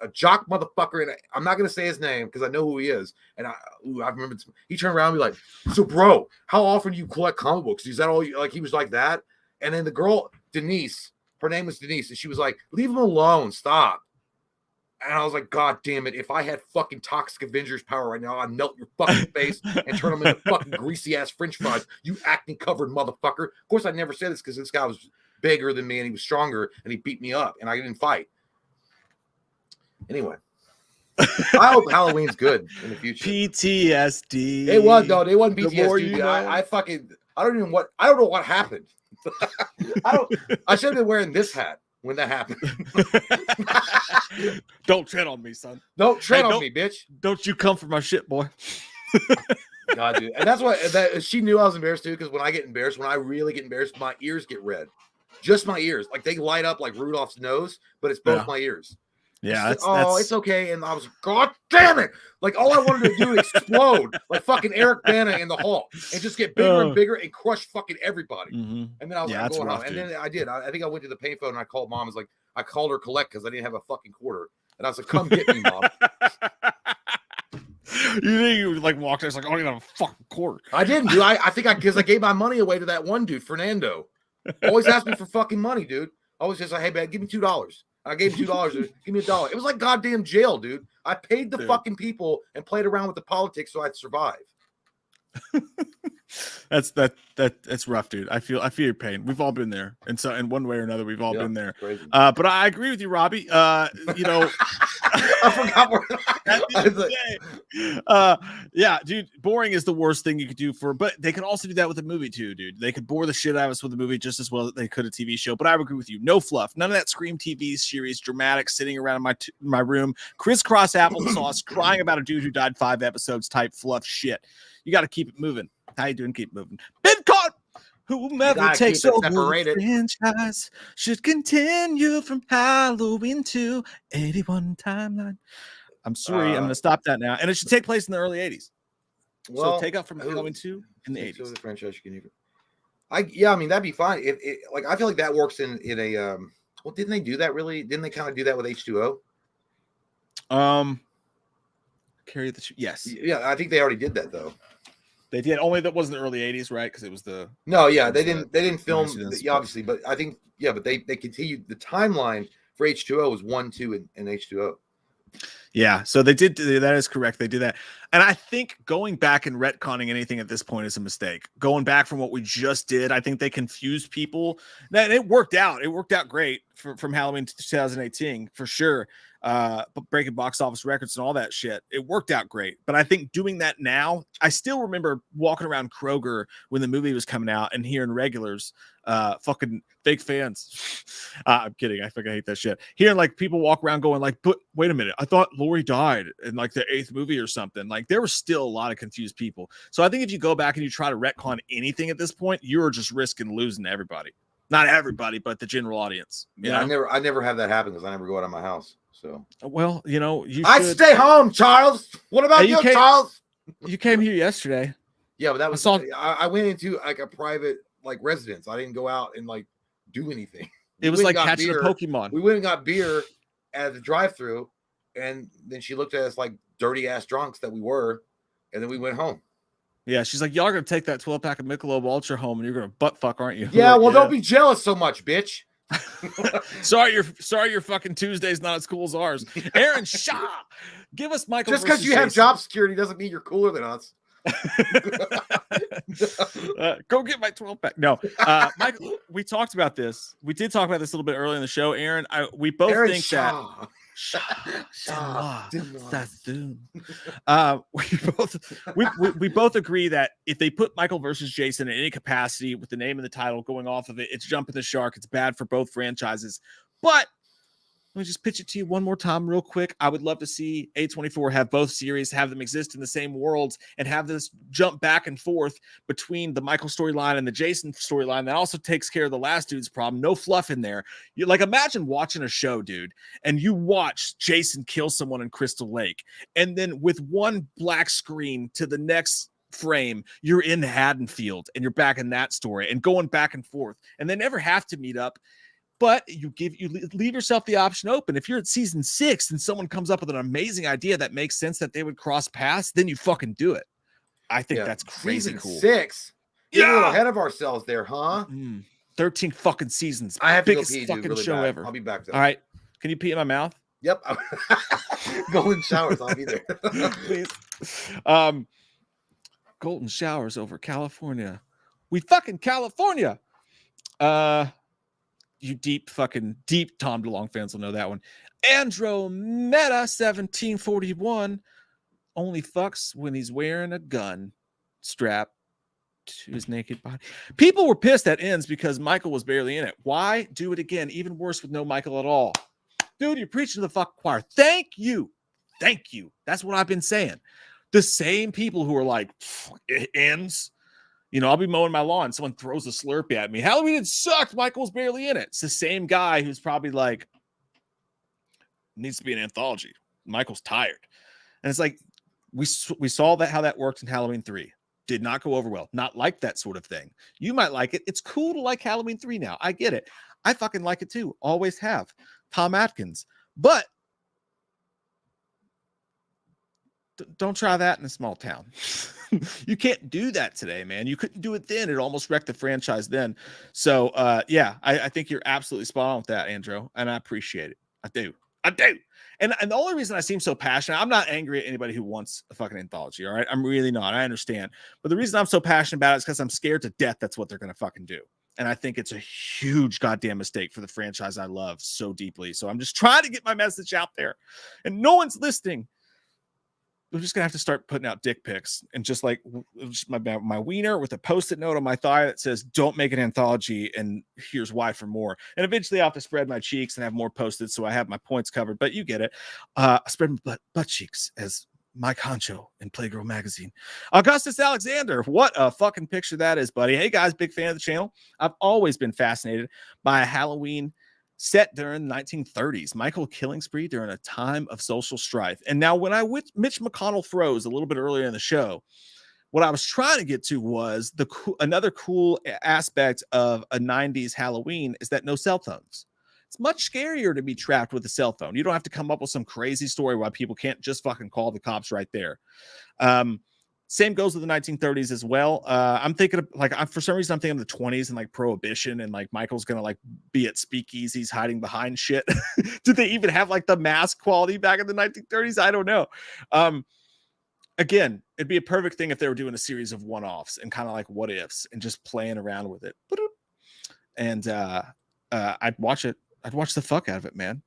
A jock motherfucker, and I'm not gonna say his name because I know who he is. And I remember he turned around and be like, "So, bro, how often do you collect comic books? Is that all you like?" He was like that. And then the girl, Denise, her name was Denise, and she was like, "Leave him alone, stop." And I was like, God damn it! If I had fucking Toxic Avengers power right now, I'd melt your fucking face and turn them into fucking greasy ass French fries. You acne covered motherfucker. Of course, I'd never say this because this guy was bigger than me and he was stronger and he beat me up and I didn't fight. Anyway, I hope Halloween's good in the future. PTSD. It was, though. It wasn't PTSD. I don't know what happened. I should have been wearing this hat when that happened. Don't tread on me, son. Don't tread on me, bitch. Don't you come for my shit, boy. God, dude. And that's why she knew I was embarrassed too, because when I get embarrassed, when I really get embarrassed, my ears get red. Just my ears. Like they light up like Rudolph's nose, but it's both my ears. Yeah, it's okay. And I was, God damn it! Like all I wanted to do is explode, like fucking Eric Bana in the Hulk, and just get bigger and bigger and crush fucking everybody. Mm-hmm. And then I was like, I'm going home. And then I did. I think I went to the payphone and I called mom. I was like, I called her collect because I didn't have a fucking quarter, and I was like, come get me, mom. You think you like walked there? It's like, I don't even have a fucking quarter. I didn't, dude. I think because I gave my money away to that one dude, Fernando. Always asked me for fucking money, dude. Always just like, hey man, give me $2. I gave him $2. Give me $1. It was like goddamn jail, dude. I paid the fucking people and played around with the politics so I'd survive. That's rough, dude. I feel your pain. We've all been there, and so in one way or another, we've all been there. Crazy. But I agree with you, Robbie. You know, I forgot where. Yeah, dude. Boring is the worst thing you could do but they can also do that with a movie too, dude. They could bore the shit out of us with a movie just as well as they could a TV show. But I agree with you. No fluff. None of that Scream TV series, dramatic, sitting around in my room, crisscross applesauce, crying about a dude who died 5 episodes type fluff shit. You got to keep it moving. How you doing? Keep moving. Been caught. Whomever takes over the franchise should continue from Halloween to 81 timeline. I'm sorry, I'm going to stop that now. And it should take place in the early 80s. Well, so take up from Halloween 2 in the 80s. The franchise can I mean, that'd be fine. Like I feel like that works in a well, didn't they do that really? Didn't they kind of do that with H2O? Carry the yes. Yeah, I think they already did that though. They did, only that wasn't the early 80s, right? Because it was the they didn't film obviously, but I think but they continued the timeline for H2O was 1, 2, and H2O. Yeah, so they did. That is correct. They did that, and I think going back and retconning anything at this point is a mistake. Going back from what we just did, I think they confused people. That it worked out. It worked out great from Halloween to 2018 for sure. But breaking box office records and all that shit, it worked out great. But I think doing that now, I still remember walking around Kroger when the movie was coming out and hearing regulars, fucking fake fans. I'm kidding. I think I hate that shit. Hearing like people walk around going like, but wait a minute, I thought Lori died in like the 8th movie or something. Like there were still a lot of confused people. So I think if you go back and you try to retcon anything at this point, you're just risking losing everybody. Not everybody, but the general audience. Yeah, I never have that happen because I never go out of my house. So well, you know, I stay home, Charles. What about you, Charles? You came here yesterday. Yeah, but that was I went into like a private like residence. I didn't go out and like do anything. It was like catching a Pokemon. We went and got beer at the drive-thru, and then she looked at us like dirty ass drunks that we were, and then we went home. Yeah, she's like, y'all are gonna take that 12-pack of Michelob Ultra home, and you're gonna butt fuck, aren't you? Yeah, well, don't be jealous so much, bitch. sorry your fucking Tuesday's not as cool as ours. Aaron Shaw, give us Michael. Just because you have job security doesn't mean you're cooler than us. Go get my 12-pack. No, Michael, we talked about this. We did talk about this a little bit earlier in the show, Aaron. We both think Shaw. that. We both agree that if they put Michael versus Jason in any capacity with the name and the title going off of it, it's jumping the shark. It's bad for both franchises. But let me just pitch it to you one more time real quick. I would love to see A24 have both series, have them exist in the same worlds, and have this jump back and forth between the Michael storyline and the Jason storyline that also takes care of the last dude's problem. No fluff in there. You like imagine watching a show, dude, and you watch Jason kill someone in Crystal Lake, and then with one black screen to the next frame, you're in Haddonfield and you're back in that story and going back and forth, and they never have to meet up. But you leave yourself the option open. If you're at season 6 and someone comes up with an amazing idea that makes sense that they would cross paths, then you fucking do it. I think that's crazy season cool. 6. We're a little ahead of ourselves there, huh? 13 fucking seasons. I have biggest to go pee, fucking dude, really show bad. ever. I'll be back there. All right. Can you pee in my mouth? Yep. Golden showers. I'll be there. Please. Golden showers over California. We fucking California. You deep Tom DeLonge fans will know that one. Andromeda 1741 only fucks when he's wearing a gun strap to his naked body. People were pissed at ends because Michael was barely in it. Why do it again? Even worse with no Michael at all. Dude, you're preaching to the fuck choir. Thank you. That's what I've been saying. The same people who are like, it ends. You know, I'll be mowing my lawn. Someone throws a Slurpee at me. Halloween, it sucked. Michael's barely in it. It's the same guy who's probably like, needs to be an anthology. Michael's tired. And it's like, we saw that how that worked in Halloween 3. Did not go over well. Not like that sort of thing. You might like it. It's cool to like Halloween 3 now. I get it. I fucking like it too. Always have. Tom Atkins. But don't try that in a small town. You can't do that today, man. You couldn't do it then. It almost wrecked the franchise then. So, yeah, I think you're absolutely spot on with that, Andrew, and I appreciate it. I do. And the only reason I seem so passionate, I'm not angry at anybody who wants a fucking anthology, all right? I'm really not. I understand. But the reason I'm so passionate about it is because I'm scared to death that's what they're going to fucking do. And I think it's a huge goddamn mistake for the franchise I love so deeply. So I'm just trying to get my message out there. And no one's listening. I'm just gonna have to start putting out dick pics and just like my wiener with a post-it note on my thigh that says "Don't make an anthology," and here's why for more. And eventually, I'll have to spread my cheeks and have more posted so I have my points covered. But you get it. I spread my butt cheeks as Mike Honcho in Playgirl magazine. Augustus Alexander, what a fucking picture that is, buddy. Hey guys, big fan of the channel. I've always been fascinated by a Halloween set during the 1930s, Michael killing spree during a time of social strife. And now when Mitch McConnell froze a little bit earlier in the show, what I was trying to get to was another cool aspect of a 90s Halloween is that no cell phones. It's much scarier to be trapped with a cell phone. You don't have to come up with some crazy story why people can't just fucking call the cops right there. Same goes with the 1930s as well. I'm thinking of for some reason I'm thinking of the 20s and like prohibition and like Michael's gonna like be at speakeasies hiding behind shit. Did they even have like the mask quality back in the 1930s? I don't know. Again, it'd be a perfect thing if they were doing a series of one-offs and kind of like what ifs and just playing around with it. And I'd watch it. I'd watch the fuck out of it, man.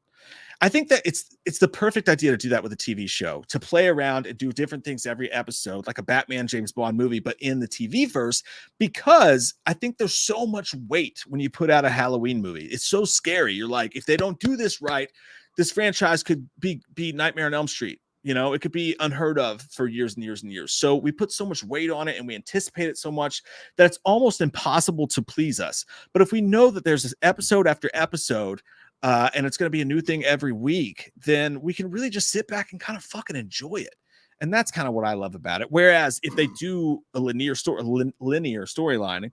I think that it's the perfect idea to do that with a TV show, to play around and do different things every episode, like a Batman James Bond movie, but in the TV verse, because I think there's so much weight when you put out a Halloween movie. It's so scary. You're like, if they don't do this right, this franchise could be Nightmare on Elm Street. You know, it could be unheard of for years and years and years. So we put so much weight on it and we anticipate it so much that it's almost impossible to please us. But if we know that there's this episode after episode, and it's going to be a new thing every week, then we can really just sit back and kind of fucking enjoy it. And that's kind of what I love about it. Whereas if they do a linear storyline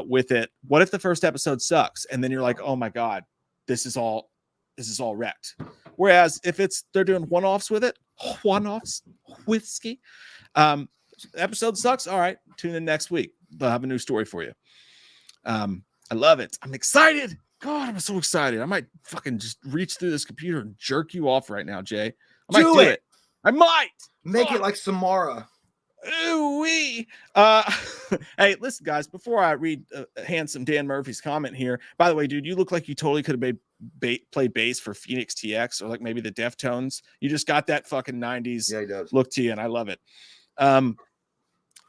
with it, what if the first episode sucks? And then you're like, oh my God, this is all wrecked. Whereas if they're doing one-offs with it, whiskey, episode sucks. All right, tune in next week. They'll have a new story for you. I love it. I'm excited. God, I'm so excited. I might fucking just reach through this computer and jerk you off right now, Jay. I might do it. I might. Make it like Samara. Ooh-wee. Hey, listen, guys, before I read handsome Dan Murphy's comment here, by the way, dude, you look like you totally could have played bass for Phoenix TX or like maybe the Deftones. You just got that fucking 90s look to you, and I love it.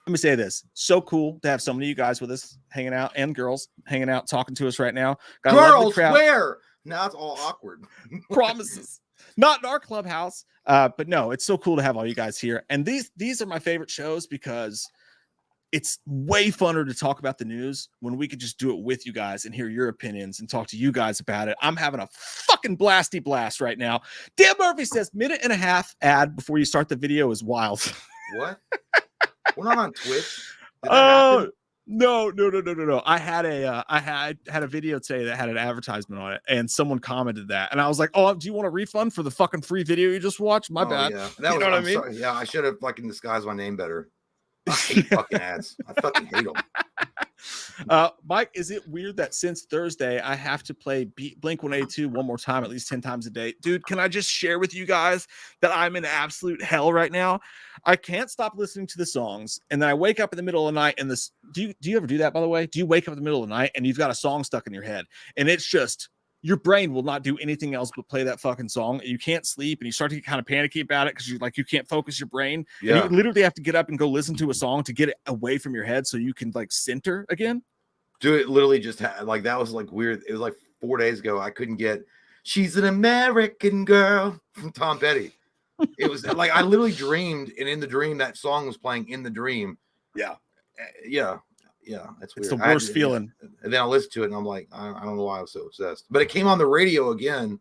Let me say this. So cool to have so many of you guys with us hanging out and girls hanging out, talking to us right now. Got girls, where? Now it's all awkward. Promises. Not in our clubhouse. But no, it's so cool to have all you guys here. And these are my favorite shows because it's way funner to talk about the news when we could just do it with you guys and hear your opinions and talk to you guys about it. I'm having a fucking blasty blast right now. Dan Murphy says 1.5-minute ad before you start the video is wild. What? We're not on Twitch. Oh no. I had a video today that had an advertisement on it, and someone commented that, and I was like, "Oh, do you want a refund for the fucking free video you just watched?" My bad. Yeah, you know what I mean? Sorry. Yeah, I should have fucking disguised my name better. I hate fucking ads. I fucking hate them. Mike, is it weird that since Thursday I have to play Blink-182 one more time, at least 10 times a day? Dude, can I just share with you guys that I'm in absolute hell right now? I can't stop listening to the songs, and then I wake up in the middle of the night and this. Do you ever do that, by the way? Do you wake up in the middle of the night and you've got a song stuck in your head, and it's just your brain will not do anything else but play that fucking song, and you can't sleep, and you start to get kind of panicky about it because you can't focus your brain. Yeah. And you literally have to get up and go listen to a song to get it away from your head so you can like center again. Dude, it literally just had like that was like weird. It was like 4 days ago. I couldn't get "She's an American Girl" from Tom Petty. It was like I literally dreamed, and in the dream that song was playing in the dream. Yeah. That's weird. It's the worst feeling. And then I listened to it, and I'm like, I don't know why I was so obsessed. But it came on the radio again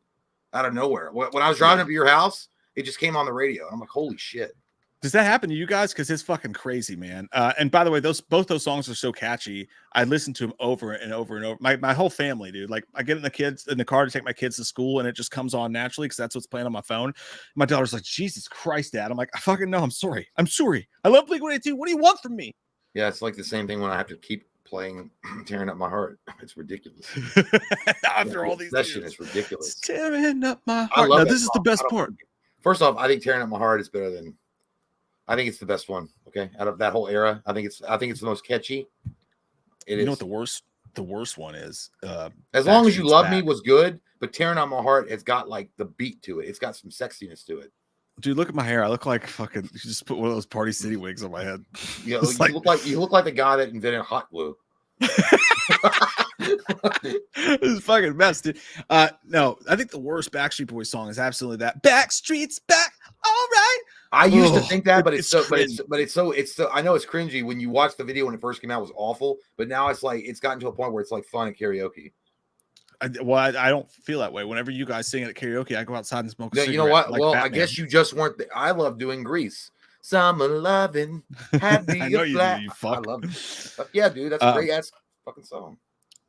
out of nowhere. When I was driving up to your house, it just came on the radio. I'm like, holy shit. Does that happen to you guys? Because it's fucking crazy, man. And by the way, both those songs are so catchy. I listen to them over and over and over. My whole family, dude. Like I get in the car to take my kids to school, and it just comes on naturally because that's what's playing on my phone. My daughter's like, Jesus Christ, Dad. I'm like, I fucking know. I'm sorry. I love Blink-182. What do you want from me? Yeah, it's like the same thing when I have to keep playing Tearing Up My Heart. It's ridiculous. After all these that years. Shit is ridiculous. It's tearing up my heart. I love this is the best part. First off, I think Tearing Up My Heart is better than. I think it's the best one. Okay, out of that whole era, I think it's the most catchy. You know what the worst one is? As Long as You Love Me was good, but Tearing On My Heart has got like the beat to it. It's got some sexiness to it. Dude, look at my hair. I look like fucking. You just put one of those Party City wigs on my head. You know, you look like the guy that invented hot glue. This is fucking mess, dude. No, I think the worst Backstreet Boys song is absolutely that. Backstreet's back. All right. I used to think that, but it's so I know it's cringy. When you watch the video when it first came out, it was awful, but now it's like it's gotten to a point where it's like fun at karaoke. I don't feel that way. Whenever you guys sing it at karaoke, I go outside and smoke a cigarette. You know what? Like well, Batman. I guess you just weren't. I love doing Grease. Summer loving, happy. I know you do. You fuck. I love it. Yeah, dude, that's a great ass fucking song.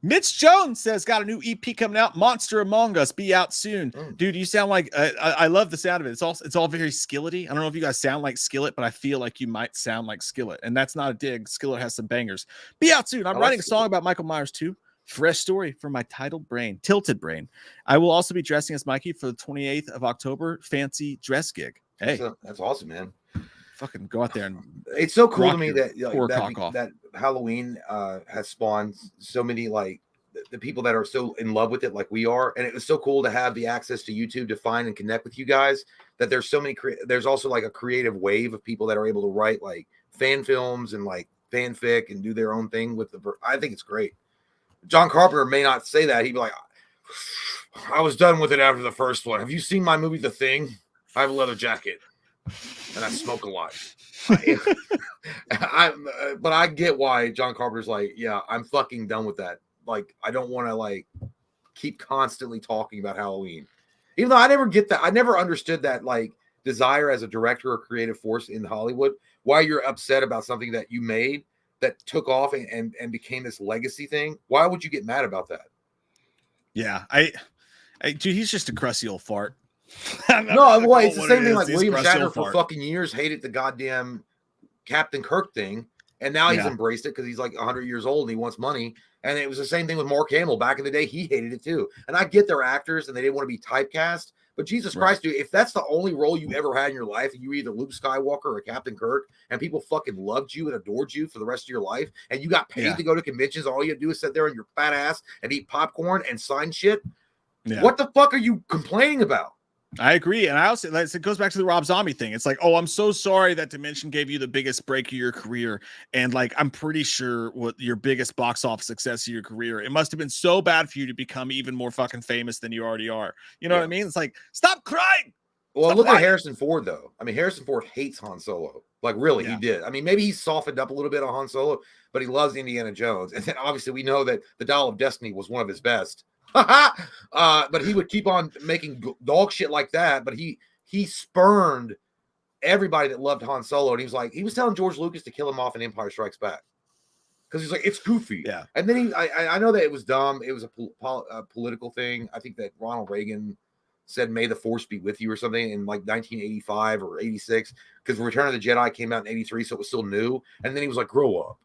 Mitch Jones says, got a new EP coming out. Monster Among Us, be out soon. Dude, you sound like I love the sound of it. It's all very skillety. I don't know if you guys sound like Skillet, but I feel like you might sound like Skillet. And that's not a dig. Skillet has some bangers. Be out soon. I'm writing a song about Michael Myers too. Fresh story from my tilted brain. I will also be dressing as Mikey for the 28th of October fancy dress gig. Hey, that's awesome, man. Fucking go out there and it's so cool to me that Halloween has spawned so many like the people that are so in love with it like we are, and it was so cool to have the access to YouTube to find and connect with you guys. That there's so many there's also like a creative wave of people that are able to write like fan films and like fanfic and do their own thing with I think it's great. John Carpenter may not say that. He'd be like, I was done with it after the first one. Have you seen my movie The Thing? I have a leather jacket and I smoke a lot. But I get why John Carpenter's like, yeah, I'm fucking done with that. Like, I don't want to like keep constantly talking about Halloween. Even though I never get that. I never understood that like desire as a director or creative force in Hollywood. Why you're upset about something that you made that took off and became this legacy thing. Why would you get mad about that? Yeah, dude, he's just a crusty old fart. No, well, it's the same thing. Like William Shatner for fucking years hated the goddamn Captain Kirk thing, and now he's embraced it because he's like 100 years old and he wants money. And it was the same thing with Mark Hamill back in the day. He hated it too. And I get they're actors and they didn't want to be typecast. But Jesus Christ, dude, if that's the only role you ever had in your life, and you were either Luke Skywalker or Captain Kirk, and people fucking loved you and adored you for the rest of your life, and you got paid to go to conventions, all you had to do is sit there on your fat ass and eat popcorn and sign shit, what the fuck are you complaining about? I agree. And I also, it goes back to the Rob Zombie thing. It's like, oh, I'm so sorry that Dimension gave you the biggest break of your career. And like, I'm pretty sure what your biggest box office success of your career, it must have been so bad for you to become even more fucking famous than you already are. You know what I mean? It's like, stop crying. Well, look at Harrison Ford, though. I mean, Harrison Ford hates Han Solo. Like, really, he did. I mean, maybe he's softened up a little bit on Han Solo, but he loves Indiana Jones. And then obviously we know that the Dial of Destiny was one of his best. But he would keep on making dog shit like that. But he spurned everybody that loved Han Solo, and he was telling George Lucas to kill him off in Empire Strikes Back because he's like, it's goofy. Yeah. And then I know that it was dumb. It was a political thing. I think that Ronald Reagan said, "May the Force be with you" or something in like 1985 or 86 because Return of the Jedi came out in 83, so it was still new. And then he was like, "Grow up."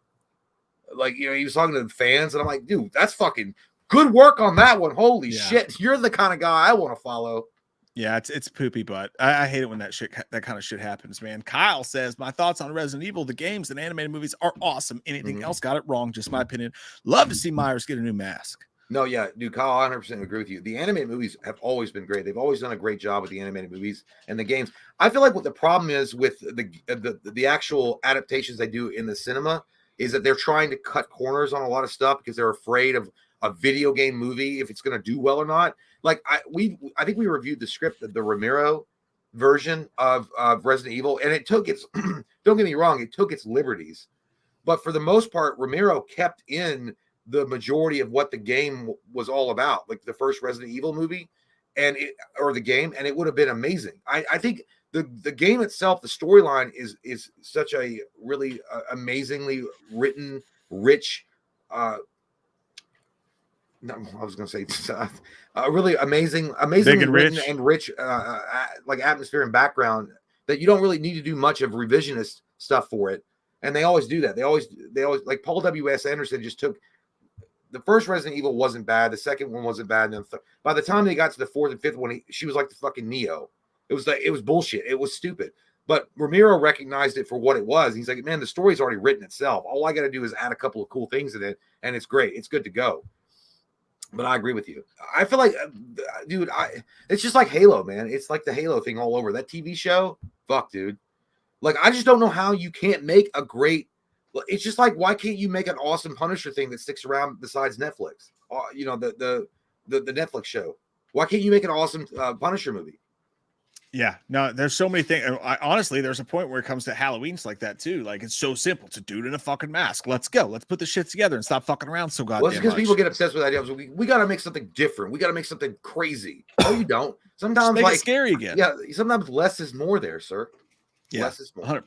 Like, you know, he was talking to the fans, and I'm like, dude, that's fucking good work on that one. Holy shit. You're the kind of guy I want to follow. Yeah, it's poopy, but I hate it when that kind of shit happens, man. Kyle says, my thoughts on Resident Evil, the games and animated movies are awesome. Anything else got it wrong, just my opinion. Love to see Myers get a new mask. No, yeah, dude, Kyle, I 100% agree with you. The animated movies have always been great. They've always done a great job with the animated movies and the games. I feel like what the problem is with the actual adaptations they do in the cinema is that they're trying to cut corners on a lot of stuff because they're afraid of a video game movie, if it's going to do well or not. Like I think we reviewed the script, the Romero version of Resident Evil, and it took its, don't get me wrong, it took its liberties. But for the most part, Romero kept in the majority of what the game was all about, like the first Resident Evil movie. or the game, and it would have been amazing. I think the game itself, the storyline is such a really amazingly written, rich. No, I was going to say really amazingly written rich. and rich, like atmosphere and background that you don't really need to do much of revisionist stuff for it. And they always do that. They always like Paul W.S. Anderson just took the first Resident Evil wasn't bad. The second one wasn't bad. And then by the time they got to the fourth and fifth one, she was like the fucking Neo. It was bullshit. It was stupid. But Ramiro recognized it for what it was. He's like, man, the story's already written itself. All I got to do is add a couple of cool things in it, and it's great. It's good to go. But I agree with you. I feel like, dude, it's just like Halo, man. It's like the Halo thing all over. That TV show, fuck, dude. Like, I just don't know how you can't make a great. It's just like, why can't you make an awesome Punisher thing that sticks around besides Netflix? You know, the Netflix show. Why can't you make an awesome Punisher movie? Yeah, no, there's so many things. Honestly, there's a point where it comes to Halloween's like that too. Like, it's so simple. It's a dude in a fucking mask. Let's go. Let's put the shit together and stop fucking around so goddamn much. Well, it's because people get obsessed with ideas. We got to make something different. We got to make something crazy. No, you don't. Sometimes make like it scary again. Yeah, sometimes less is more there, sir. Yeah. Less is more.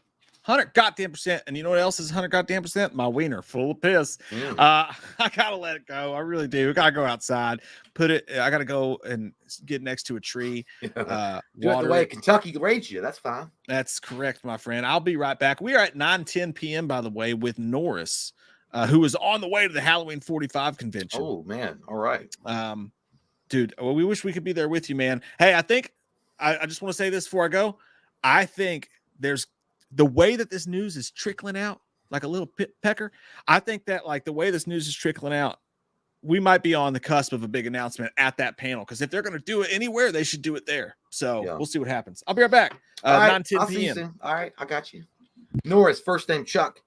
100 goddamn percent. And you know what else is 100 goddamn percent? My wiener full of piss. I gotta let it go. I really do. I gotta go outside, I gotta go and get next to a tree. Do it the way Kentucky raised you. That's fine. That's correct, my friend. I'll be right back. We are at 9:10 p.m. by the way, with Norris, who is on the way to the Halloween 45 convention. Oh man. All right. Dude, well, we wish we could be there with you, man. Hey, I think I just want to say this before I go. I think there's the way that this news is trickling out, like a little pecker. I think that like the way this news is trickling out, we might be on the cusp of a big announcement at that panel. Because if they're going to do it anywhere, they should do it there. So We'll see what happens. I'll be right back. 9:10 p.m. All right, I got you. Norris, first name Chuck.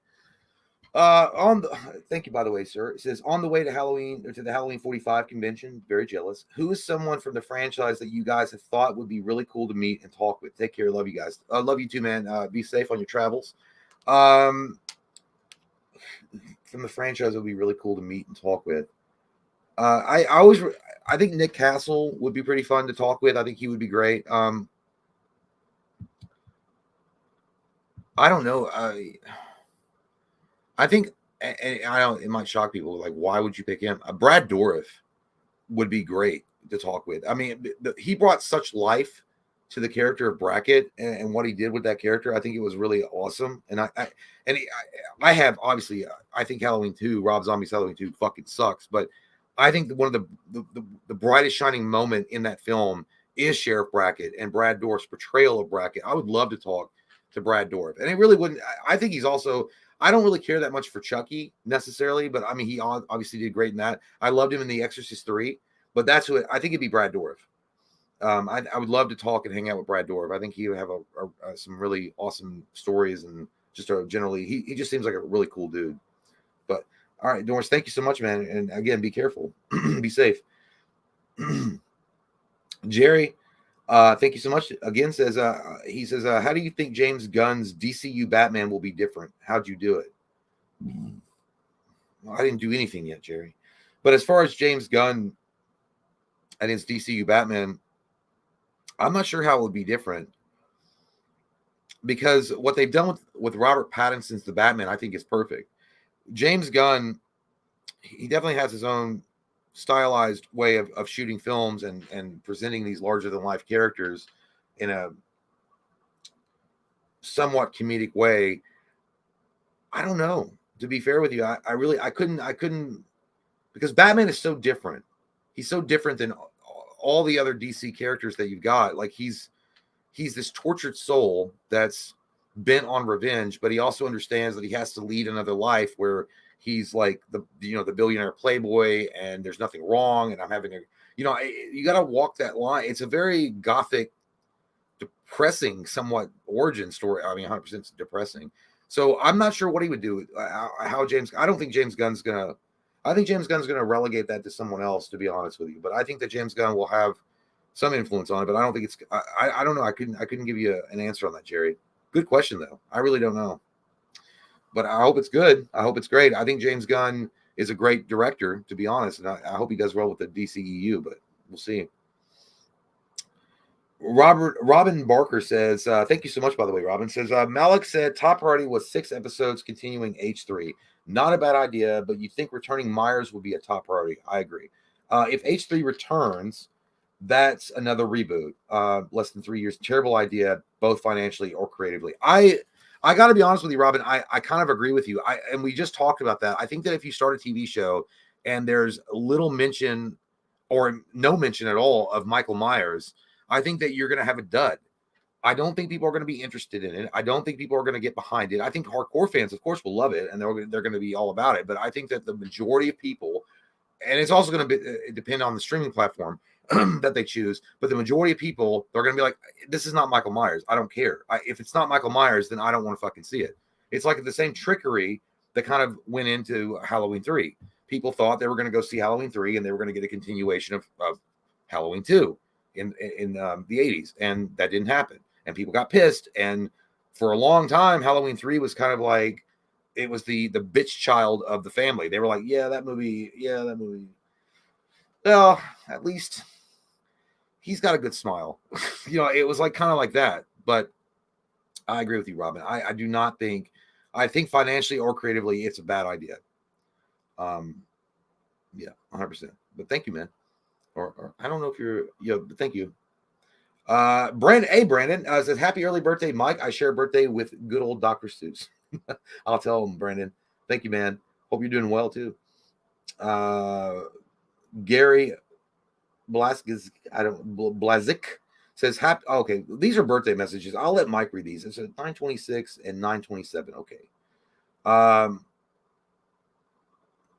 Thank you, by the way, sir. It says on the way to the Halloween 45 convention. Very jealous. Who is someone from the franchise that you guys have thought would be really cool to meet and talk with? Take care. Love you guys. Love you too, man. Be safe on your travels. From the franchise, it would be really cool to meet and talk with. I think Nick Castle would be pretty fun to talk with. I think he would be great. I don't know. I think, and I don't. It might shock people. Like, why would you pick him? Brad Dourif would be great to talk with. I mean, he brought such life to the character of Brackett and what he did with that character. I think it was really awesome. And I have obviously. I think Halloween 2, Rob Zombie's Halloween 2, fucking sucks. But I think one of the brightest shining moment in that film is Sheriff Brackett and Brad Dourif's portrayal of Brackett. I would love to talk to Brad Dourif, and it really wouldn't. I think he's also. I don't really care that much for Chucky necessarily, but I mean, he obviously did great in that. I loved him in The Exorcist 3, but that's who I think it'd be Brad Dourif. I would love to talk and hang out with Brad Dourif. I think he would have some really awesome stories and just generally, he just seems like a really cool dude. But all right, Doris, thank you so much, man. And again, be careful, be safe. Jerry, thank you so much. Again, says he says, how do you think James Gunn's DCU Batman will be different? How'd you do it? Well, I didn't do anything yet, Jerry. But as far as James Gunn and his DCU Batman, I'm not sure how it would be different. Because what they've done with Robert Pattinson's The Batman, I think is perfect. James Gunn, he definitely has his own stylized way of shooting films and presenting these larger than life characters in a somewhat comedic way. I don't know, to be fair with you. I couldn't because Batman is so different. He's so different than all the other DC characters that you've got. Like he's this tortured soul that's bent on revenge, but he also understands that he has to lead another life where he's like the billionaire playboy and there's nothing wrong. And I'm having you got to walk that line. It's a very gothic, depressing, somewhat origin story. I mean, 100% depressing. So I'm not sure what he would do. I think James Gunn's going to relegate that to someone else, to be honest with you. But I think that James Gunn will have some influence on it, but I don't think it's, I don't know. I couldn't give you an answer on that, Jerry. Good question though. I really don't know. But I hope it's good. I hope it's great. I think James Gunn is a great director, to be honest. And I hope he does well with the DCEU, but we'll see. Robin Barker says, thank you so much, by the way, Robin. Says, Malik said top priority was 6 episodes continuing H3. Not a bad idea, but you think returning Myers would be a top priority. I agree. If H3 returns, that's another reboot. Less than 3 years. Terrible idea, both financially or creatively. I got to be honest with you, Robin. I kind of agree with you. And we just talked about that. I think that if you start a TV show and there's little mention or no mention at all of Michael Myers, I think that you're going to have a dud. I don't think people are going to be interested in it. I don't think people are going to get behind it. I think hardcore fans, of course, will love it and they're going to be all about it. But I think that the majority of people, and it's also going to depend on the streaming platform that they choose, but the majority of people, they're going to be like, this is not Michael Myers. I don't care. If it's not Michael Myers, then I don't want to fucking see it. It's like the same trickery that kind of went into Halloween 3. People thought they were going to go see Halloween 3 and they were going to get a continuation of Halloween 2 in the 80s, and that didn't happen. And people got pissed. And for a long time, Halloween 3 was kind of like, it was the bitch child of the family. They were like, yeah, that movie. Well, at least he's got a good smile. It was like kind of like that. But I agree with you, Robin. I do not think, I think financially or creatively, it's a bad idea. Yeah, 100%. But thank you, man. Or I don't know if you're, but thank you. Brandon says, happy early birthday, Mike. I share a birthday with good old Dr. Seuss. I'll tell him, Brandon. Thank you, man. Hope you're doing well too. Gary Blazik says, happy. Okay, these are birthday messages. I'll let Mike read these. It says 926 and 927. Okay.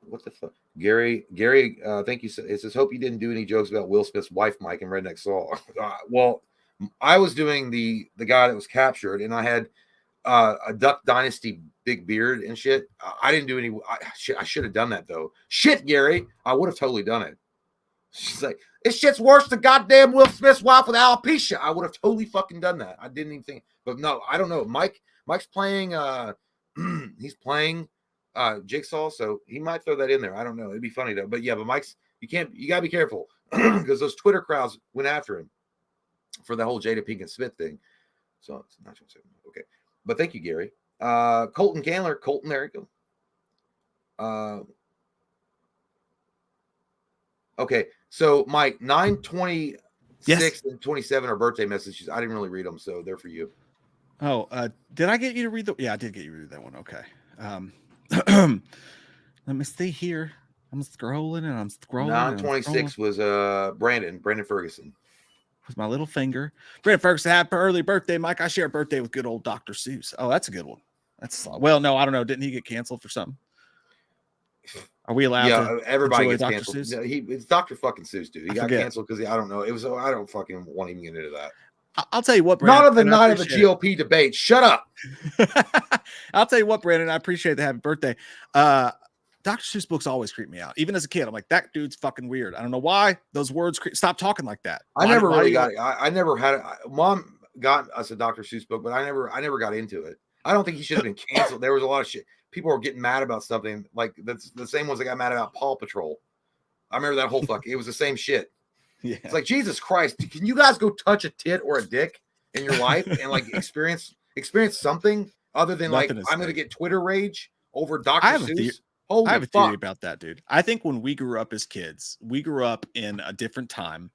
What the fuck? Gary, thank you. It says, hope you didn't do any jokes about Will Smith's wife, Mike, and Redneck Saw. Well, I was doing the guy that was captured, and I had a Duck Dynasty big beard and shit. I didn't do any. I should have done that though. Shit, Gary, I would have totally done it. She's like, this shit's worse than goddamn Will Smith's wife with alopecia. I would have totally fucking done that. I didn't even think. But no, I don't know. Mike's playing. He's playing Jigsaw, so he might throw that in there. I don't know. It'd be funny though. But yeah, but Mike's. You gotta be careful because those Twitter crowds went after him for the whole Jada Pinkett Smith thing. So it's not okay. But thank you, Gary. Colton Candler. Colton, there you go. Okay, so Mike, 926 yes. and 27 are birthday messages. I didn't really read them, so they're for you. Oh, did I get you to read Yeah, I did get you to read that one. Okay. Let me see here. I'm scrolling. 926 was Brandon Ferguson. With my little finger. Brandon Ferguson, happy early birthday, Mike. I share a birthday with good old Dr. Seuss. Oh, that's a good one. Well, no, I don't know. Didn't he get canceled for something? Are we allowed to? Everybody gets Dr. canceled. Seuss? No, it's Dr. fucking Seuss, dude. He got forget. canceled because I don't know. I don't fucking want to even get into that. I'll tell you what, Brandon. Not on the night of the GOP debate. Shut up. I'll tell you what, Brandon. I appreciate the happy birthday. Dr. Seuss books always creep me out. Even as a kid, I'm like, that dude's fucking weird. I don't know why those words stop talking like that. I never really got it. I never had it. Mom got us a Dr. Seuss book, but I never got into it. I don't think he should have been canceled. There was a lot of shit. People were getting mad about something like that's the same ones that got mad about Paw Patrol. I remember that whole fuck. It was the same shit. Yeah. It's like, Jesus Christ, can you guys go touch a tit or a dick in your life and like experience something other than nothing like I'm going to get Twitter rage over Dr. Seuss? I have a theory about that, dude. I think when we grew up as kids, we grew up in a different time.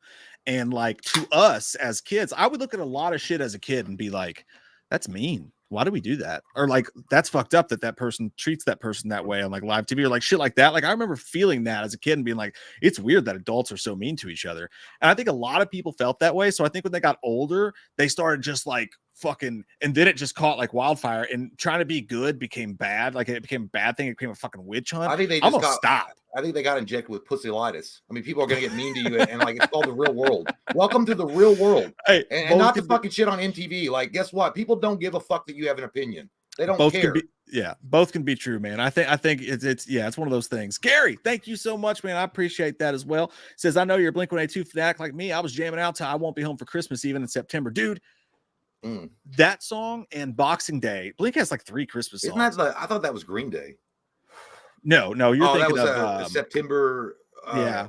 And like to us as kids, I would look at a lot of shit as a kid and be like, that's mean. Why do we do that? Or like, that's fucked up that person treats that person that way on like live TV or like shit like that. Like I remember feeling that as a kid and being like, it's weird that adults are so mean to each other. And I think a lot of people felt that way. So I think when they got older, they started just like fucking, and then it just caught like wildfire and trying to be good became bad. Like it became a bad thing. It became a fucking witch hunt. I think they just stop. I think they got injected with pussy-litis. I mean, people are going to get mean to you and like, it's called the real world. Welcome to the real world. Hey, and not the fucking shit on MTV. Like, guess what? People don't give a fuck that you have an opinion. They don't care. Both can be true, man. I think it's one of those things. Gary, thank you so much, man. I appreciate that as well. Says, I know you're a Blink-182 fanatic like me. I was jamming out to I Won't Be Home for Christmas even in September. Dude, that song and Boxing Day. Blink has like 3 Christmas songs. Isn't that I thought that was Green Day. No, you're thinking of September.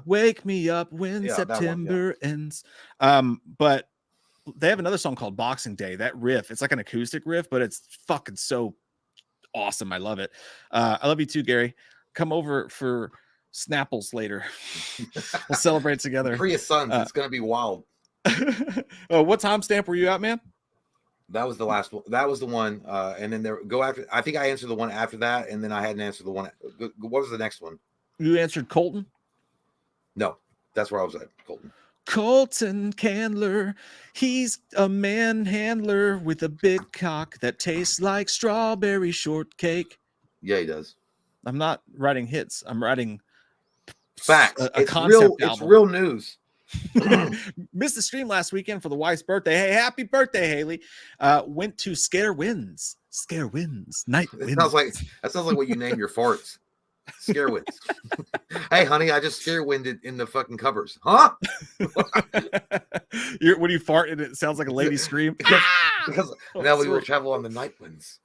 Wake me up when September ends. But they have another song called Boxing Day. That riff, it's like an acoustic riff, but it's fucking so awesome. I love it. I love you too, Gary. Come over for Snapples later. We'll celebrate together. Prius Suns. It's gonna be wild. What timestamp were you at, man? That was the last one. That was the one. And then there go after. I think I answered the one after that, and then I hadn't answered the one. What was the next one? You answered Colton. No, that's where I was at. Colton. Colton Candler. He's a man-handler with a big cock that tastes like strawberry shortcake. Yeah, he does. I'm not writing hits. I'm writing facts. A it's concept real. album. It's real news. Missed the stream last weekend for the wife's birthday. Hey, happy birthday, Haley. Went to Scare Winds. Scare Winds. Night Winds. That sounds like what you name your farts. Scare Winds. Hey, honey, I just scare winded in the fucking covers. Huh? When you fart and it sounds like a lady scream. Because now we will travel on the night winds.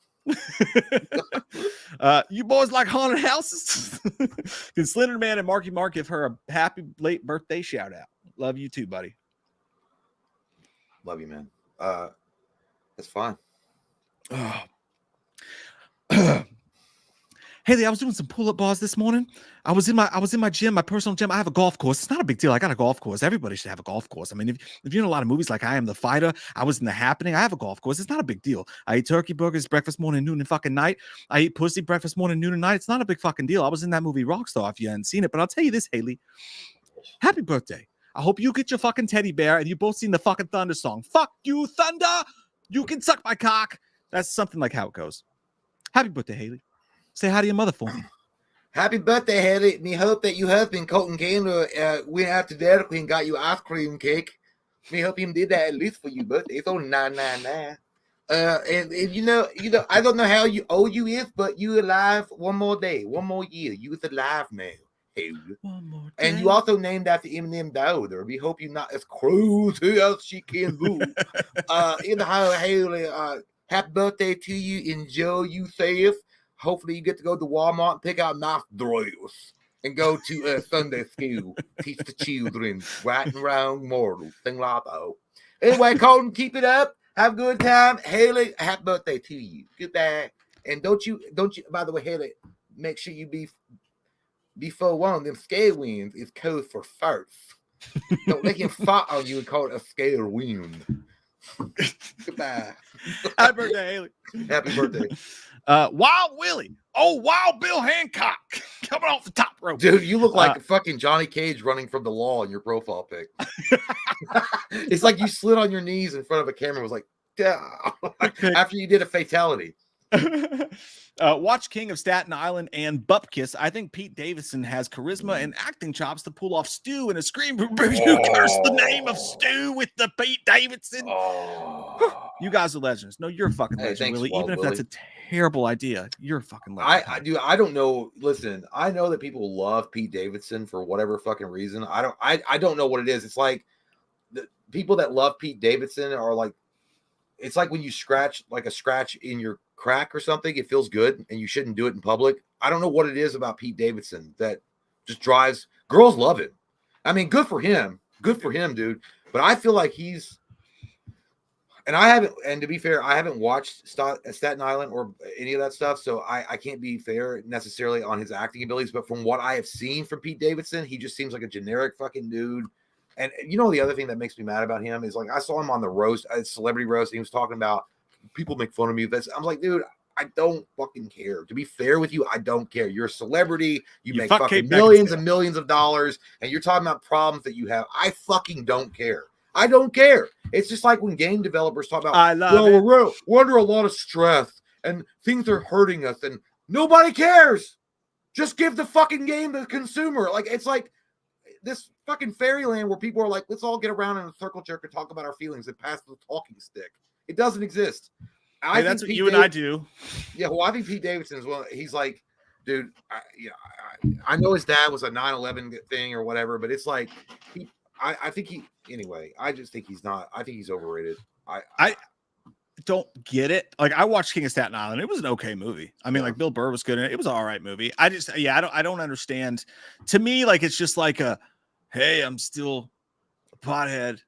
You boys like haunted houses? Can Slender Man and Marky Mark give her a happy late birthday shout out? Love you too, buddy. Love you, man. That's fine. Haley, I was doing some pull-up bars this morning. I was in my gym, my personal gym. I have a golf course. It's not a big deal. I got a golf course. Everybody should have a golf course. I mean, if you're in a lot of movies like I Am the Fighter, I was in The Happening. I have a golf course. It's not a big deal. I eat turkey burgers breakfast, morning, noon, and fucking night. I eat pussy breakfast, morning, noon, and night. It's not a big fucking deal. I was in that movie Rockstar if you hadn't seen it. But I'll tell you this, Haley. Happy birthday. I hope you get your fucking teddy bear and you both sing the fucking Thunder song. Fuck you, Thunder. You can suck my cock. That's something like how it goes. Happy birthday, Haley. Say hi to your mother for me. Happy birthday, Haley. Me hope that your husband, Colton Candler, went out to Dairy and got you ice cream cake. Me hope him did that at least for you, but it's only $9.99. And you know, I don't know how old you is, but you alive one more day, one more year. You is alive now. One more day. And you also named after Eminem daughter. We hope you're not as cruel as she can be. In the Haley, happy birthday to you. Enjoy yourself. Hopefully you get to go to Walmart and pick out knife drills and go to Sunday school. Teach the children right and wrong morals. Thing like that. Anyway, Colton, keep it up. Have a good time. Haley, happy birthday to you. Goodbye. And don't you, by the way, Haley, make sure you be forewarned. Them scare winds is code for farts. Don't let him fart on you and call it a scare wind. Goodbye. Happy birthday, Haley. Happy birthday. Wild Willie. Oh, Wild Bill Hancock. Coming off the top rope. Dude, you look like fucking Johnny Cage running from the law in your profile pic. It's like you slid on your knees in front of a camera. It was like, after you did a fatality. Watch King of Staten Island and Bupkis. I think Pete Davidson has charisma and acting chops to pull off Stu in a Scream review. Curse the name of Stu with the Pete Davidson. You guys are legends. No, you're a fucking legend, thanks, Willie. Wild Even if Willie. that's a terrible idea, you're a fucking legend. I don't know. Listen, I know that people love Pete Davidson for whatever fucking reason. I don't know what it is. It's like the people that love Pete Davidson are like, it's like when you scratch like a scratch in your crack or something, it feels good and you shouldn't do it in public. I don't know what it is about Pete Davidson that just drives girls love it. I mean, good for him, dude. But I feel like and to be fair, I haven't watched Staten Island or any of that stuff, so I can't be fair necessarily on his acting abilities. But from what I have seen from Pete Davidson, he just seems like a generic fucking dude. And you know, the other thing that makes me mad about him is like I saw him on the roast, celebrity roast. And he was talking about people make fun of me. I'm like, dude, I don't fucking care. To be fair with you, I don't care. You're a celebrity. You make fucking millions and millions of dollars, and you're talking about problems that you have. I fucking don't care. I don't care. It's just like when game developers talk about, we're under a lot of stress and things are hurting us, and nobody cares. Just give the fucking game to the consumer. Like it's like this fucking fairyland where people are like, let's all get around in a circle jerk and talk about our feelings and pass the talking stick. It doesn't exist. That's what you and I do. Yeah, well, I think Pete Davidson is one. He's like, dude, I know his dad was a 9/11 thing or whatever, but it's like, I think anyway, I just think he's not. I think he's overrated. I don't get it. Like I watched King of Staten Island. It was an okay movie. I mean, like Bill Burr was good in it. It was an all right movie. I don't understand. To me, like it's just like hey, I'm still a pothead.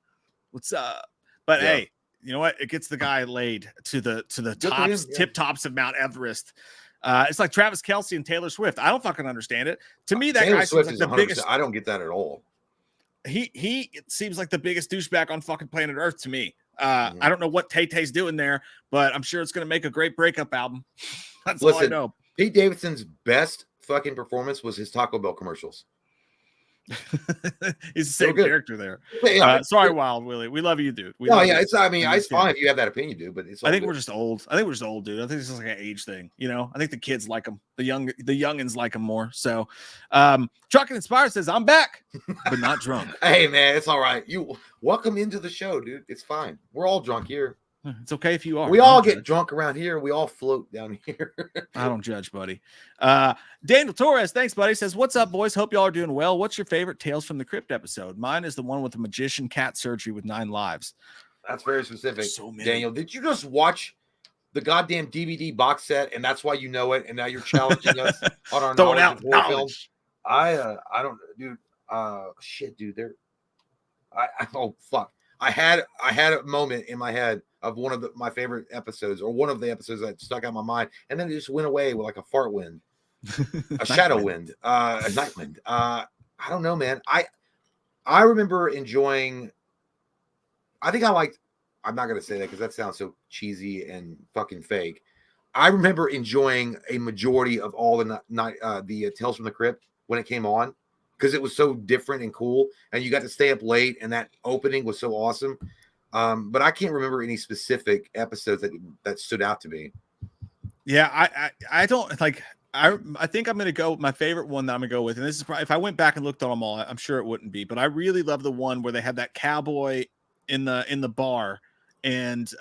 What's up? But Yeah. hey, you know what? It gets the guy laid to the tops, tip tops of Mount Everest. It's like Travis Kelce and Taylor Swift. I don't fucking understand it. To me, that Taylor guy Swift seems is like the 100%. biggest. I don't get that at all. He seems like the biggest douchebag on fucking planet Earth to me. I don't know what Tay-Tay's doing there, but I'm sure it's going to make a great breakup album. That's all I know. Pete Davidson's best fucking performance was his Taco Bell commercials. He's the same character there. Yeah, sorry, Wild Willie. We love you, dude. It's fine if you have that opinion, dude. But I think we're just old. I think we're just old, dude. I think it's just like an age thing. You know, I think the kids like them. The youngins like them more. So, Truckin' Inspired says, "I'm back, but not drunk." Hey, man, it's all right. You welcome into the show, dude. It's fine. We're all drunk here. It's okay if you are. We all get drunk around here. We all float down here. I don't judge, buddy. Daniel Torres, thanks, buddy. Says, "What's up, boys? Hope y'all are doing well. What's your favorite Tales from the Crypt episode? Mine is the one with the magician cat surgery with 9 lives." That's very specific. So many. Daniel, did you just watch the goddamn DVD box set, and that's why you know it, and now you're challenging us on our throwing knowledge out of horror knowledge. Films? I don't, dude. Shit, dude. Oh fuck. I had a moment in my head of one of my favorite episodes, or one of the episodes that stuck out in my mind, and then it just went away with like a fart wind, a shadow wind, a night wind. I don't know, man. I remember enjoying. I'm not gonna say that because that sounds so cheesy and fucking fake. I remember enjoying a majority of all the Tales from the Crypt when it came on, because it was so different and cool, and you got to stay up late, and that opening was so awesome. But I can't remember any specific episodes that stood out to me. Yeah, I don't like. I think I'm gonna go. My favorite one that I'm gonna go with, and this is probably, if I went back and looked on them all, I'm sure it wouldn't be. But I really love the one where they had that cowboy in the bar, and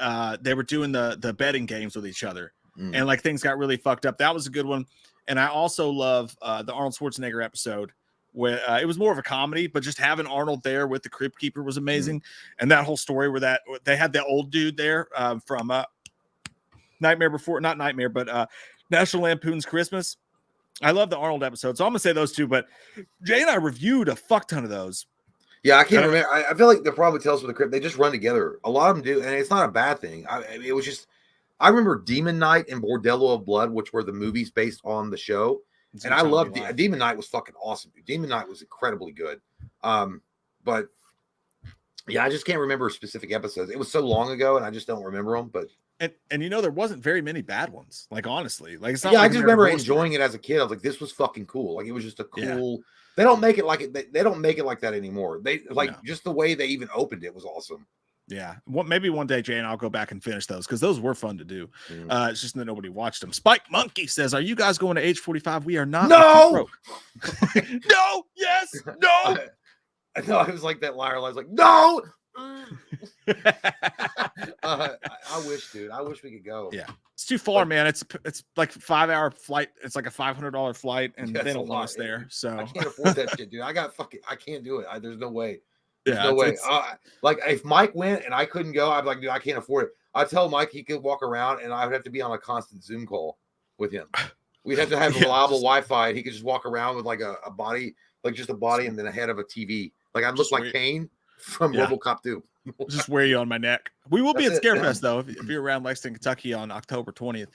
they were doing the betting games with each other, and like things got really fucked up. That was a good one. And I also love the Arnold Schwarzenegger episode, where it was more of a comedy, but just having Arnold there with the Crypt Keeper was amazing. And that whole story where they had the old dude there from Nightmare Before, not Nightmare, but National Lampoon's Christmas. I love the Arnold episode, so I'm gonna say those two. But Jay and I reviewed a fuck ton of those. Yeah, I can't remember. I feel like the problem with Tales from the Crypt, they just run together. A lot of them do, and it's not a bad thing. It was just, I remember Demon Knight and Bordello of Blood, which were the movies based on the show. And I loved Demon Knight was fucking awesome. Dude. Demon Knight was incredibly good. But yeah, I just can't remember specific episodes. It was so long ago, and I just don't remember them. But and you know, there wasn't very many bad ones. Like honestly, like it's not. Yeah, like I just remember enjoying it as a kid. I was like, this was fucking cool. Like it was just a cool. Yeah. They don't make it like it. They don't make it like that anymore. They just the way they even opened it was awesome. Yeah, maybe one day, Jay, and I'll go back and finish those because those were fun to do. It's just that nobody watched them. Spike Monkey says, "Are you guys going to age 45? We are not." No. No. Yes. No. I know. I was like that liar. I was like, no. I wish, dude. I wish we could go. Yeah, it's too far, man. It's like a 5-hour flight. It's like a $500 flight, and they don't want us there. So I can't afford that shit, dude. I can't do it. There's no way. There's no way. Like if Mike went and I couldn't go, I'd be like, dude, I can't afford it. I'd tell Mike he could walk around, and I would have to be on a constant Zoom call with him. We'd have to have reliable Wi-Fi, and he could just walk around with like a body, like just a body, and then a head of a TV. Like I'd look like Kane from RoboCop 2. Just wear you on my neck. We will be at Scarefest though if you're around Lexington, Kentucky on October 20th.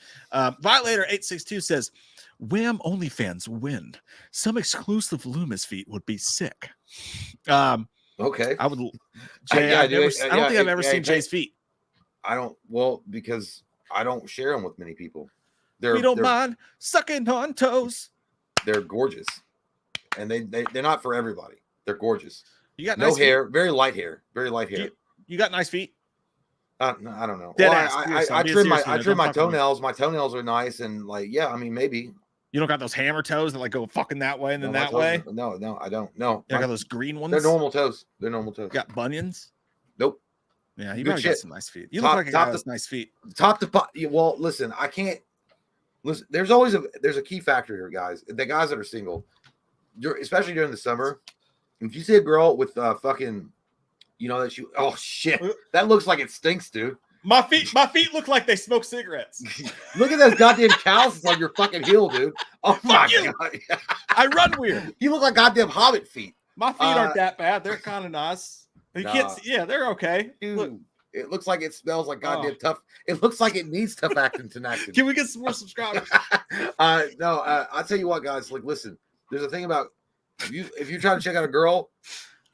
Violator 862 says, "Wham OnlyFans win. Some exclusive Loomis feet would be sick." Okay. I would. Jay, I don't think I've ever seen Jay's feet. I don't. Well, because I don't share them with many people. We don't mind sucking on toes. They're gorgeous, and they're not for everybody. They're gorgeous. You got no hair, very light hair, very light hair. You got nice feet. No, I don't know. Well, I trim my toenails. My toenails are nice, and like, yeah, I mean, maybe. You don't got those hammer toes that like go fucking that way and then that way? No, I don't. No. You got those green ones? They're normal toes. Got bunions? Nope. Yeah, you probably got some nice feet. You look like a guy with nice feet. Top to bottom. Well, listen, I can't. Listen, there's always a key factor here, guys. The guys that are single, especially during the summer, if you see a girl with fucking, you know, that oh shit, that looks like it stinks, dude. My feet look like they smoke cigarettes. Look at those goddamn calluses on your fucking heel, dude. Oh my god. I run weird. You look like goddamn hobbit feet. My feet aren't that bad. They're kind of nice. You can't see, yeah, they're okay. Dude, look, It looks like it smells like goddamn tough. It looks like it needs tough acting tonight. Can we get some more subscribers? I'll tell you what, guys. Like, listen, there's a thing about if you're trying to check out a girl,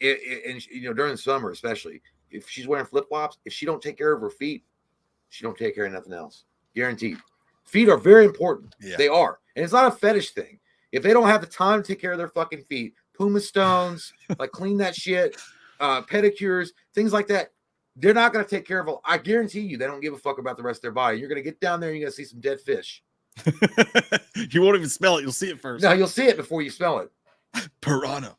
and during the summer especially, if she's wearing flip flops, if she don't take care of her feet, she don't take care of nothing else. Guaranteed. Feet are very important. Yeah. They are, and it's not a fetish thing. If they don't have the time to take care of their fucking feet, Puma stones, like clean that shit, pedicures, things like that. They're not going to take care of it. I guarantee you, they don't give a fuck about the rest of their body. You're going to get down there and you're going to see some dead fish. You won't even smell it. You'll see it first. No, you'll see it before you smell it. Piranha.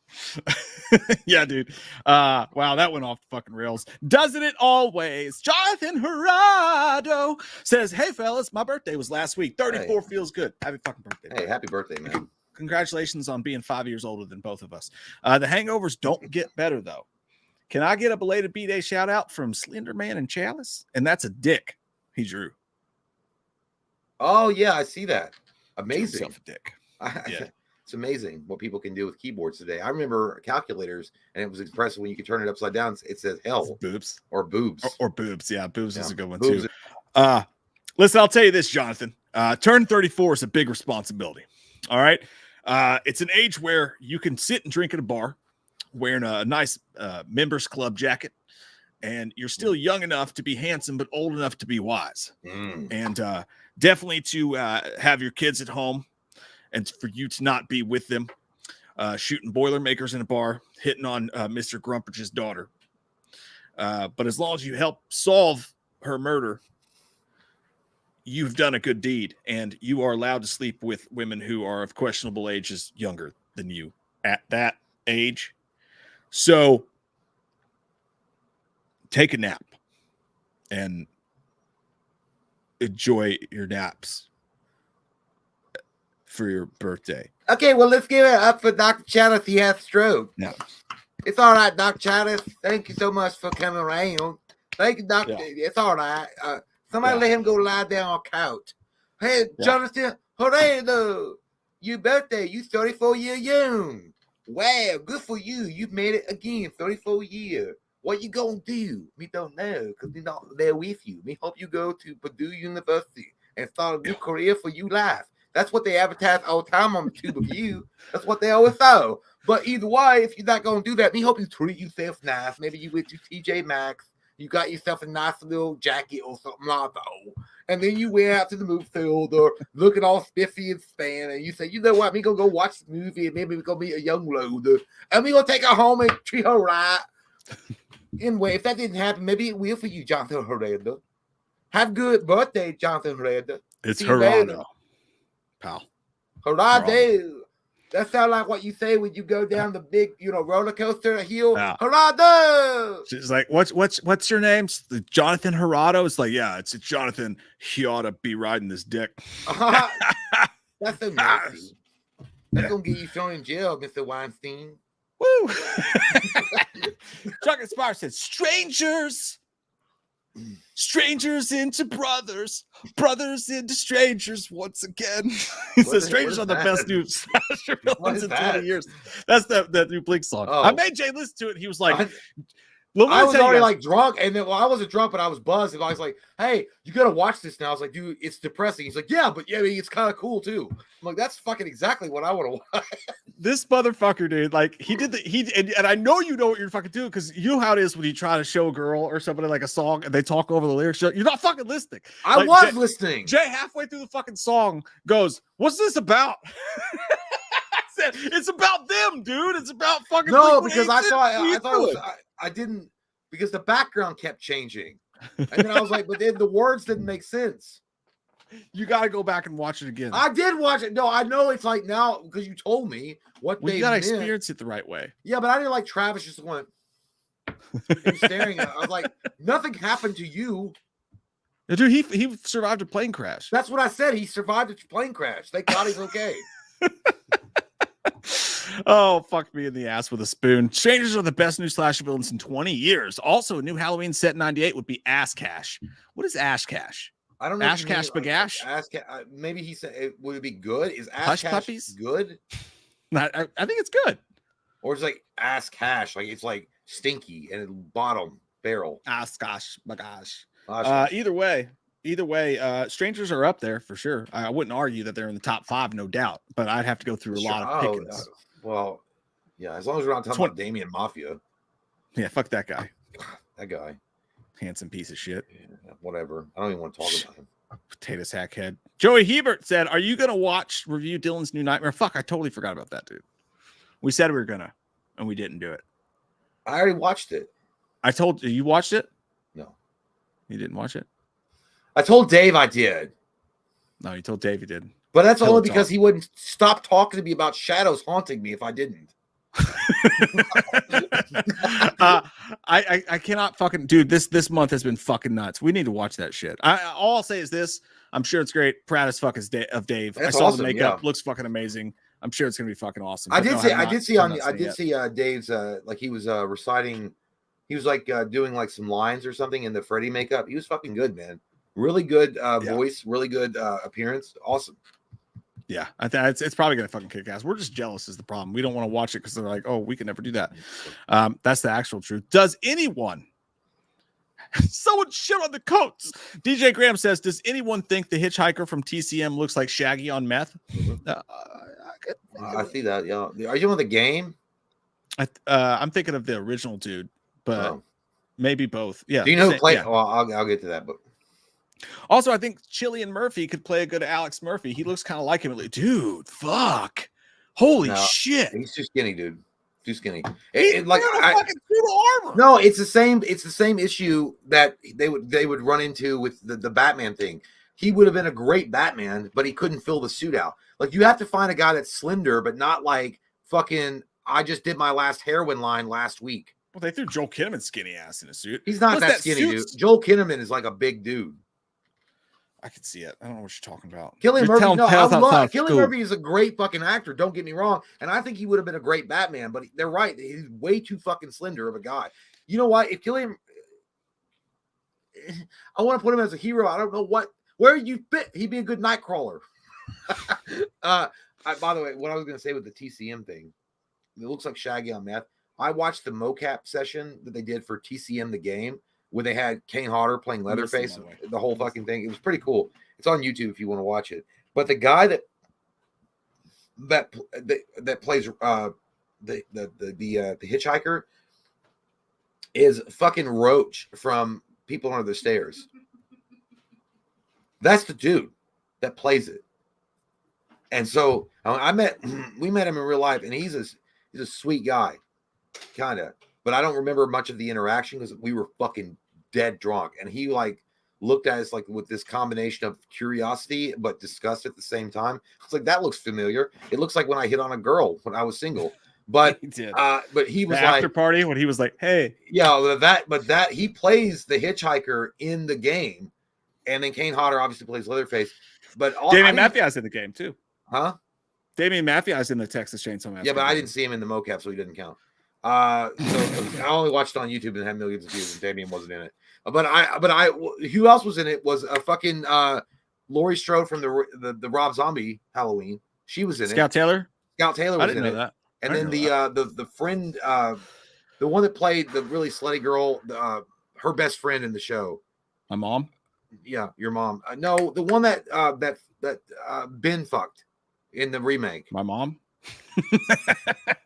Yeah, dude. Wow, that went off the fucking rails. Doesn't it always? Jonathan Gerardo says, hey, fellas, my birthday was last week. 34 feels good. Happy fucking birthday. Hey, happy birthday, man. Congratulations on being 5 years older than both of us. The hangovers don't get better, though. Can I get a belated B-Day shout out from Slender Man and Chalice? And that's a dick he drew. Oh, yeah, I see that. Amazing. A dick. Yeah. It's amazing what people can do with keyboards today. I remember calculators, and it was impressive when you could turn it upside down. It says hell. Boobs. Or boobs. Or boobs. Yeah, boobs is a good one, too. Listen, I'll tell you this, Jonathan. Turn 34 is a big responsibility. All right? It's an age where you can sit and drink at a bar, wearing a nice members club jacket, and you're still young enough to be handsome, but old enough to be wise. And definitely to have your kids at home and for you to not be with them, shooting Boilermakers in a bar, hitting on Mr. Grumpridge's daughter. But as long as you help solve her murder, you've done a good deed, and you are allowed to sleep with women who are of questionable ages younger than you at that age. So take a nap and enjoy your naps for your birthday. Okay, well, let's give it up for Dr. Chalice. He has stroke. Yeah. It's all right, Dr. Chalice. Thank you so much for coming around. Thank you, Doctor. Yeah. It's all right. Somebody let him go lie down on couch. Hey, Jonathan, hooray, though. Your birthday, you 34 years young. Wow, good for you. You've made it again, 34 years. What you gonna do? Me don't know, because we're not there with you. Me hope you go to Purdue University and start a new career for you life. That's what they advertise all the time on the tube of you. That's what they always say. But either way, if you're not gonna do that, me hope you treat yourself nice. Maybe you went to TJ Maxx. You got yourself a nice little jacket or something like that. And then you went out to the movie theater looking all spiffy and span. And you say, you know what? Me gonna go watch the movie and maybe we're gonna meet a young loader. And we gonna take her home and treat her right. Anyway, if that didn't happen, maybe it will for you, Jonathan Herrera. Have good birthday, Jonathan Herrera. It's Gerardo, pal. Gerardo. That sounds like what you say when you go down the big, roller coaster hill. Yeah. Gerardo. She's like, what's your name? Jonathan Gerardo. It's like, yeah, it's Jonathan. He ought to be riding this dick. That's so nasty. That's gonna get you thrown in jail, Mr. Weinstein. Woo! Chuck Inspire said, strangers into brothers into strangers once again. He says strangers are the best new slasher villains in 20 years. That's the new Blink song. I made Jay listen to it. He was like, I was already like drunk, and then I wasn't drunk, but I was buzzed. And I was like, "Hey, you gotta watch this now." I was like, "Dude, it's depressing." He's like, "Yeah, but I mean, it's kind of cool too." I'm like, "That's fucking exactly what I want to watch." This motherfucker, dude, like he did and I know you know what you're fucking doing because you know how it is when you try to show a girl or somebody like a song and they talk over the lyrics. You're not fucking listening. I was listening. Jay halfway through the fucking song goes, "What's this about?" It's about them, dude. It's about fucking. No, because I thought it was. I didn't, because the background kept changing, and then I was like, but then the words didn't make sense. You got to go back and watch it again. I did watch it. No, I know it's like now because you told me what they. You got to experience it the right way. Yeah, but I didn't like Travis just went staring at. I was like, nothing happened to you. Dude, he survived a plane crash. That's what I said. He survived a plane crash. Thank God he's okay. Oh, fuck me in the ass with a spoon. Strangers are the best new slasher villains in 20 years. Also, a new Halloween set in 98 would be Ass Cash. What is Ash Cash? I don't know. Ash Cash Bagash? Maybe he said, would it be good? Is Ash Hush Cash Puppies good? I think it's good. Or it's like Ass Cash. Like it's like stinky and bottom. Barrel. Gosh, my gosh. Gosh. Either way, strangers are up there for sure. I wouldn't argue that they're in the top 5, no doubt, but I'd have to go through a lot of pickings. Well, yeah, as long as we're not talking about Damien Mafia. Yeah, fuck that guy. That guy. Handsome piece of shit. Yeah, whatever. I don't even want to talk about him. Potato sack head. Joey Hebert said, "Are you gonna review Dylan's new Nightmare?" Fuck, I totally forgot about that, dude. We said we were gonna, and we didn't do it. I already watched it. I told you watched it. No, you didn't watch it. I told Dave I did. No, you told Dave you did. But that's only because he wouldn't stop talking to me about shadows haunting me if I didn't. I cannot fucking dude. This month has been fucking nuts. We need to watch that shit. All I'll say is this: I'm sure it's great. Proud as fuck of Dave. That's I saw awesome, the makeup. Looks fucking amazing. I'm sure it's gonna be fucking awesome. I did see Dave's like he was reciting. He was like doing like some lines or something in the Freddy makeup. He was fucking good, man. Really good voice. Really good appearance. Awesome. Yeah, I think it's probably gonna fucking kick ass. We're just jealous is the problem. We don't want to watch it because they're like, oh, we can never do that. That's the actual truth. Does anyone? Someone shit on the coats. DJ Graham says, "Does anyone think the hitchhiker from TCM looks like Shaggy on meth?" I see that. Yeah, are you on the game? I'm thinking of the original dude, but maybe both. Yeah. Do you know who played? Yeah. Well, I'll get to that, but. Also, I think Cillian Murphy could play a good Alex Murphy. He looks kind of like him. Dude, fuck. Holy shit. He's too skinny, dude. Too skinny. No, it's the same. It's the same issue that they would run into with the Batman thing. He would have been a great Batman, but he couldn't fill the suit out. Like you have to find a guy that's slender, but not like fucking. I just did my last heroin line last week. Well, they threw Joel Kinnaman's skinny ass in a suit. He's not that skinny, dude. Joel Kinnaman is like a big dude. I can see it. I don't know what you're talking about. Cillian Murphy, Cillian Murphy is a great fucking actor. Don't get me wrong. And I think he would have been a great Batman, but they're right. He's way too fucking slender of a guy. You know what? If Cillian, I want to put him as a hero. I don't know where you fit. He'd be a good Nightcrawler. By the way, what I was going to say with the TCM thing, it looks like Shaggy on meth. I watched the mocap session that they did for TCM the game, where they had Kane Hodder playing Leatherface, the whole fucking thing. It was pretty cool. It's on YouTube if you want to watch it. But the guy that plays the hitchhiker is fucking Roach from People Under the Stairs. That's the dude that plays it. And so we met him in real life, and he's a sweet guy, kind of. But I don't remember much of the interaction because we were fucking dead drunk. And he like looked at us like with this combination of curiosity but disgust at the same time. I was like, that looks familiar. It looks like when I hit on a girl when I was single. But he did. But he was the after party when he was like, hey. Yeah, that he plays the hitchhiker in the game. And then Kane Hodder obviously plays Leatherface. But Damien Mathias in the game too. Huh? Damien Mathias in the Texas Chainsaw Massacre. Yeah, but I didn't see him in the mocap, so he didn't count. So I only watched it on YouTube and had millions of views, and Damien wasn't in it. But who else was in it was a fucking Laurie Strode from the Rob Zombie Halloween. She was in it. Scout Taylor was in it. That. And then the friend, the one that played the really slutty girl, her best friend in the show. My mom. Yeah, your mom. No, the one that Ben fucked in the remake. My mom.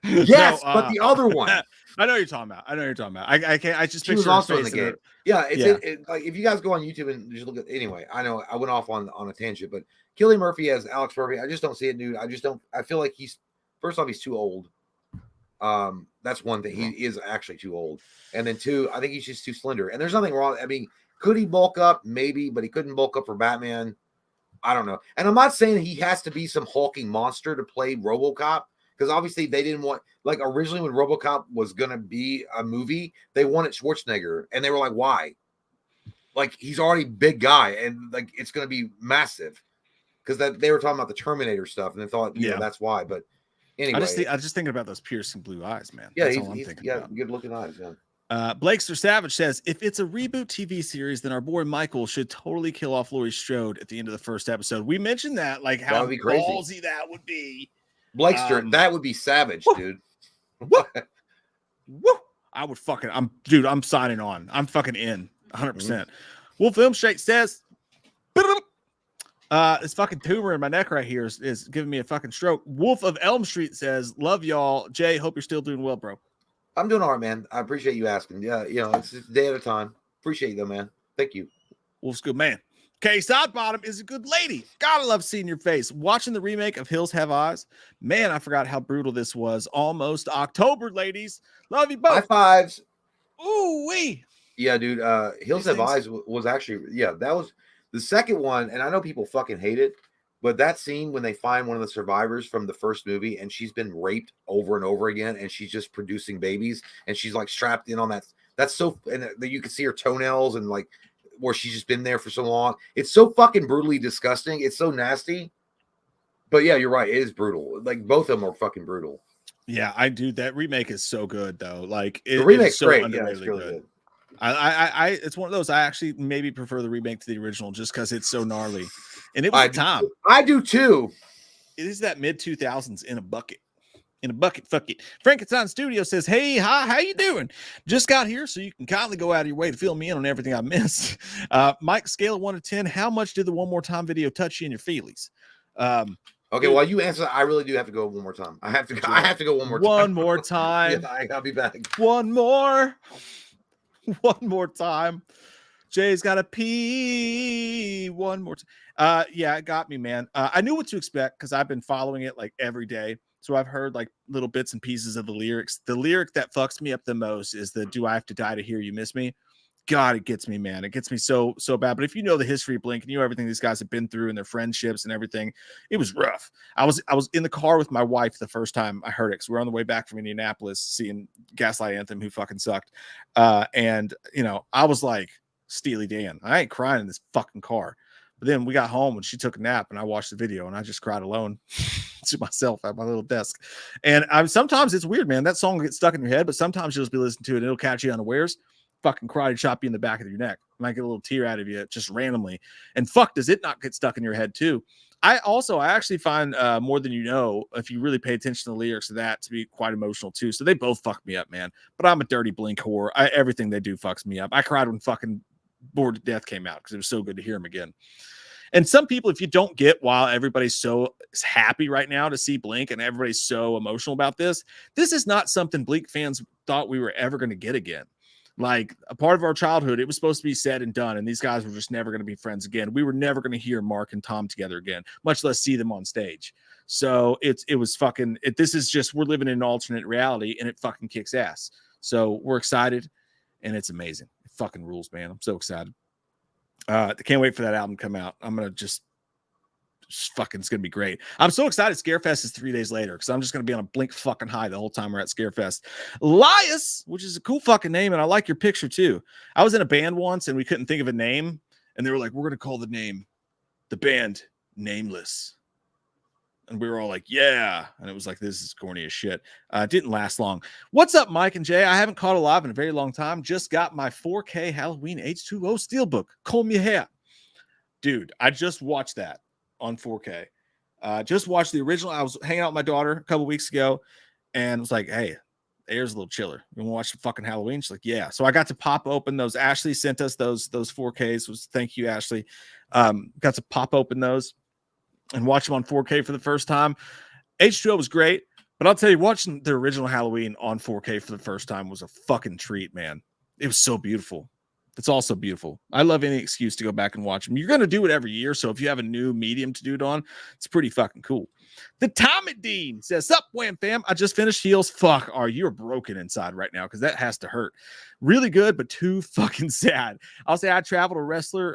Yes, but the other one. I know what you're talking about. I can't. I just picture also in the game. Yeah, it's like if you guys go on YouTube and just look at. Anyway, I know I went off on a tangent, but Cillian Murphy as Alex Murphy, I just don't see it, dude. I just don't. I feel like he's first off, he's too old. That's one thing. He is actually too old, and then two, I think he's just too slender. And there's nothing wrong. I mean, could he bulk up? Maybe, but he couldn't bulk up for Batman. I don't know. And I'm not saying he has to be some hulking monster to play RoboCop, because obviously they didn't want, like originally when RoboCop was going to be a movie, they wanted Schwarzenegger, and they were like, why? Like, he's already big guy, and like it's going to be massive, because that they were talking about the Terminator stuff, and they thought, you know, that's why. But anyway, I just thinking about those piercing blue eyes, man. Yeah, that's all I'm thinking about. Good looking eyes. Yeah. Blakester Savage says, if it's a reboot TV series, then our boy Michael should totally kill off Laurie Strode at the end of the first episode. We mentioned that, like how ballsy that would be. Blakester, that would be savage, dude. Woo! I'm signing on. I'm fucking in 100%. Wolf Film Straight says, this fucking tumor in my neck right here is giving me a fucking stroke. Wolf of Elm Street says, love y'all. Jay, hope you're still doing well, bro. I'm doing all right, man. I appreciate you asking. Yeah, it's just a day at a time. Appreciate you though, man. Thank you. Wolf's good man. Kay Sidebottom is a good lady. Gotta love seeing your face. Watching the remake of Hills Have Eyes. Man, I forgot how brutal this was. Almost October, ladies. Love you both. High fives. Ooh wee. Yeah, dude. Hills Have Eyes was actually, that was the second one, and I know people fucking hate it, but that scene when they find one of the survivors from the first movie and she's been raped over and over again and she's just producing babies and she's like strapped in on that's so, and you can see her toenails and like where she's just been there for so long. It's so fucking brutally disgusting. It's so nasty. But yeah, you're right. It is brutal. Like both of them are fucking brutal. Yeah, I do. That remake is so good though. Like the remake's so great. Yeah, it's really good. I it's one of those. I actually maybe prefer the remake to the original just because it's so gnarly. And it was time. I do too. It is that mid 2000s in a bucket. In a bucket, fuck it. Frankenstein Studio says, hey, hi, how you doing? Just got here, so you can kindly go out of your way to fill me in on everything I missed. Mike, scale of 1 to 10, how much did the One More Time video touch you in your feelies? Okay, while you answer, I really do have to go one more time. I have to go one more time. One more time. Yeah, I'll be back. One more time. Jay's got to pee one more time. Yeah, it got me, man. I knew what to expect because I've been following it like every day. So I've heard like little bits and pieces of the lyrics. The lyric that fucks me up the most is the "Do I have to die to hear you miss me?" God, it gets me, man. It gets me so bad. But if you know the history of Blink and you know everything these guys have been through and their friendships and everything, it was rough. I was in the car with my wife the first time I heard it because we were on the way back from Indianapolis seeing Gaslight Anthem, who fucking sucked. And I was like, Steely Dan, I ain't crying in this fucking car. But then we got home and she took a nap and I watched the video and I just cried alone to myself at my little desk. And sometimes it's weird, man. That song gets stuck in your head, but sometimes you'll just be listening to it and it'll catch you unawares. Fucking karate chop you in the back of your neck. Might get a little tear out of you just randomly. And fuck, does it not get stuck in your head too? I actually find More Than You Know, if you really pay attention to the lyrics of that, to be quite emotional too. So they both fuck me up, man. But I'm a dirty Blink whore. Everything they do fucks me up. I cried when fucking Bored to Death came out because it was so good to hear him again. And some people, if you don't get why everybody's so happy right now to see Blink and everybody's so emotional about this is not something Blink fans thought we were ever going to get again. Like a part of our childhood, it was supposed to be said and done, and these guys were just never going to be friends again. We were never going to hear Mark and Tom together again, much less see them on stage. So it was fucking. This is just, we're living in an alternate reality, and it fucking kicks ass. So we're excited, and it's amazing. It fucking rules, man. I'm so excited. I can't wait for that album to come out. I'm gonna just fucking, it's gonna be great. I'm so excited. Scarefest is 3 days later because I'm just gonna be on a Blink fucking high the whole time we're at Scarefest. Elias, which is a cool fucking name, and I like your picture too. I was in a band once and we couldn't think of a name, and they were like, "We're gonna call the band Nameless." And we were all like, yeah. And it was like, this is corny as shit. It didn't last long. What's up, Mike and Jay? I haven't caught a live in a very long time. Just got my 4K Halloween H2O Steelbook. Comb your hair. Dude, I just watched that on 4K. Just watched the original. I was hanging out with my daughter a couple weeks ago and was like, hey, the air's a little chiller. You want to watch the fucking Halloween? She's like, yeah. So I got to pop open those. Ashley sent us those 4Ks. Thank you, Ashley. Got to pop open those and watch them on 4K for the first time. H2O was great, but I'll tell you, watching the original Halloween on 4K for the first time was a fucking treat, man. It was so beautiful. It's also beautiful. I love any excuse to go back and watch them. You're going to do it every year, so if you have a new medium to do it on, it's pretty fucking cool. The Tommy Dean says, sup, Wham fam. I just finished Heels. Fuck, you're broken inside right now because that has to hurt. Really good, but too fucking sad. I'll say as a traveled wrestler,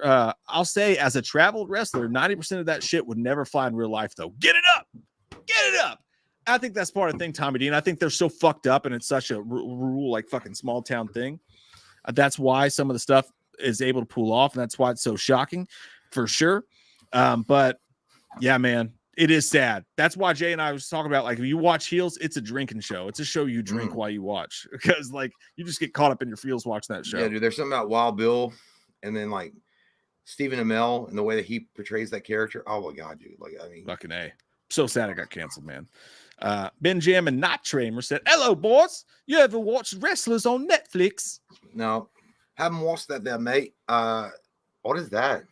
90% of that shit would never fly in real life, though. Get it up. Get it up. I think that's part of the thing, Tommy Dean. I think they're so fucked up and it's such a rule, like fucking small town thing. That's why some of the stuff is able to pull off, and that's why it's so shocking, for sure. But yeah, man, it is sad. That's why Jay and I was talking about, like, if you watch Heels, it's a drinking show. It's a show you drink while you watch, because like you just get caught up in your feels watching that show. Yeah, dude. There's something about Wild Bill, and then like Stephen Amell and the way that he portrays that character. Oh my god, dude! Like, I mean, fucking A. So sad it got canceled, man. Benjamin Nighttramer said, "Hello, boys. You ever watched wrestlers on Netflix?" No, haven't watched that there, mate. What is that?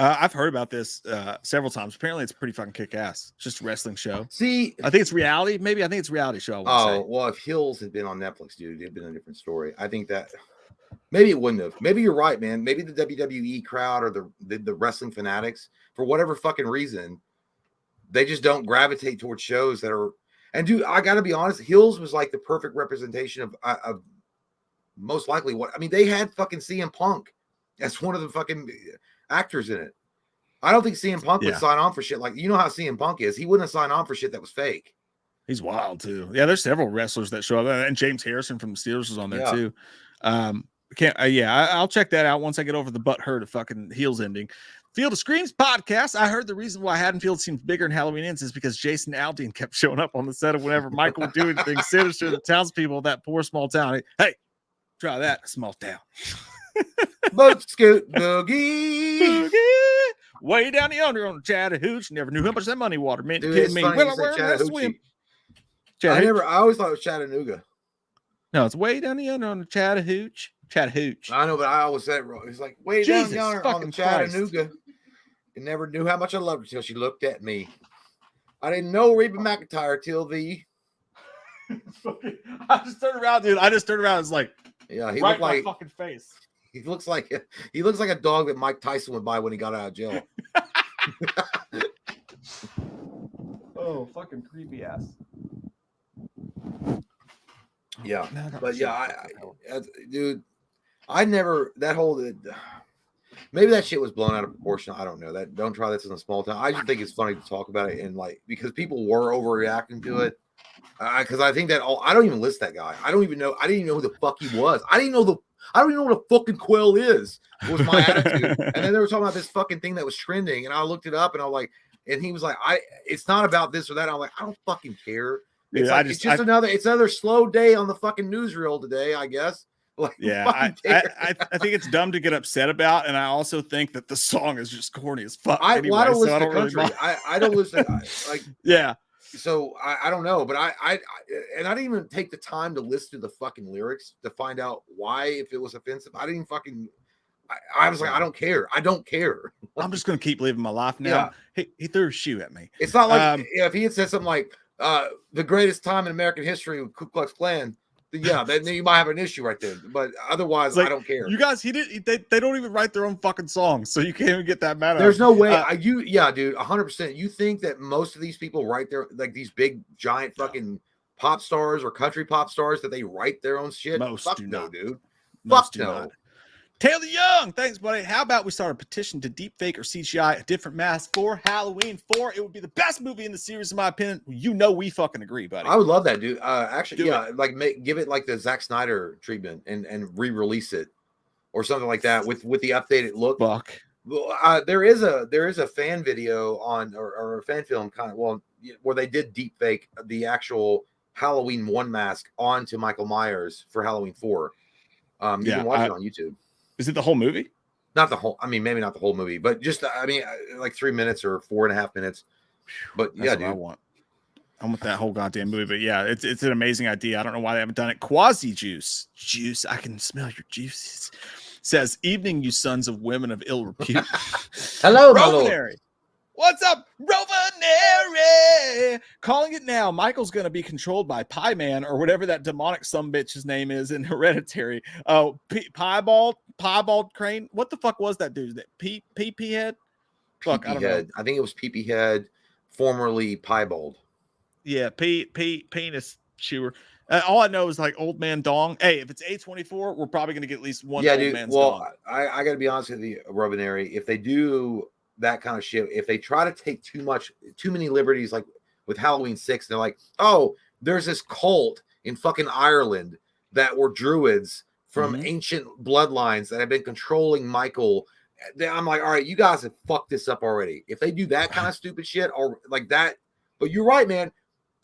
I've heard about this several times. Apparently, it's pretty fucking kick-ass. It's just a wrestling show. See, I think it's reality. Maybe I think it's a reality show. Well, if Hills had been on Netflix, dude, it'd been a different story. I think that maybe it wouldn't have. Maybe you're right, man. Maybe the WWE crowd or the wrestling fanatics, for whatever fucking reason, they just don't gravitate towards shows that are. And dude, I gotta be honest, Hills was like the perfect representation of most likely what I mean. They had fucking CM Punk as one of the fucking actors in it. I don't think CM Punk would sign on for shit like, you know how CM Punk is. He wouldn't have signed on for shit that was fake. He's wild too. Yeah, there's several wrestlers that show up, and James Harrison from the Steelers was on there too. I'll check that out once I get over the butthurt of fucking Heels ending. Field of Screams podcast. I heard the reason why Haddonfield seems bigger in Halloween Ends is because Jason Aldean kept showing up on the set of whenever Michael would do anything sinister to the townspeople of that poor small town. Hey, try that, small town. Boat scoot boogie. Way down the under on the Chattahoochee. Never knew how much that money water meant. Dude, Kidding me. I always thought it was Chattanooga. No, it's way down the under on the Chattahoochee. I know, but I always said it wrong. It's like way down yonder on the Chattanooga. And never knew how much I loved her till she looked at me. I didn't know Reba McEntire till the. I just turned around, dude. I just turned around. It's like, yeah, he right looked like my fucking face. He looks like a dog that Mike Tyson would buy when he got out of jail. Oh, fucking creepy ass. Yeah, but yeah, dude, I never that whole maybe that shit was blown out of proportion. I don't know. That don't try this in a small town. I just think it's funny to talk about it and like because people were overreacting to it. Because I think that I don't even list that guy. I don't even know. I didn't even know who the fuck he was. I don't even know what a fucking quail is. Was my attitude. And then they were talking about this fucking thing that was trending, and I looked it up, and I was like, and he was like, it's not about this or that. I'm like, I don't fucking care. It's another slow day on the fucking newsreel today, I guess. Like, yeah, I think it's dumb to get upset about, and I also think that the song is just corny as fuck. I don't listen to country. I don't listen. Like, yeah. So I don't know, but I didn't even take the time to listen to the fucking lyrics to find out why, if it was offensive. I didn't even fucking. I was like, I don't care. I don't care. I'm just gonna keep living my life now. Yeah. He threw a shoe at me. It's not like if he had said something like the greatest time in American history with Ku Klux Klan. Yeah, then you might have an issue right there. But otherwise, like, I don't care. You guys, they don't even write their own fucking songs, so you can't even get that mad. There's no way. Dude, 100%. You think that most of these people write their like these big giant fucking pop stars or country pop stars that they write their own shit? Most Fuck do no, not. dude. Most Fuck no. Not. Taylor Young, thanks, buddy. How about we start a petition to deepfake or CGI a different mask for Halloween 4? It would be the best movie in the series, in my opinion. You know we fucking agree, buddy. I would love that, dude. Actually, like give it like the Zack Snyder treatment and re-release it or something like that with the updated look. Fuck. There is a fan video on or a fan film kind of where they did deepfake the actual Halloween 1 mask onto Michael Myers for Halloween 4. You can watch it on YouTube. Is it the whole movie? Not the whole. I mean, maybe not the whole movie, but just like 3 minutes or 4.5 minutes. But that's what dude. I want that whole goddamn movie. But yeah, it's an amazing idea. I don't know why they haven't done it. Quasi Juice, I can smell your juices. Says, "Evening, you sons of women of ill repute." Hello, Rovinary. What's up, Rovinary? Calling it now. Michael's going to be controlled by Pie Man or whatever that demonic sumbitch's name is in Hereditary. Oh, Piebald Crane. What the fuck was that dude? That PP head? Fuck, I don't know. I think it was PP head, formerly Piebald. Yeah, penis chewer. All I know is like old man dong. Hey, if it's A24, we're probably going to get at least one old man's dong. I got to be honest with you, Rovinary. If they do that kind of shit, if they try to take too many liberties, like with Halloween 6, they're like, oh, there's this cult in fucking Ireland that were druids from ancient bloodlines that have been controlling Michael. I'm like, all right, you guys have fucked this up already. If they do that kind of stupid shit or like that, but you're right, man.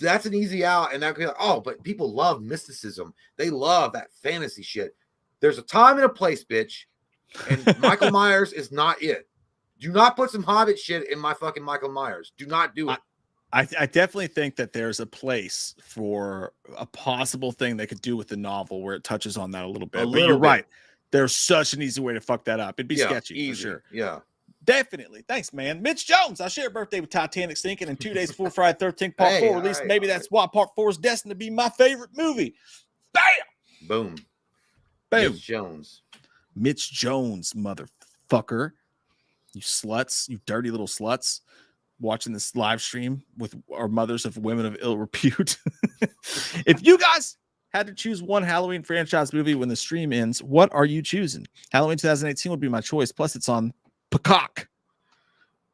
That's an easy out, and that could be like, oh, but people love mysticism. They love that fantasy shit. There's a time and a place, bitch, and Michael Myers is not it. Do not put some Hobbit shit in my fucking Michael Myers. Do not do it. I definitely think that there's a place for a possible thing they could do with the novel where it touches on that a little bit. But you're right. There's such an easy way to fuck that up. It'd be sketchy easy. for sure. Yeah. Definitely. Thanks, man. Mitch Jones, I share a birthday with Titanic sinking and 2 days before Friday 13th Part 4 released. Right, maybe that's why Part 4 is destined to be my favorite movie. Bam! Boom. Boom. Mitch Jones. Mitch Jones, motherfucker. You sluts, you dirty little sluts. Watching this live stream with our mothers of women of ill repute. If you guys had to choose one Halloween franchise movie when the stream ends, what are you choosing? Halloween 2018 would be my choice. Plus, it's on Peacock.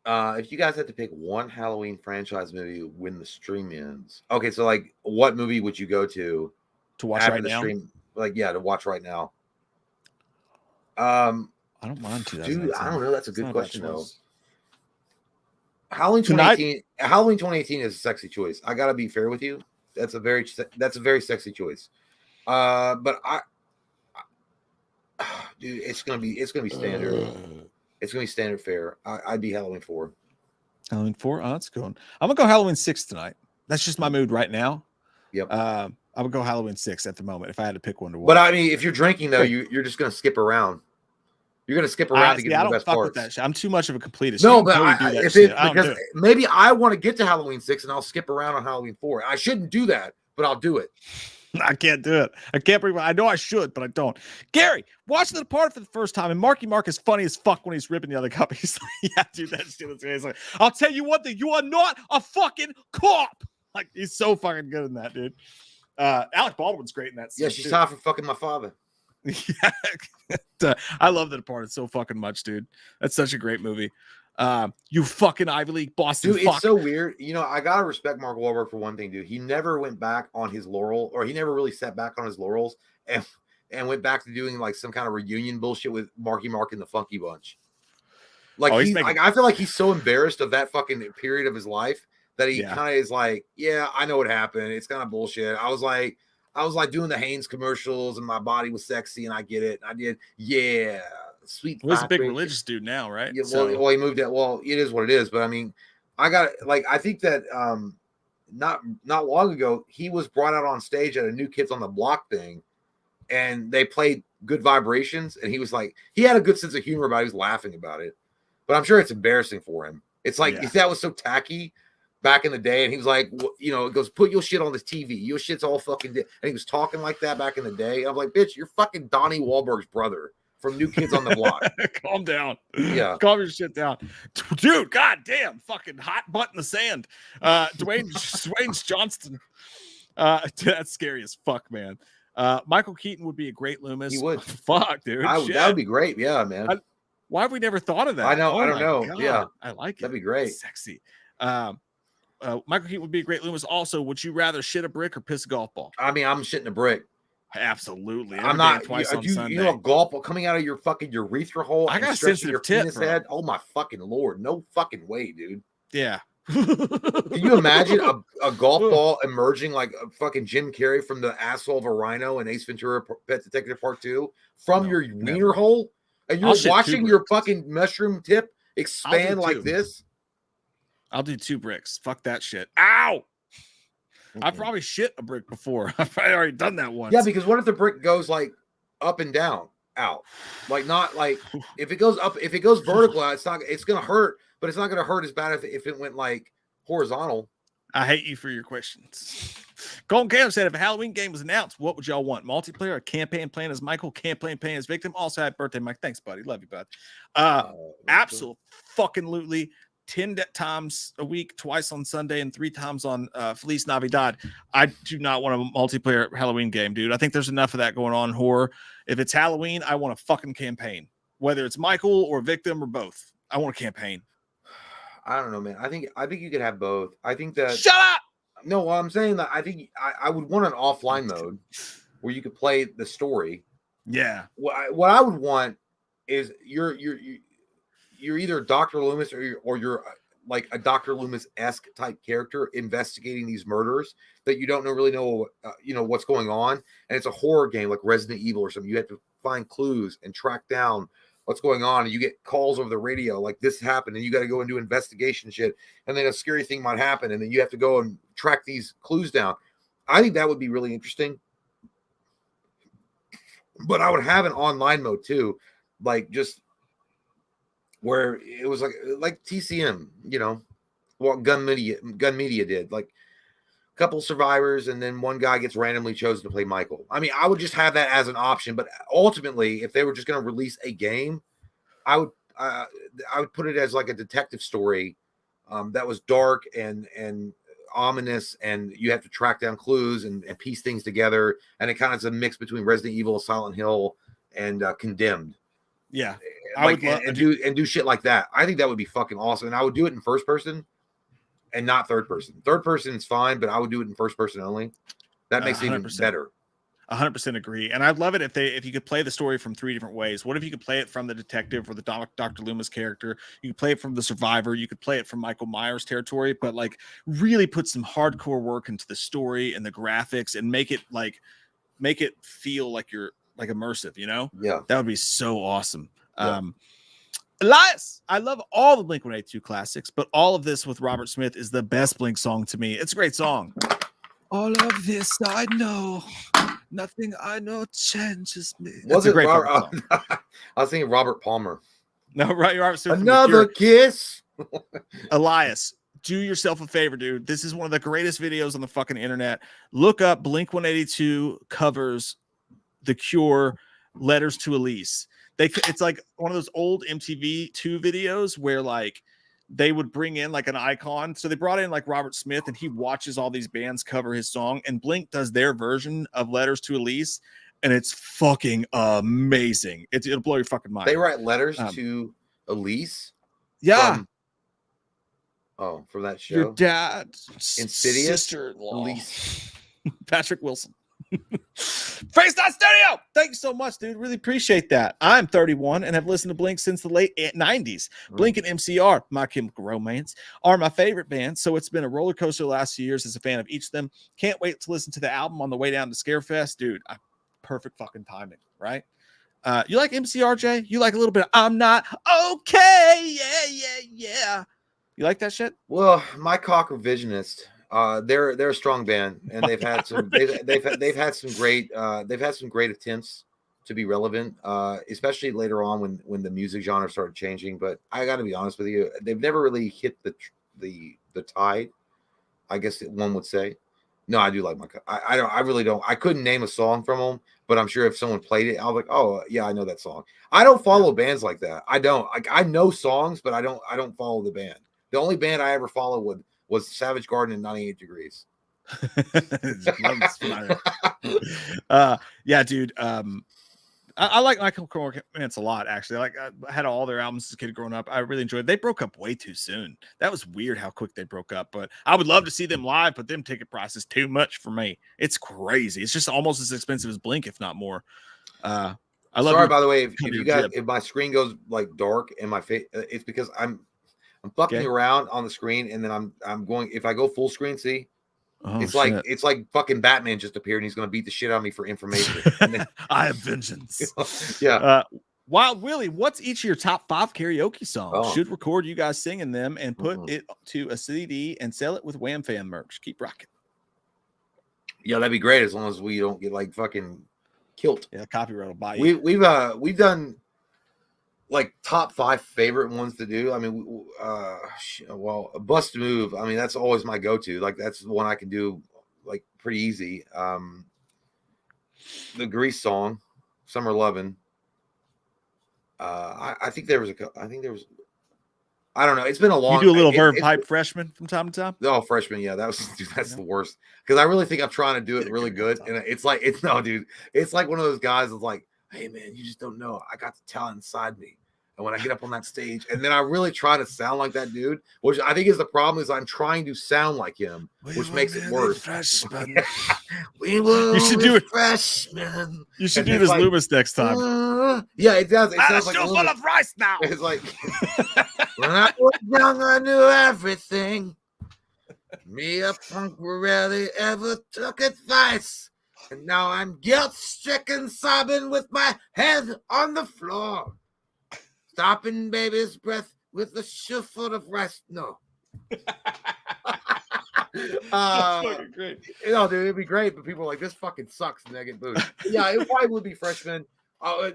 If you guys had to pick one Halloween franchise movie when the stream ends, okay, so like, what movie would you go to watch right now? Stream? Like, to watch right now. I don't mind 2018. Dude, I don't know. That's a good question though. Halloween 2018. Halloween 2018 is a sexy choice. I gotta be fair with you. That's a very sexy choice. But dude, it's gonna be standard. It's gonna be standard fare. I'd be Halloween 4. Halloween 4. Oh, that's good. I'm gonna go Halloween 6 tonight. That's just my mood right now. Yep. I would go Halloween 6 at the moment if I had to pick one to watch. But I mean, if you're drinking though, you're just gonna skip around. You're gonna skip around to get to the best parts. With that. I'm too much of a completist. No, but because maybe I want to get to Halloween 6 and I'll skip around on Halloween 4. I shouldn't do that, but I'll do it. I can't do it. I can't believe I know I should, but I don't. Gary, watching The Departed for the first time, and Marky Mark is funny as fuck when he's ripping the other cop. He's like, yeah, dude, that shit is he's like, I'll tell you one thing, you are not a fucking cop. Like, he's so fucking good in that, dude. Alec Baldwin's great in that scene. Yeah, she's hot for fucking my father. Yeah, I love The Departed so fucking much, dude. That's such a great movie. You fucking Ivy League Boston. Dude, it's so weird. You know, I gotta respect Mark Wahlberg for one thing, dude. He never went back on his laurel, or he never really sat back on his laurels and went back to doing like some kind of reunion bullshit with Marky Mark and the Funky Bunch. Like, I feel like he's so embarrassed of that fucking period of his life that he kind of is like, yeah, I know what happened. It's kind of bullshit. I was like doing the Hanes commercials and my body was sexy and I get it. I did. Yeah. Sweet. Well, he's a big religious dude now, right? Yeah. Well, he moved out. Well, it is what it is. But I mean, I think that not long ago, he was brought out on stage at a New Kids on the Block thing and they played Good Vibrations. And he was like, he had a good sense of humor about it. He was laughing about it, but I'm sure it's embarrassing for him. It's like, that was so tacky back in the day, and he was like, you know, it goes, put your shit on the TV. Your shit's all fucking. And he was talking like that back in the day. I'm like, bitch, you're fucking Donnie Wahlberg's brother from New Kids on the Block. Calm down. Yeah, calm your shit down, dude. God damn, fucking hot butt in the sand. Dwayne Johnston. That's scary as fuck, man. Michael Keaton would be a great Loomis. He would. Fuck, dude. That would be great. Yeah, man. Why have we never thought of that? I know. I don't know. God. Yeah, I like it. That'd be great. Sexy. Michael Keaton would be a great Loomis. Also, would you rather shit a brick or piss a golf ball? I mean, I'm shitting a brick. Absolutely. I'm not. Twice on Sunday. You know, a golf ball coming out of your fucking urethra hole. I got a sensitive tip, bro. Head. Oh my fucking Lord! No fucking way, dude. Yeah. Can you imagine a golf ball emerging like a fucking Jim Carrey from the asshole of a rhino in Ace Ventura: Pet Detective Part 2 from your wiener hole, and you're watching your fucking mushroom tip expand like this? I'll do 2 bricks. Fuck that shit. Ow! I've probably shit a brick before. I've probably already done that once. Yeah, because what if the brick goes like up and down, out? Like, not like if it goes up, if it goes vertical, it's gonna hurt, but it's not gonna hurt as bad if it went like horizontal. I hate you for your questions. Golden Caleb said, if a Halloween game was announced, what would y'all want? Multiplayer, a campaign plan as Michael, campaign plan as victim. Also, happy birthday, Mike. Thanks, buddy. Love you, bud. Absolutely. 10 times a week, twice on Sunday, and 3 times on Feliz Navidad. I do not want a multiplayer Halloween game, dude. I think there's enough of that going on in horror. If it's Halloween, I want a fucking campaign. Whether it's Michael or victim or both. I want a campaign. I don't know, man. I think you could have both. I think that. Shut up! No, I'm saying that I think I would want an offline mode where you could play the story. Yeah. What I would want is you're either Dr. Loomis or you're like a Dr. Loomis-esque type character investigating these murders that you don't really know what's going on, and it's a horror game like Resident Evil or something. You have to find clues and track down what's going on, and you get calls over the radio like this happened, and you got to go and do investigation shit, and then a scary thing might happen, and then you have to go and track these clues down. I think that would be really interesting. But I would have an online mode too, like just where it was like TCM, you know, what Gun Media did, like a couple survivors, and then one guy gets randomly chosen to play Michael. I mean, I would just have that as an option, but ultimately, if they were just going to release a game, I would put it as like a detective story that was dark and ominous, and you have to track down clues and piece things together, and it kind of is a mix between Resident Evil, Silent Hill, and Condemned. Yeah, I would love and do shit like that. I think that would be fucking awesome, and I would do it in first person and not third person. Third person is fine, but I would do it in first person only. That makes it even better. 100% agree. And I'd love it if you could play the story from 3 different ways. What if you could play it from the detective or the Dr. Loomis character? You could play it from the survivor. You could play it from Michael Myers territory, but like really put some hardcore work into the story and the graphics and make it feel like you're like immersive, you know? Yeah. That would be so awesome. Yeah. Elias, I love all the Blink-182 classics, but All of This with Robert Smith is the best Blink song to me. It's a great song. All of this I know, nothing I know changes me. Was it Robert? I was thinking Robert Palmer. No, right. Robert Smith. Another kiss. Elias, do yourself a favor, dude. This is one of the greatest videos on the fucking internet. Look up Blink-182 covers The Cure, Letters to Elise. It's like one of those old MTV2 videos where like they would bring in like an icon. So they brought in like Robert Smith, and he watches all these bands cover his song, and Blink does their version of Letters to Elise, and it's fucking amazing. It'll blow your fucking mind. They write letters to Elise? Yeah. From that show? Your dad's Insidious? Sister-in-law. Elise. Patrick Wilson. Face Dot Studio. Thank you so much, dude. Really appreciate that. I'm 31 and have listened to Blink since the late 90s. Blink and MCR, My Chemical Romance, are my favorite bands, so it's been a roller coaster the last few years as a fan of each of them. Can't wait to listen to the album on the way down to Scarefest. Dude, perfect fucking timing, right? You like MCR, Jay? You like a little bit of I'm Not Okay? Yeah. You like that shit? Well, My Cock Revisionist. They're a strong band, and they've had some they've had some great attempts to be relevant, especially later on when the music genre started changing. But I got to be honest with you, they've never really hit the tide, I guess one would say. No, I do like my. I really don't. I couldn't name a song from them, but I'm sure if someone played it, I'll be like, oh yeah, I know that song. I don't follow bands like that. I don't. I know songs, but I don't follow the band. The only band I ever followed was Savage Garden and 98 Degrees. Yeah, dude. I like Michael Romance a lot, actually. I had all their albums as a kid growing up. I really enjoyed it. They broke up way too soon. That was weird how quick they broke up, but I would love to see them live, but them ticket prices too much for me. It's crazy. It's just almost as expensive as Blink, if not more. I love. Sorry, by the way, if my screen goes like dark and my face, it's because I'm fucking around on the screen, and then I'm going. If I go full screen, see, it's like fucking Batman just appeared, and he's gonna beat the shit out of me for information. Then, I have vengeance. Yeah. Wild Willie, what's each of your top 5 karaoke songs? Should record you guys singing them and put it to a CD and sell it with Wham Fam merch. Keep rocking. Yeah, that'd be great as long as we don't get like fucking killed. Yeah, copyright will buy you. We've done like top 5 favorite ones to do. I mean, a Bust Move. I mean, that's always my go-to. Like that's the one I can do like pretty easy. The Grease song, Summer Lovin'. I think there was I don't know. It's been a long. You do a little Verve Pipe Freshman from time to time. Oh, Freshman, yeah, that's the worst because I really think I'm trying to do it really good, and it's like it's like one of those guys that's like, hey man, you just don't know. I got the talent inside me. And when I get up on that stage, and then I really try to sound like that dude, which I think is the problem, is I'm trying to sound like him, which makes it worse. You should do it, freshmen. You should do this like, Loomis next time. Yeah, it does. It sounds like full of rice now. It's like when I was young, I knew everything. Me, a punk, rarely ever took advice, and now I'm guilt-stricken, sobbing with my head on the floor. Stopping baby's breath with a shuffle of rest. No. Fucking great. You know, dude, it'd be great, but people are like, this fucking sucks, and they get booed. Yeah, it probably would be Freshman.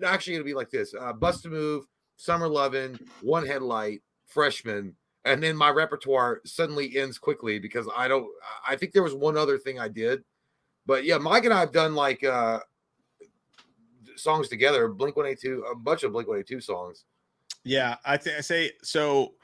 Actually, it'll be like this: Bust a Move, Summer Lovin', One Headlight, Freshman, and then my repertoire suddenly ends quickly because I think there was one other thing I did, but yeah, Mike and I have done like songs together, Blink-182, a bunch of Blink-182 songs. Yeah, I say so.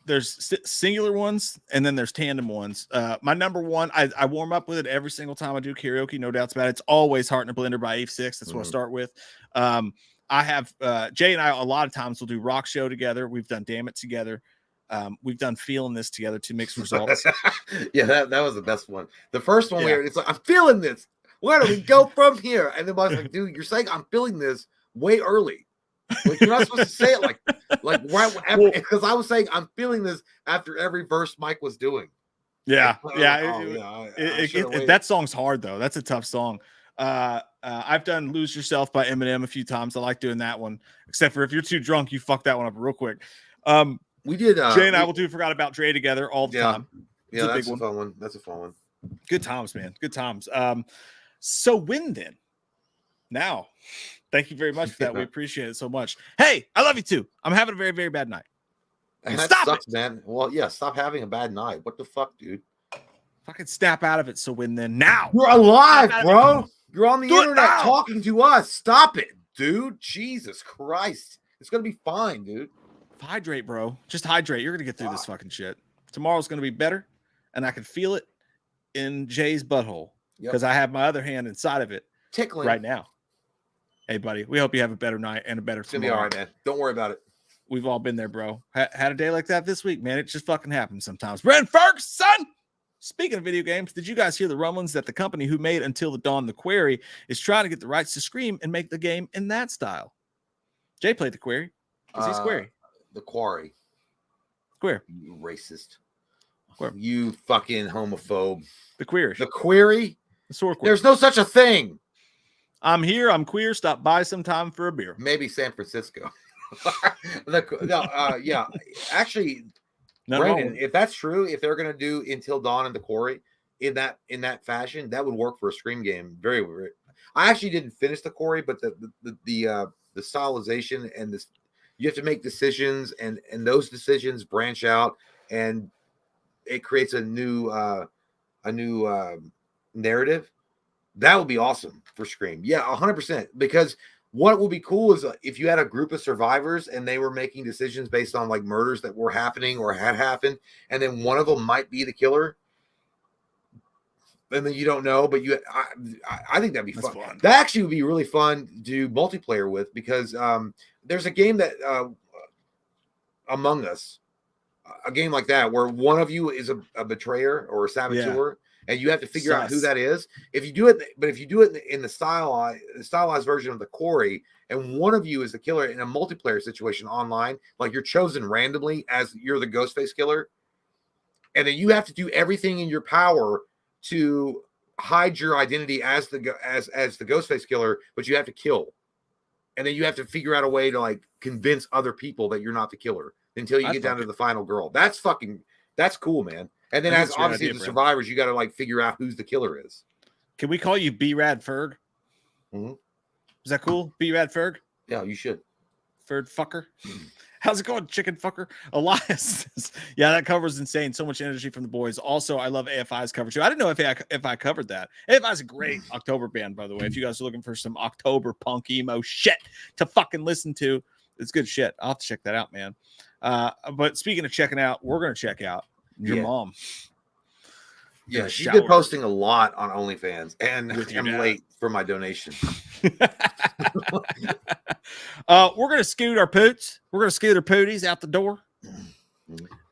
There's singular ones and then there's tandem ones. My number one, I warm up with it every single time I do karaoke, no doubts about it. It's always Heart in a Blender by Eve 6. That's what I start with. I have Jay and I a lot of times will do Rock Show together. We've done Damn It together. We've done Feeling This together to mix results. Yeah, that was the best one. The first one where it's like, I'm feeling this. Where do we go from here? And then I was like, dude, you're saying I'm feeling this way early. Like, you're not supposed to say it like right after, because I was saying I'm feeling this after every verse Mike was doing. Yeah, That that song's hard though. That's a tough song. I've done Lose Yourself by Eminem a few times. I like doing that one, except for if you're too drunk, you fuck that one up real quick. We did. Jay and I will do Forgot About Dre together all the time. Yeah, that's a fun one. That's a fun one. Good times, man. Good times. So when then? Now, thank you very much for that. We appreciate it so much. Hey, I love you too. I'm having a very, very bad night. And that sucks, man. Well, yeah, stop having a bad night. What the fuck, dude? Fucking snap out of it. So when then? Now. You're alive, bro. You're on the internet talking to us. Stop it, dude. Jesus Christ. It's going to be fine, dude. Hydrate, bro. Just hydrate. You're going to get through this fucking shit. Tomorrow's going to be better, and I can feel it in Jay's butthole because I have my other hand inside of it tickling right now. Hey, buddy, we hope you have a better night and a better tomorrow. It's going to be all right, man. Don't worry about it. We've all been there, bro. Had a day like that this week, man. It just fucking happens sometimes. Brent Ferguson! Speaking of video games, did you guys hear the rumblings that the company who made Until the Dawn The Quarry is trying to get the rights to Scream and make the game in that style? Jay played The Quarry. Is he Squarey? The Quarry. Square. You racist. Square. You fucking homophobe. The Queer. The Query? The Sore Queer. There's no such a thing. I'm here. I'm queer. Stop by sometime for a beer. Maybe San Francisco. Yeah. Actually, Brandon, if that's true, if they're gonna do Until Dawn and The Quarry in that fashion, that would work for a Scream game. Very, very. I actually didn't finish The Quarry, but the stylization and this, you have to make decisions, and those decisions branch out, and it creates a new narrative. That would be awesome for Scream. Yeah, 100%. Because what would be cool is if you had a group of survivors and they were making decisions based on like murders that were happening or had happened, and then one of them might be the killer, and then you don't know, but I think that'd be fun. That actually would be really fun to do multiplayer with, because there's a game that Among Us, a game like that where one of you is a betrayer or a saboteur. And you have to figure out who that is. If you do it, but if you do it in the stylized version of The Quarry, and one of you is the killer in a multiplayer situation online, like you're chosen randomly as you're the Ghostface killer, and then you have to do everything in your power to hide your identity as the Ghostface killer, but you have to kill, and then you have to figure out a way to like convince other people that you're not the killer until you get down to the final girl. That's cool, man. And then, as obviously the survivors, you got to like figure out who's the killer is. Can we call you B-Rad Ferg? Mm-hmm. Is that cool? B-Rad Ferg? Yeah, you should. Ferg fucker. How's it going, chicken fucker? Elias. Yeah, that cover is insane. So much energy from the boys. Also, I love AFI's cover too. I didn't know if I covered that. AFI's a great October band, by the way. If you guys are looking for some October punk emo shit to fucking listen to, it's good shit. I'll have to check that out, man. But speaking of checking out, we're going to check out your mom. Yeah, she's been posting a lot on OnlyFans, and I'm late for my donation. We're gonna scoot our poots. We're gonna scoot our pooties out the door,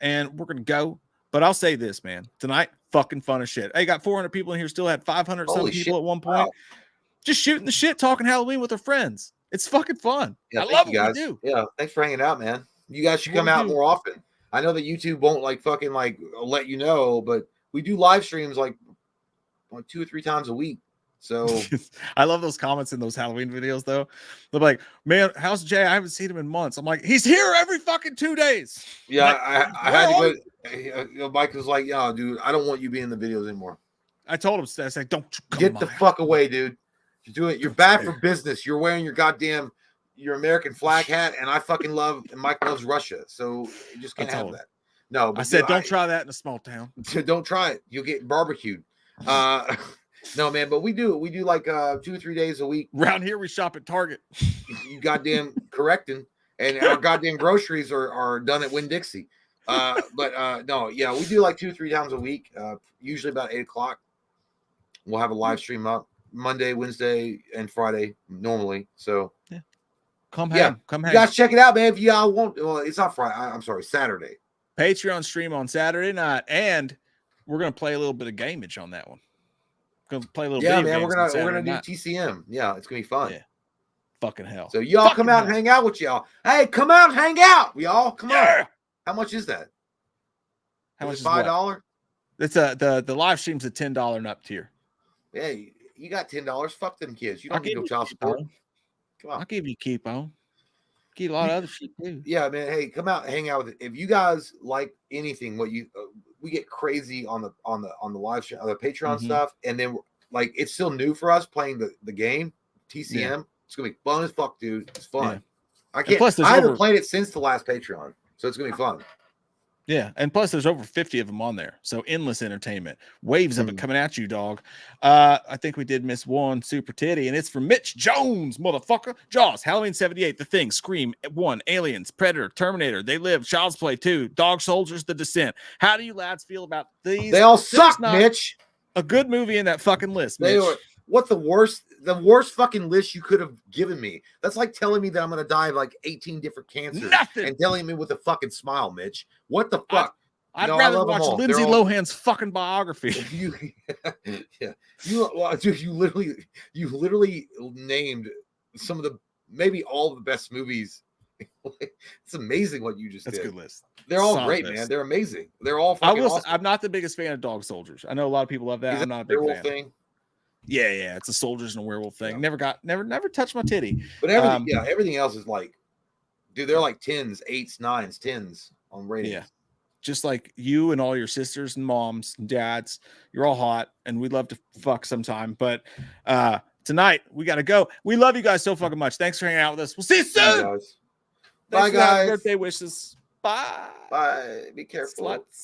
and we're gonna go. But I'll say this, man, tonight, fucking fun as shit. Hey, got 400 people in here. Still had 500 some people at one point. Wow. Just shooting the shit, talking Halloween with our friends. It's fucking fun. Yeah, I love what we do. Yeah, thanks for hanging out, man. You guys should come out more often. I know that YouTube won't like fucking like let you know, but we do live streams like 2 or 3 times a week. So I love those comments in those Halloween videos, though. They're like, "Man, how's Jay? I haven't seen him in months." I'm like, "He's here every fucking 2 days." yeah, Like, I had to go. Mike was like, "Yeah, dude, I don't want you being in the videos anymore. I told him, I said, "Don't you come Get the fuck away, dude. You're doing. You're bad for business. You're wearing your American flag hat, and I fucking love. And Mike loves Russia, so you just can't have that. No, but I said, don't try that in a small town. Don't try it. You'll get barbecued. No, man, but we do like 2 or 3 days a week. Around here, we shop at Target. You goddamn correcting, and our goddamn groceries are done at Winn-Dixie. No, yeah, we do like 2 or 3 times a week. Usually about 8 o'clock. We'll have a live stream up Monday, Wednesday, and Friday normally. So yeah, come hang. You guys check it out, man. If y'all want, well, it's not Friday. I'm sorry, Saturday. Patreon stream on Saturday night, and we're gonna play a little bit of gamage on that one. Gonna play a little. Yeah, man, we're gonna do TCM. Yeah, it's gonna be fun. Yeah. Fucking hell. So y'all come out and hang out with y'all. Hey, come out and hang out, y'all. Come on. How much is that? How much is $5? It's the live stream's a $10 and up tier. Yeah, you got $10. Fuck them kids. You don't need no child support. Come on. I'll give you a keep on. Get a lot of other shit too. Yeah, man. Hey, come out and hang out with it. If you guys like anything, what you we get crazy on the live stream, on the Patreon stuff, and then like it's still new for us playing the game TCM. Yeah. It's gonna be fun as fuck, dude. It's fun. Yeah. I haven't played it since the last Patreon, so it's gonna be fun. Yeah, and plus there's over 50 of them on there, so endless entertainment, waves of it coming at you, dog. I think we did miss one super titty, and it's from Mitch Jones, motherfucker. Jaws, Halloween 78, The Thing, Scream 1, Aliens, Predator, Terminator, They Live, Child's Play 2, Dog Soldiers, The Descent. How do you lads feel about these? They all suck, Mitch. A good movie in that fucking list, Mitch. What the worst fucking list you could have given me. That's like telling me that I'm gonna die of like 18 different cancers and telling me with a fucking smile, Mitch. What the fuck? I'd rather watch Lindsay Lohan's fucking biography. Dude, you literally named some of the maybe all of the best movies. It's amazing what you just did. That's a good list. They're all great, man. They're amazing. They're all fucking awesome. I'm not the biggest fan of Dog Soldiers. I know a lot of people love that. I'm not a big fan. Thing? Yeah, it's a soldiers and a werewolf thing. Yeah. Never touched my titty. But everything else is like, dude, they're like 10s, 8s, 9s, 10s on ratings. Yeah. Just like you and all your sisters and moms and dads, you're all hot and we'd love to fuck sometime. But tonight we gotta go. We love you guys so fucking much. Thanks for hanging out with us. We'll see you soon. Bye, guys. Birthday wishes. Bye. Bye. Be careful. Sluts.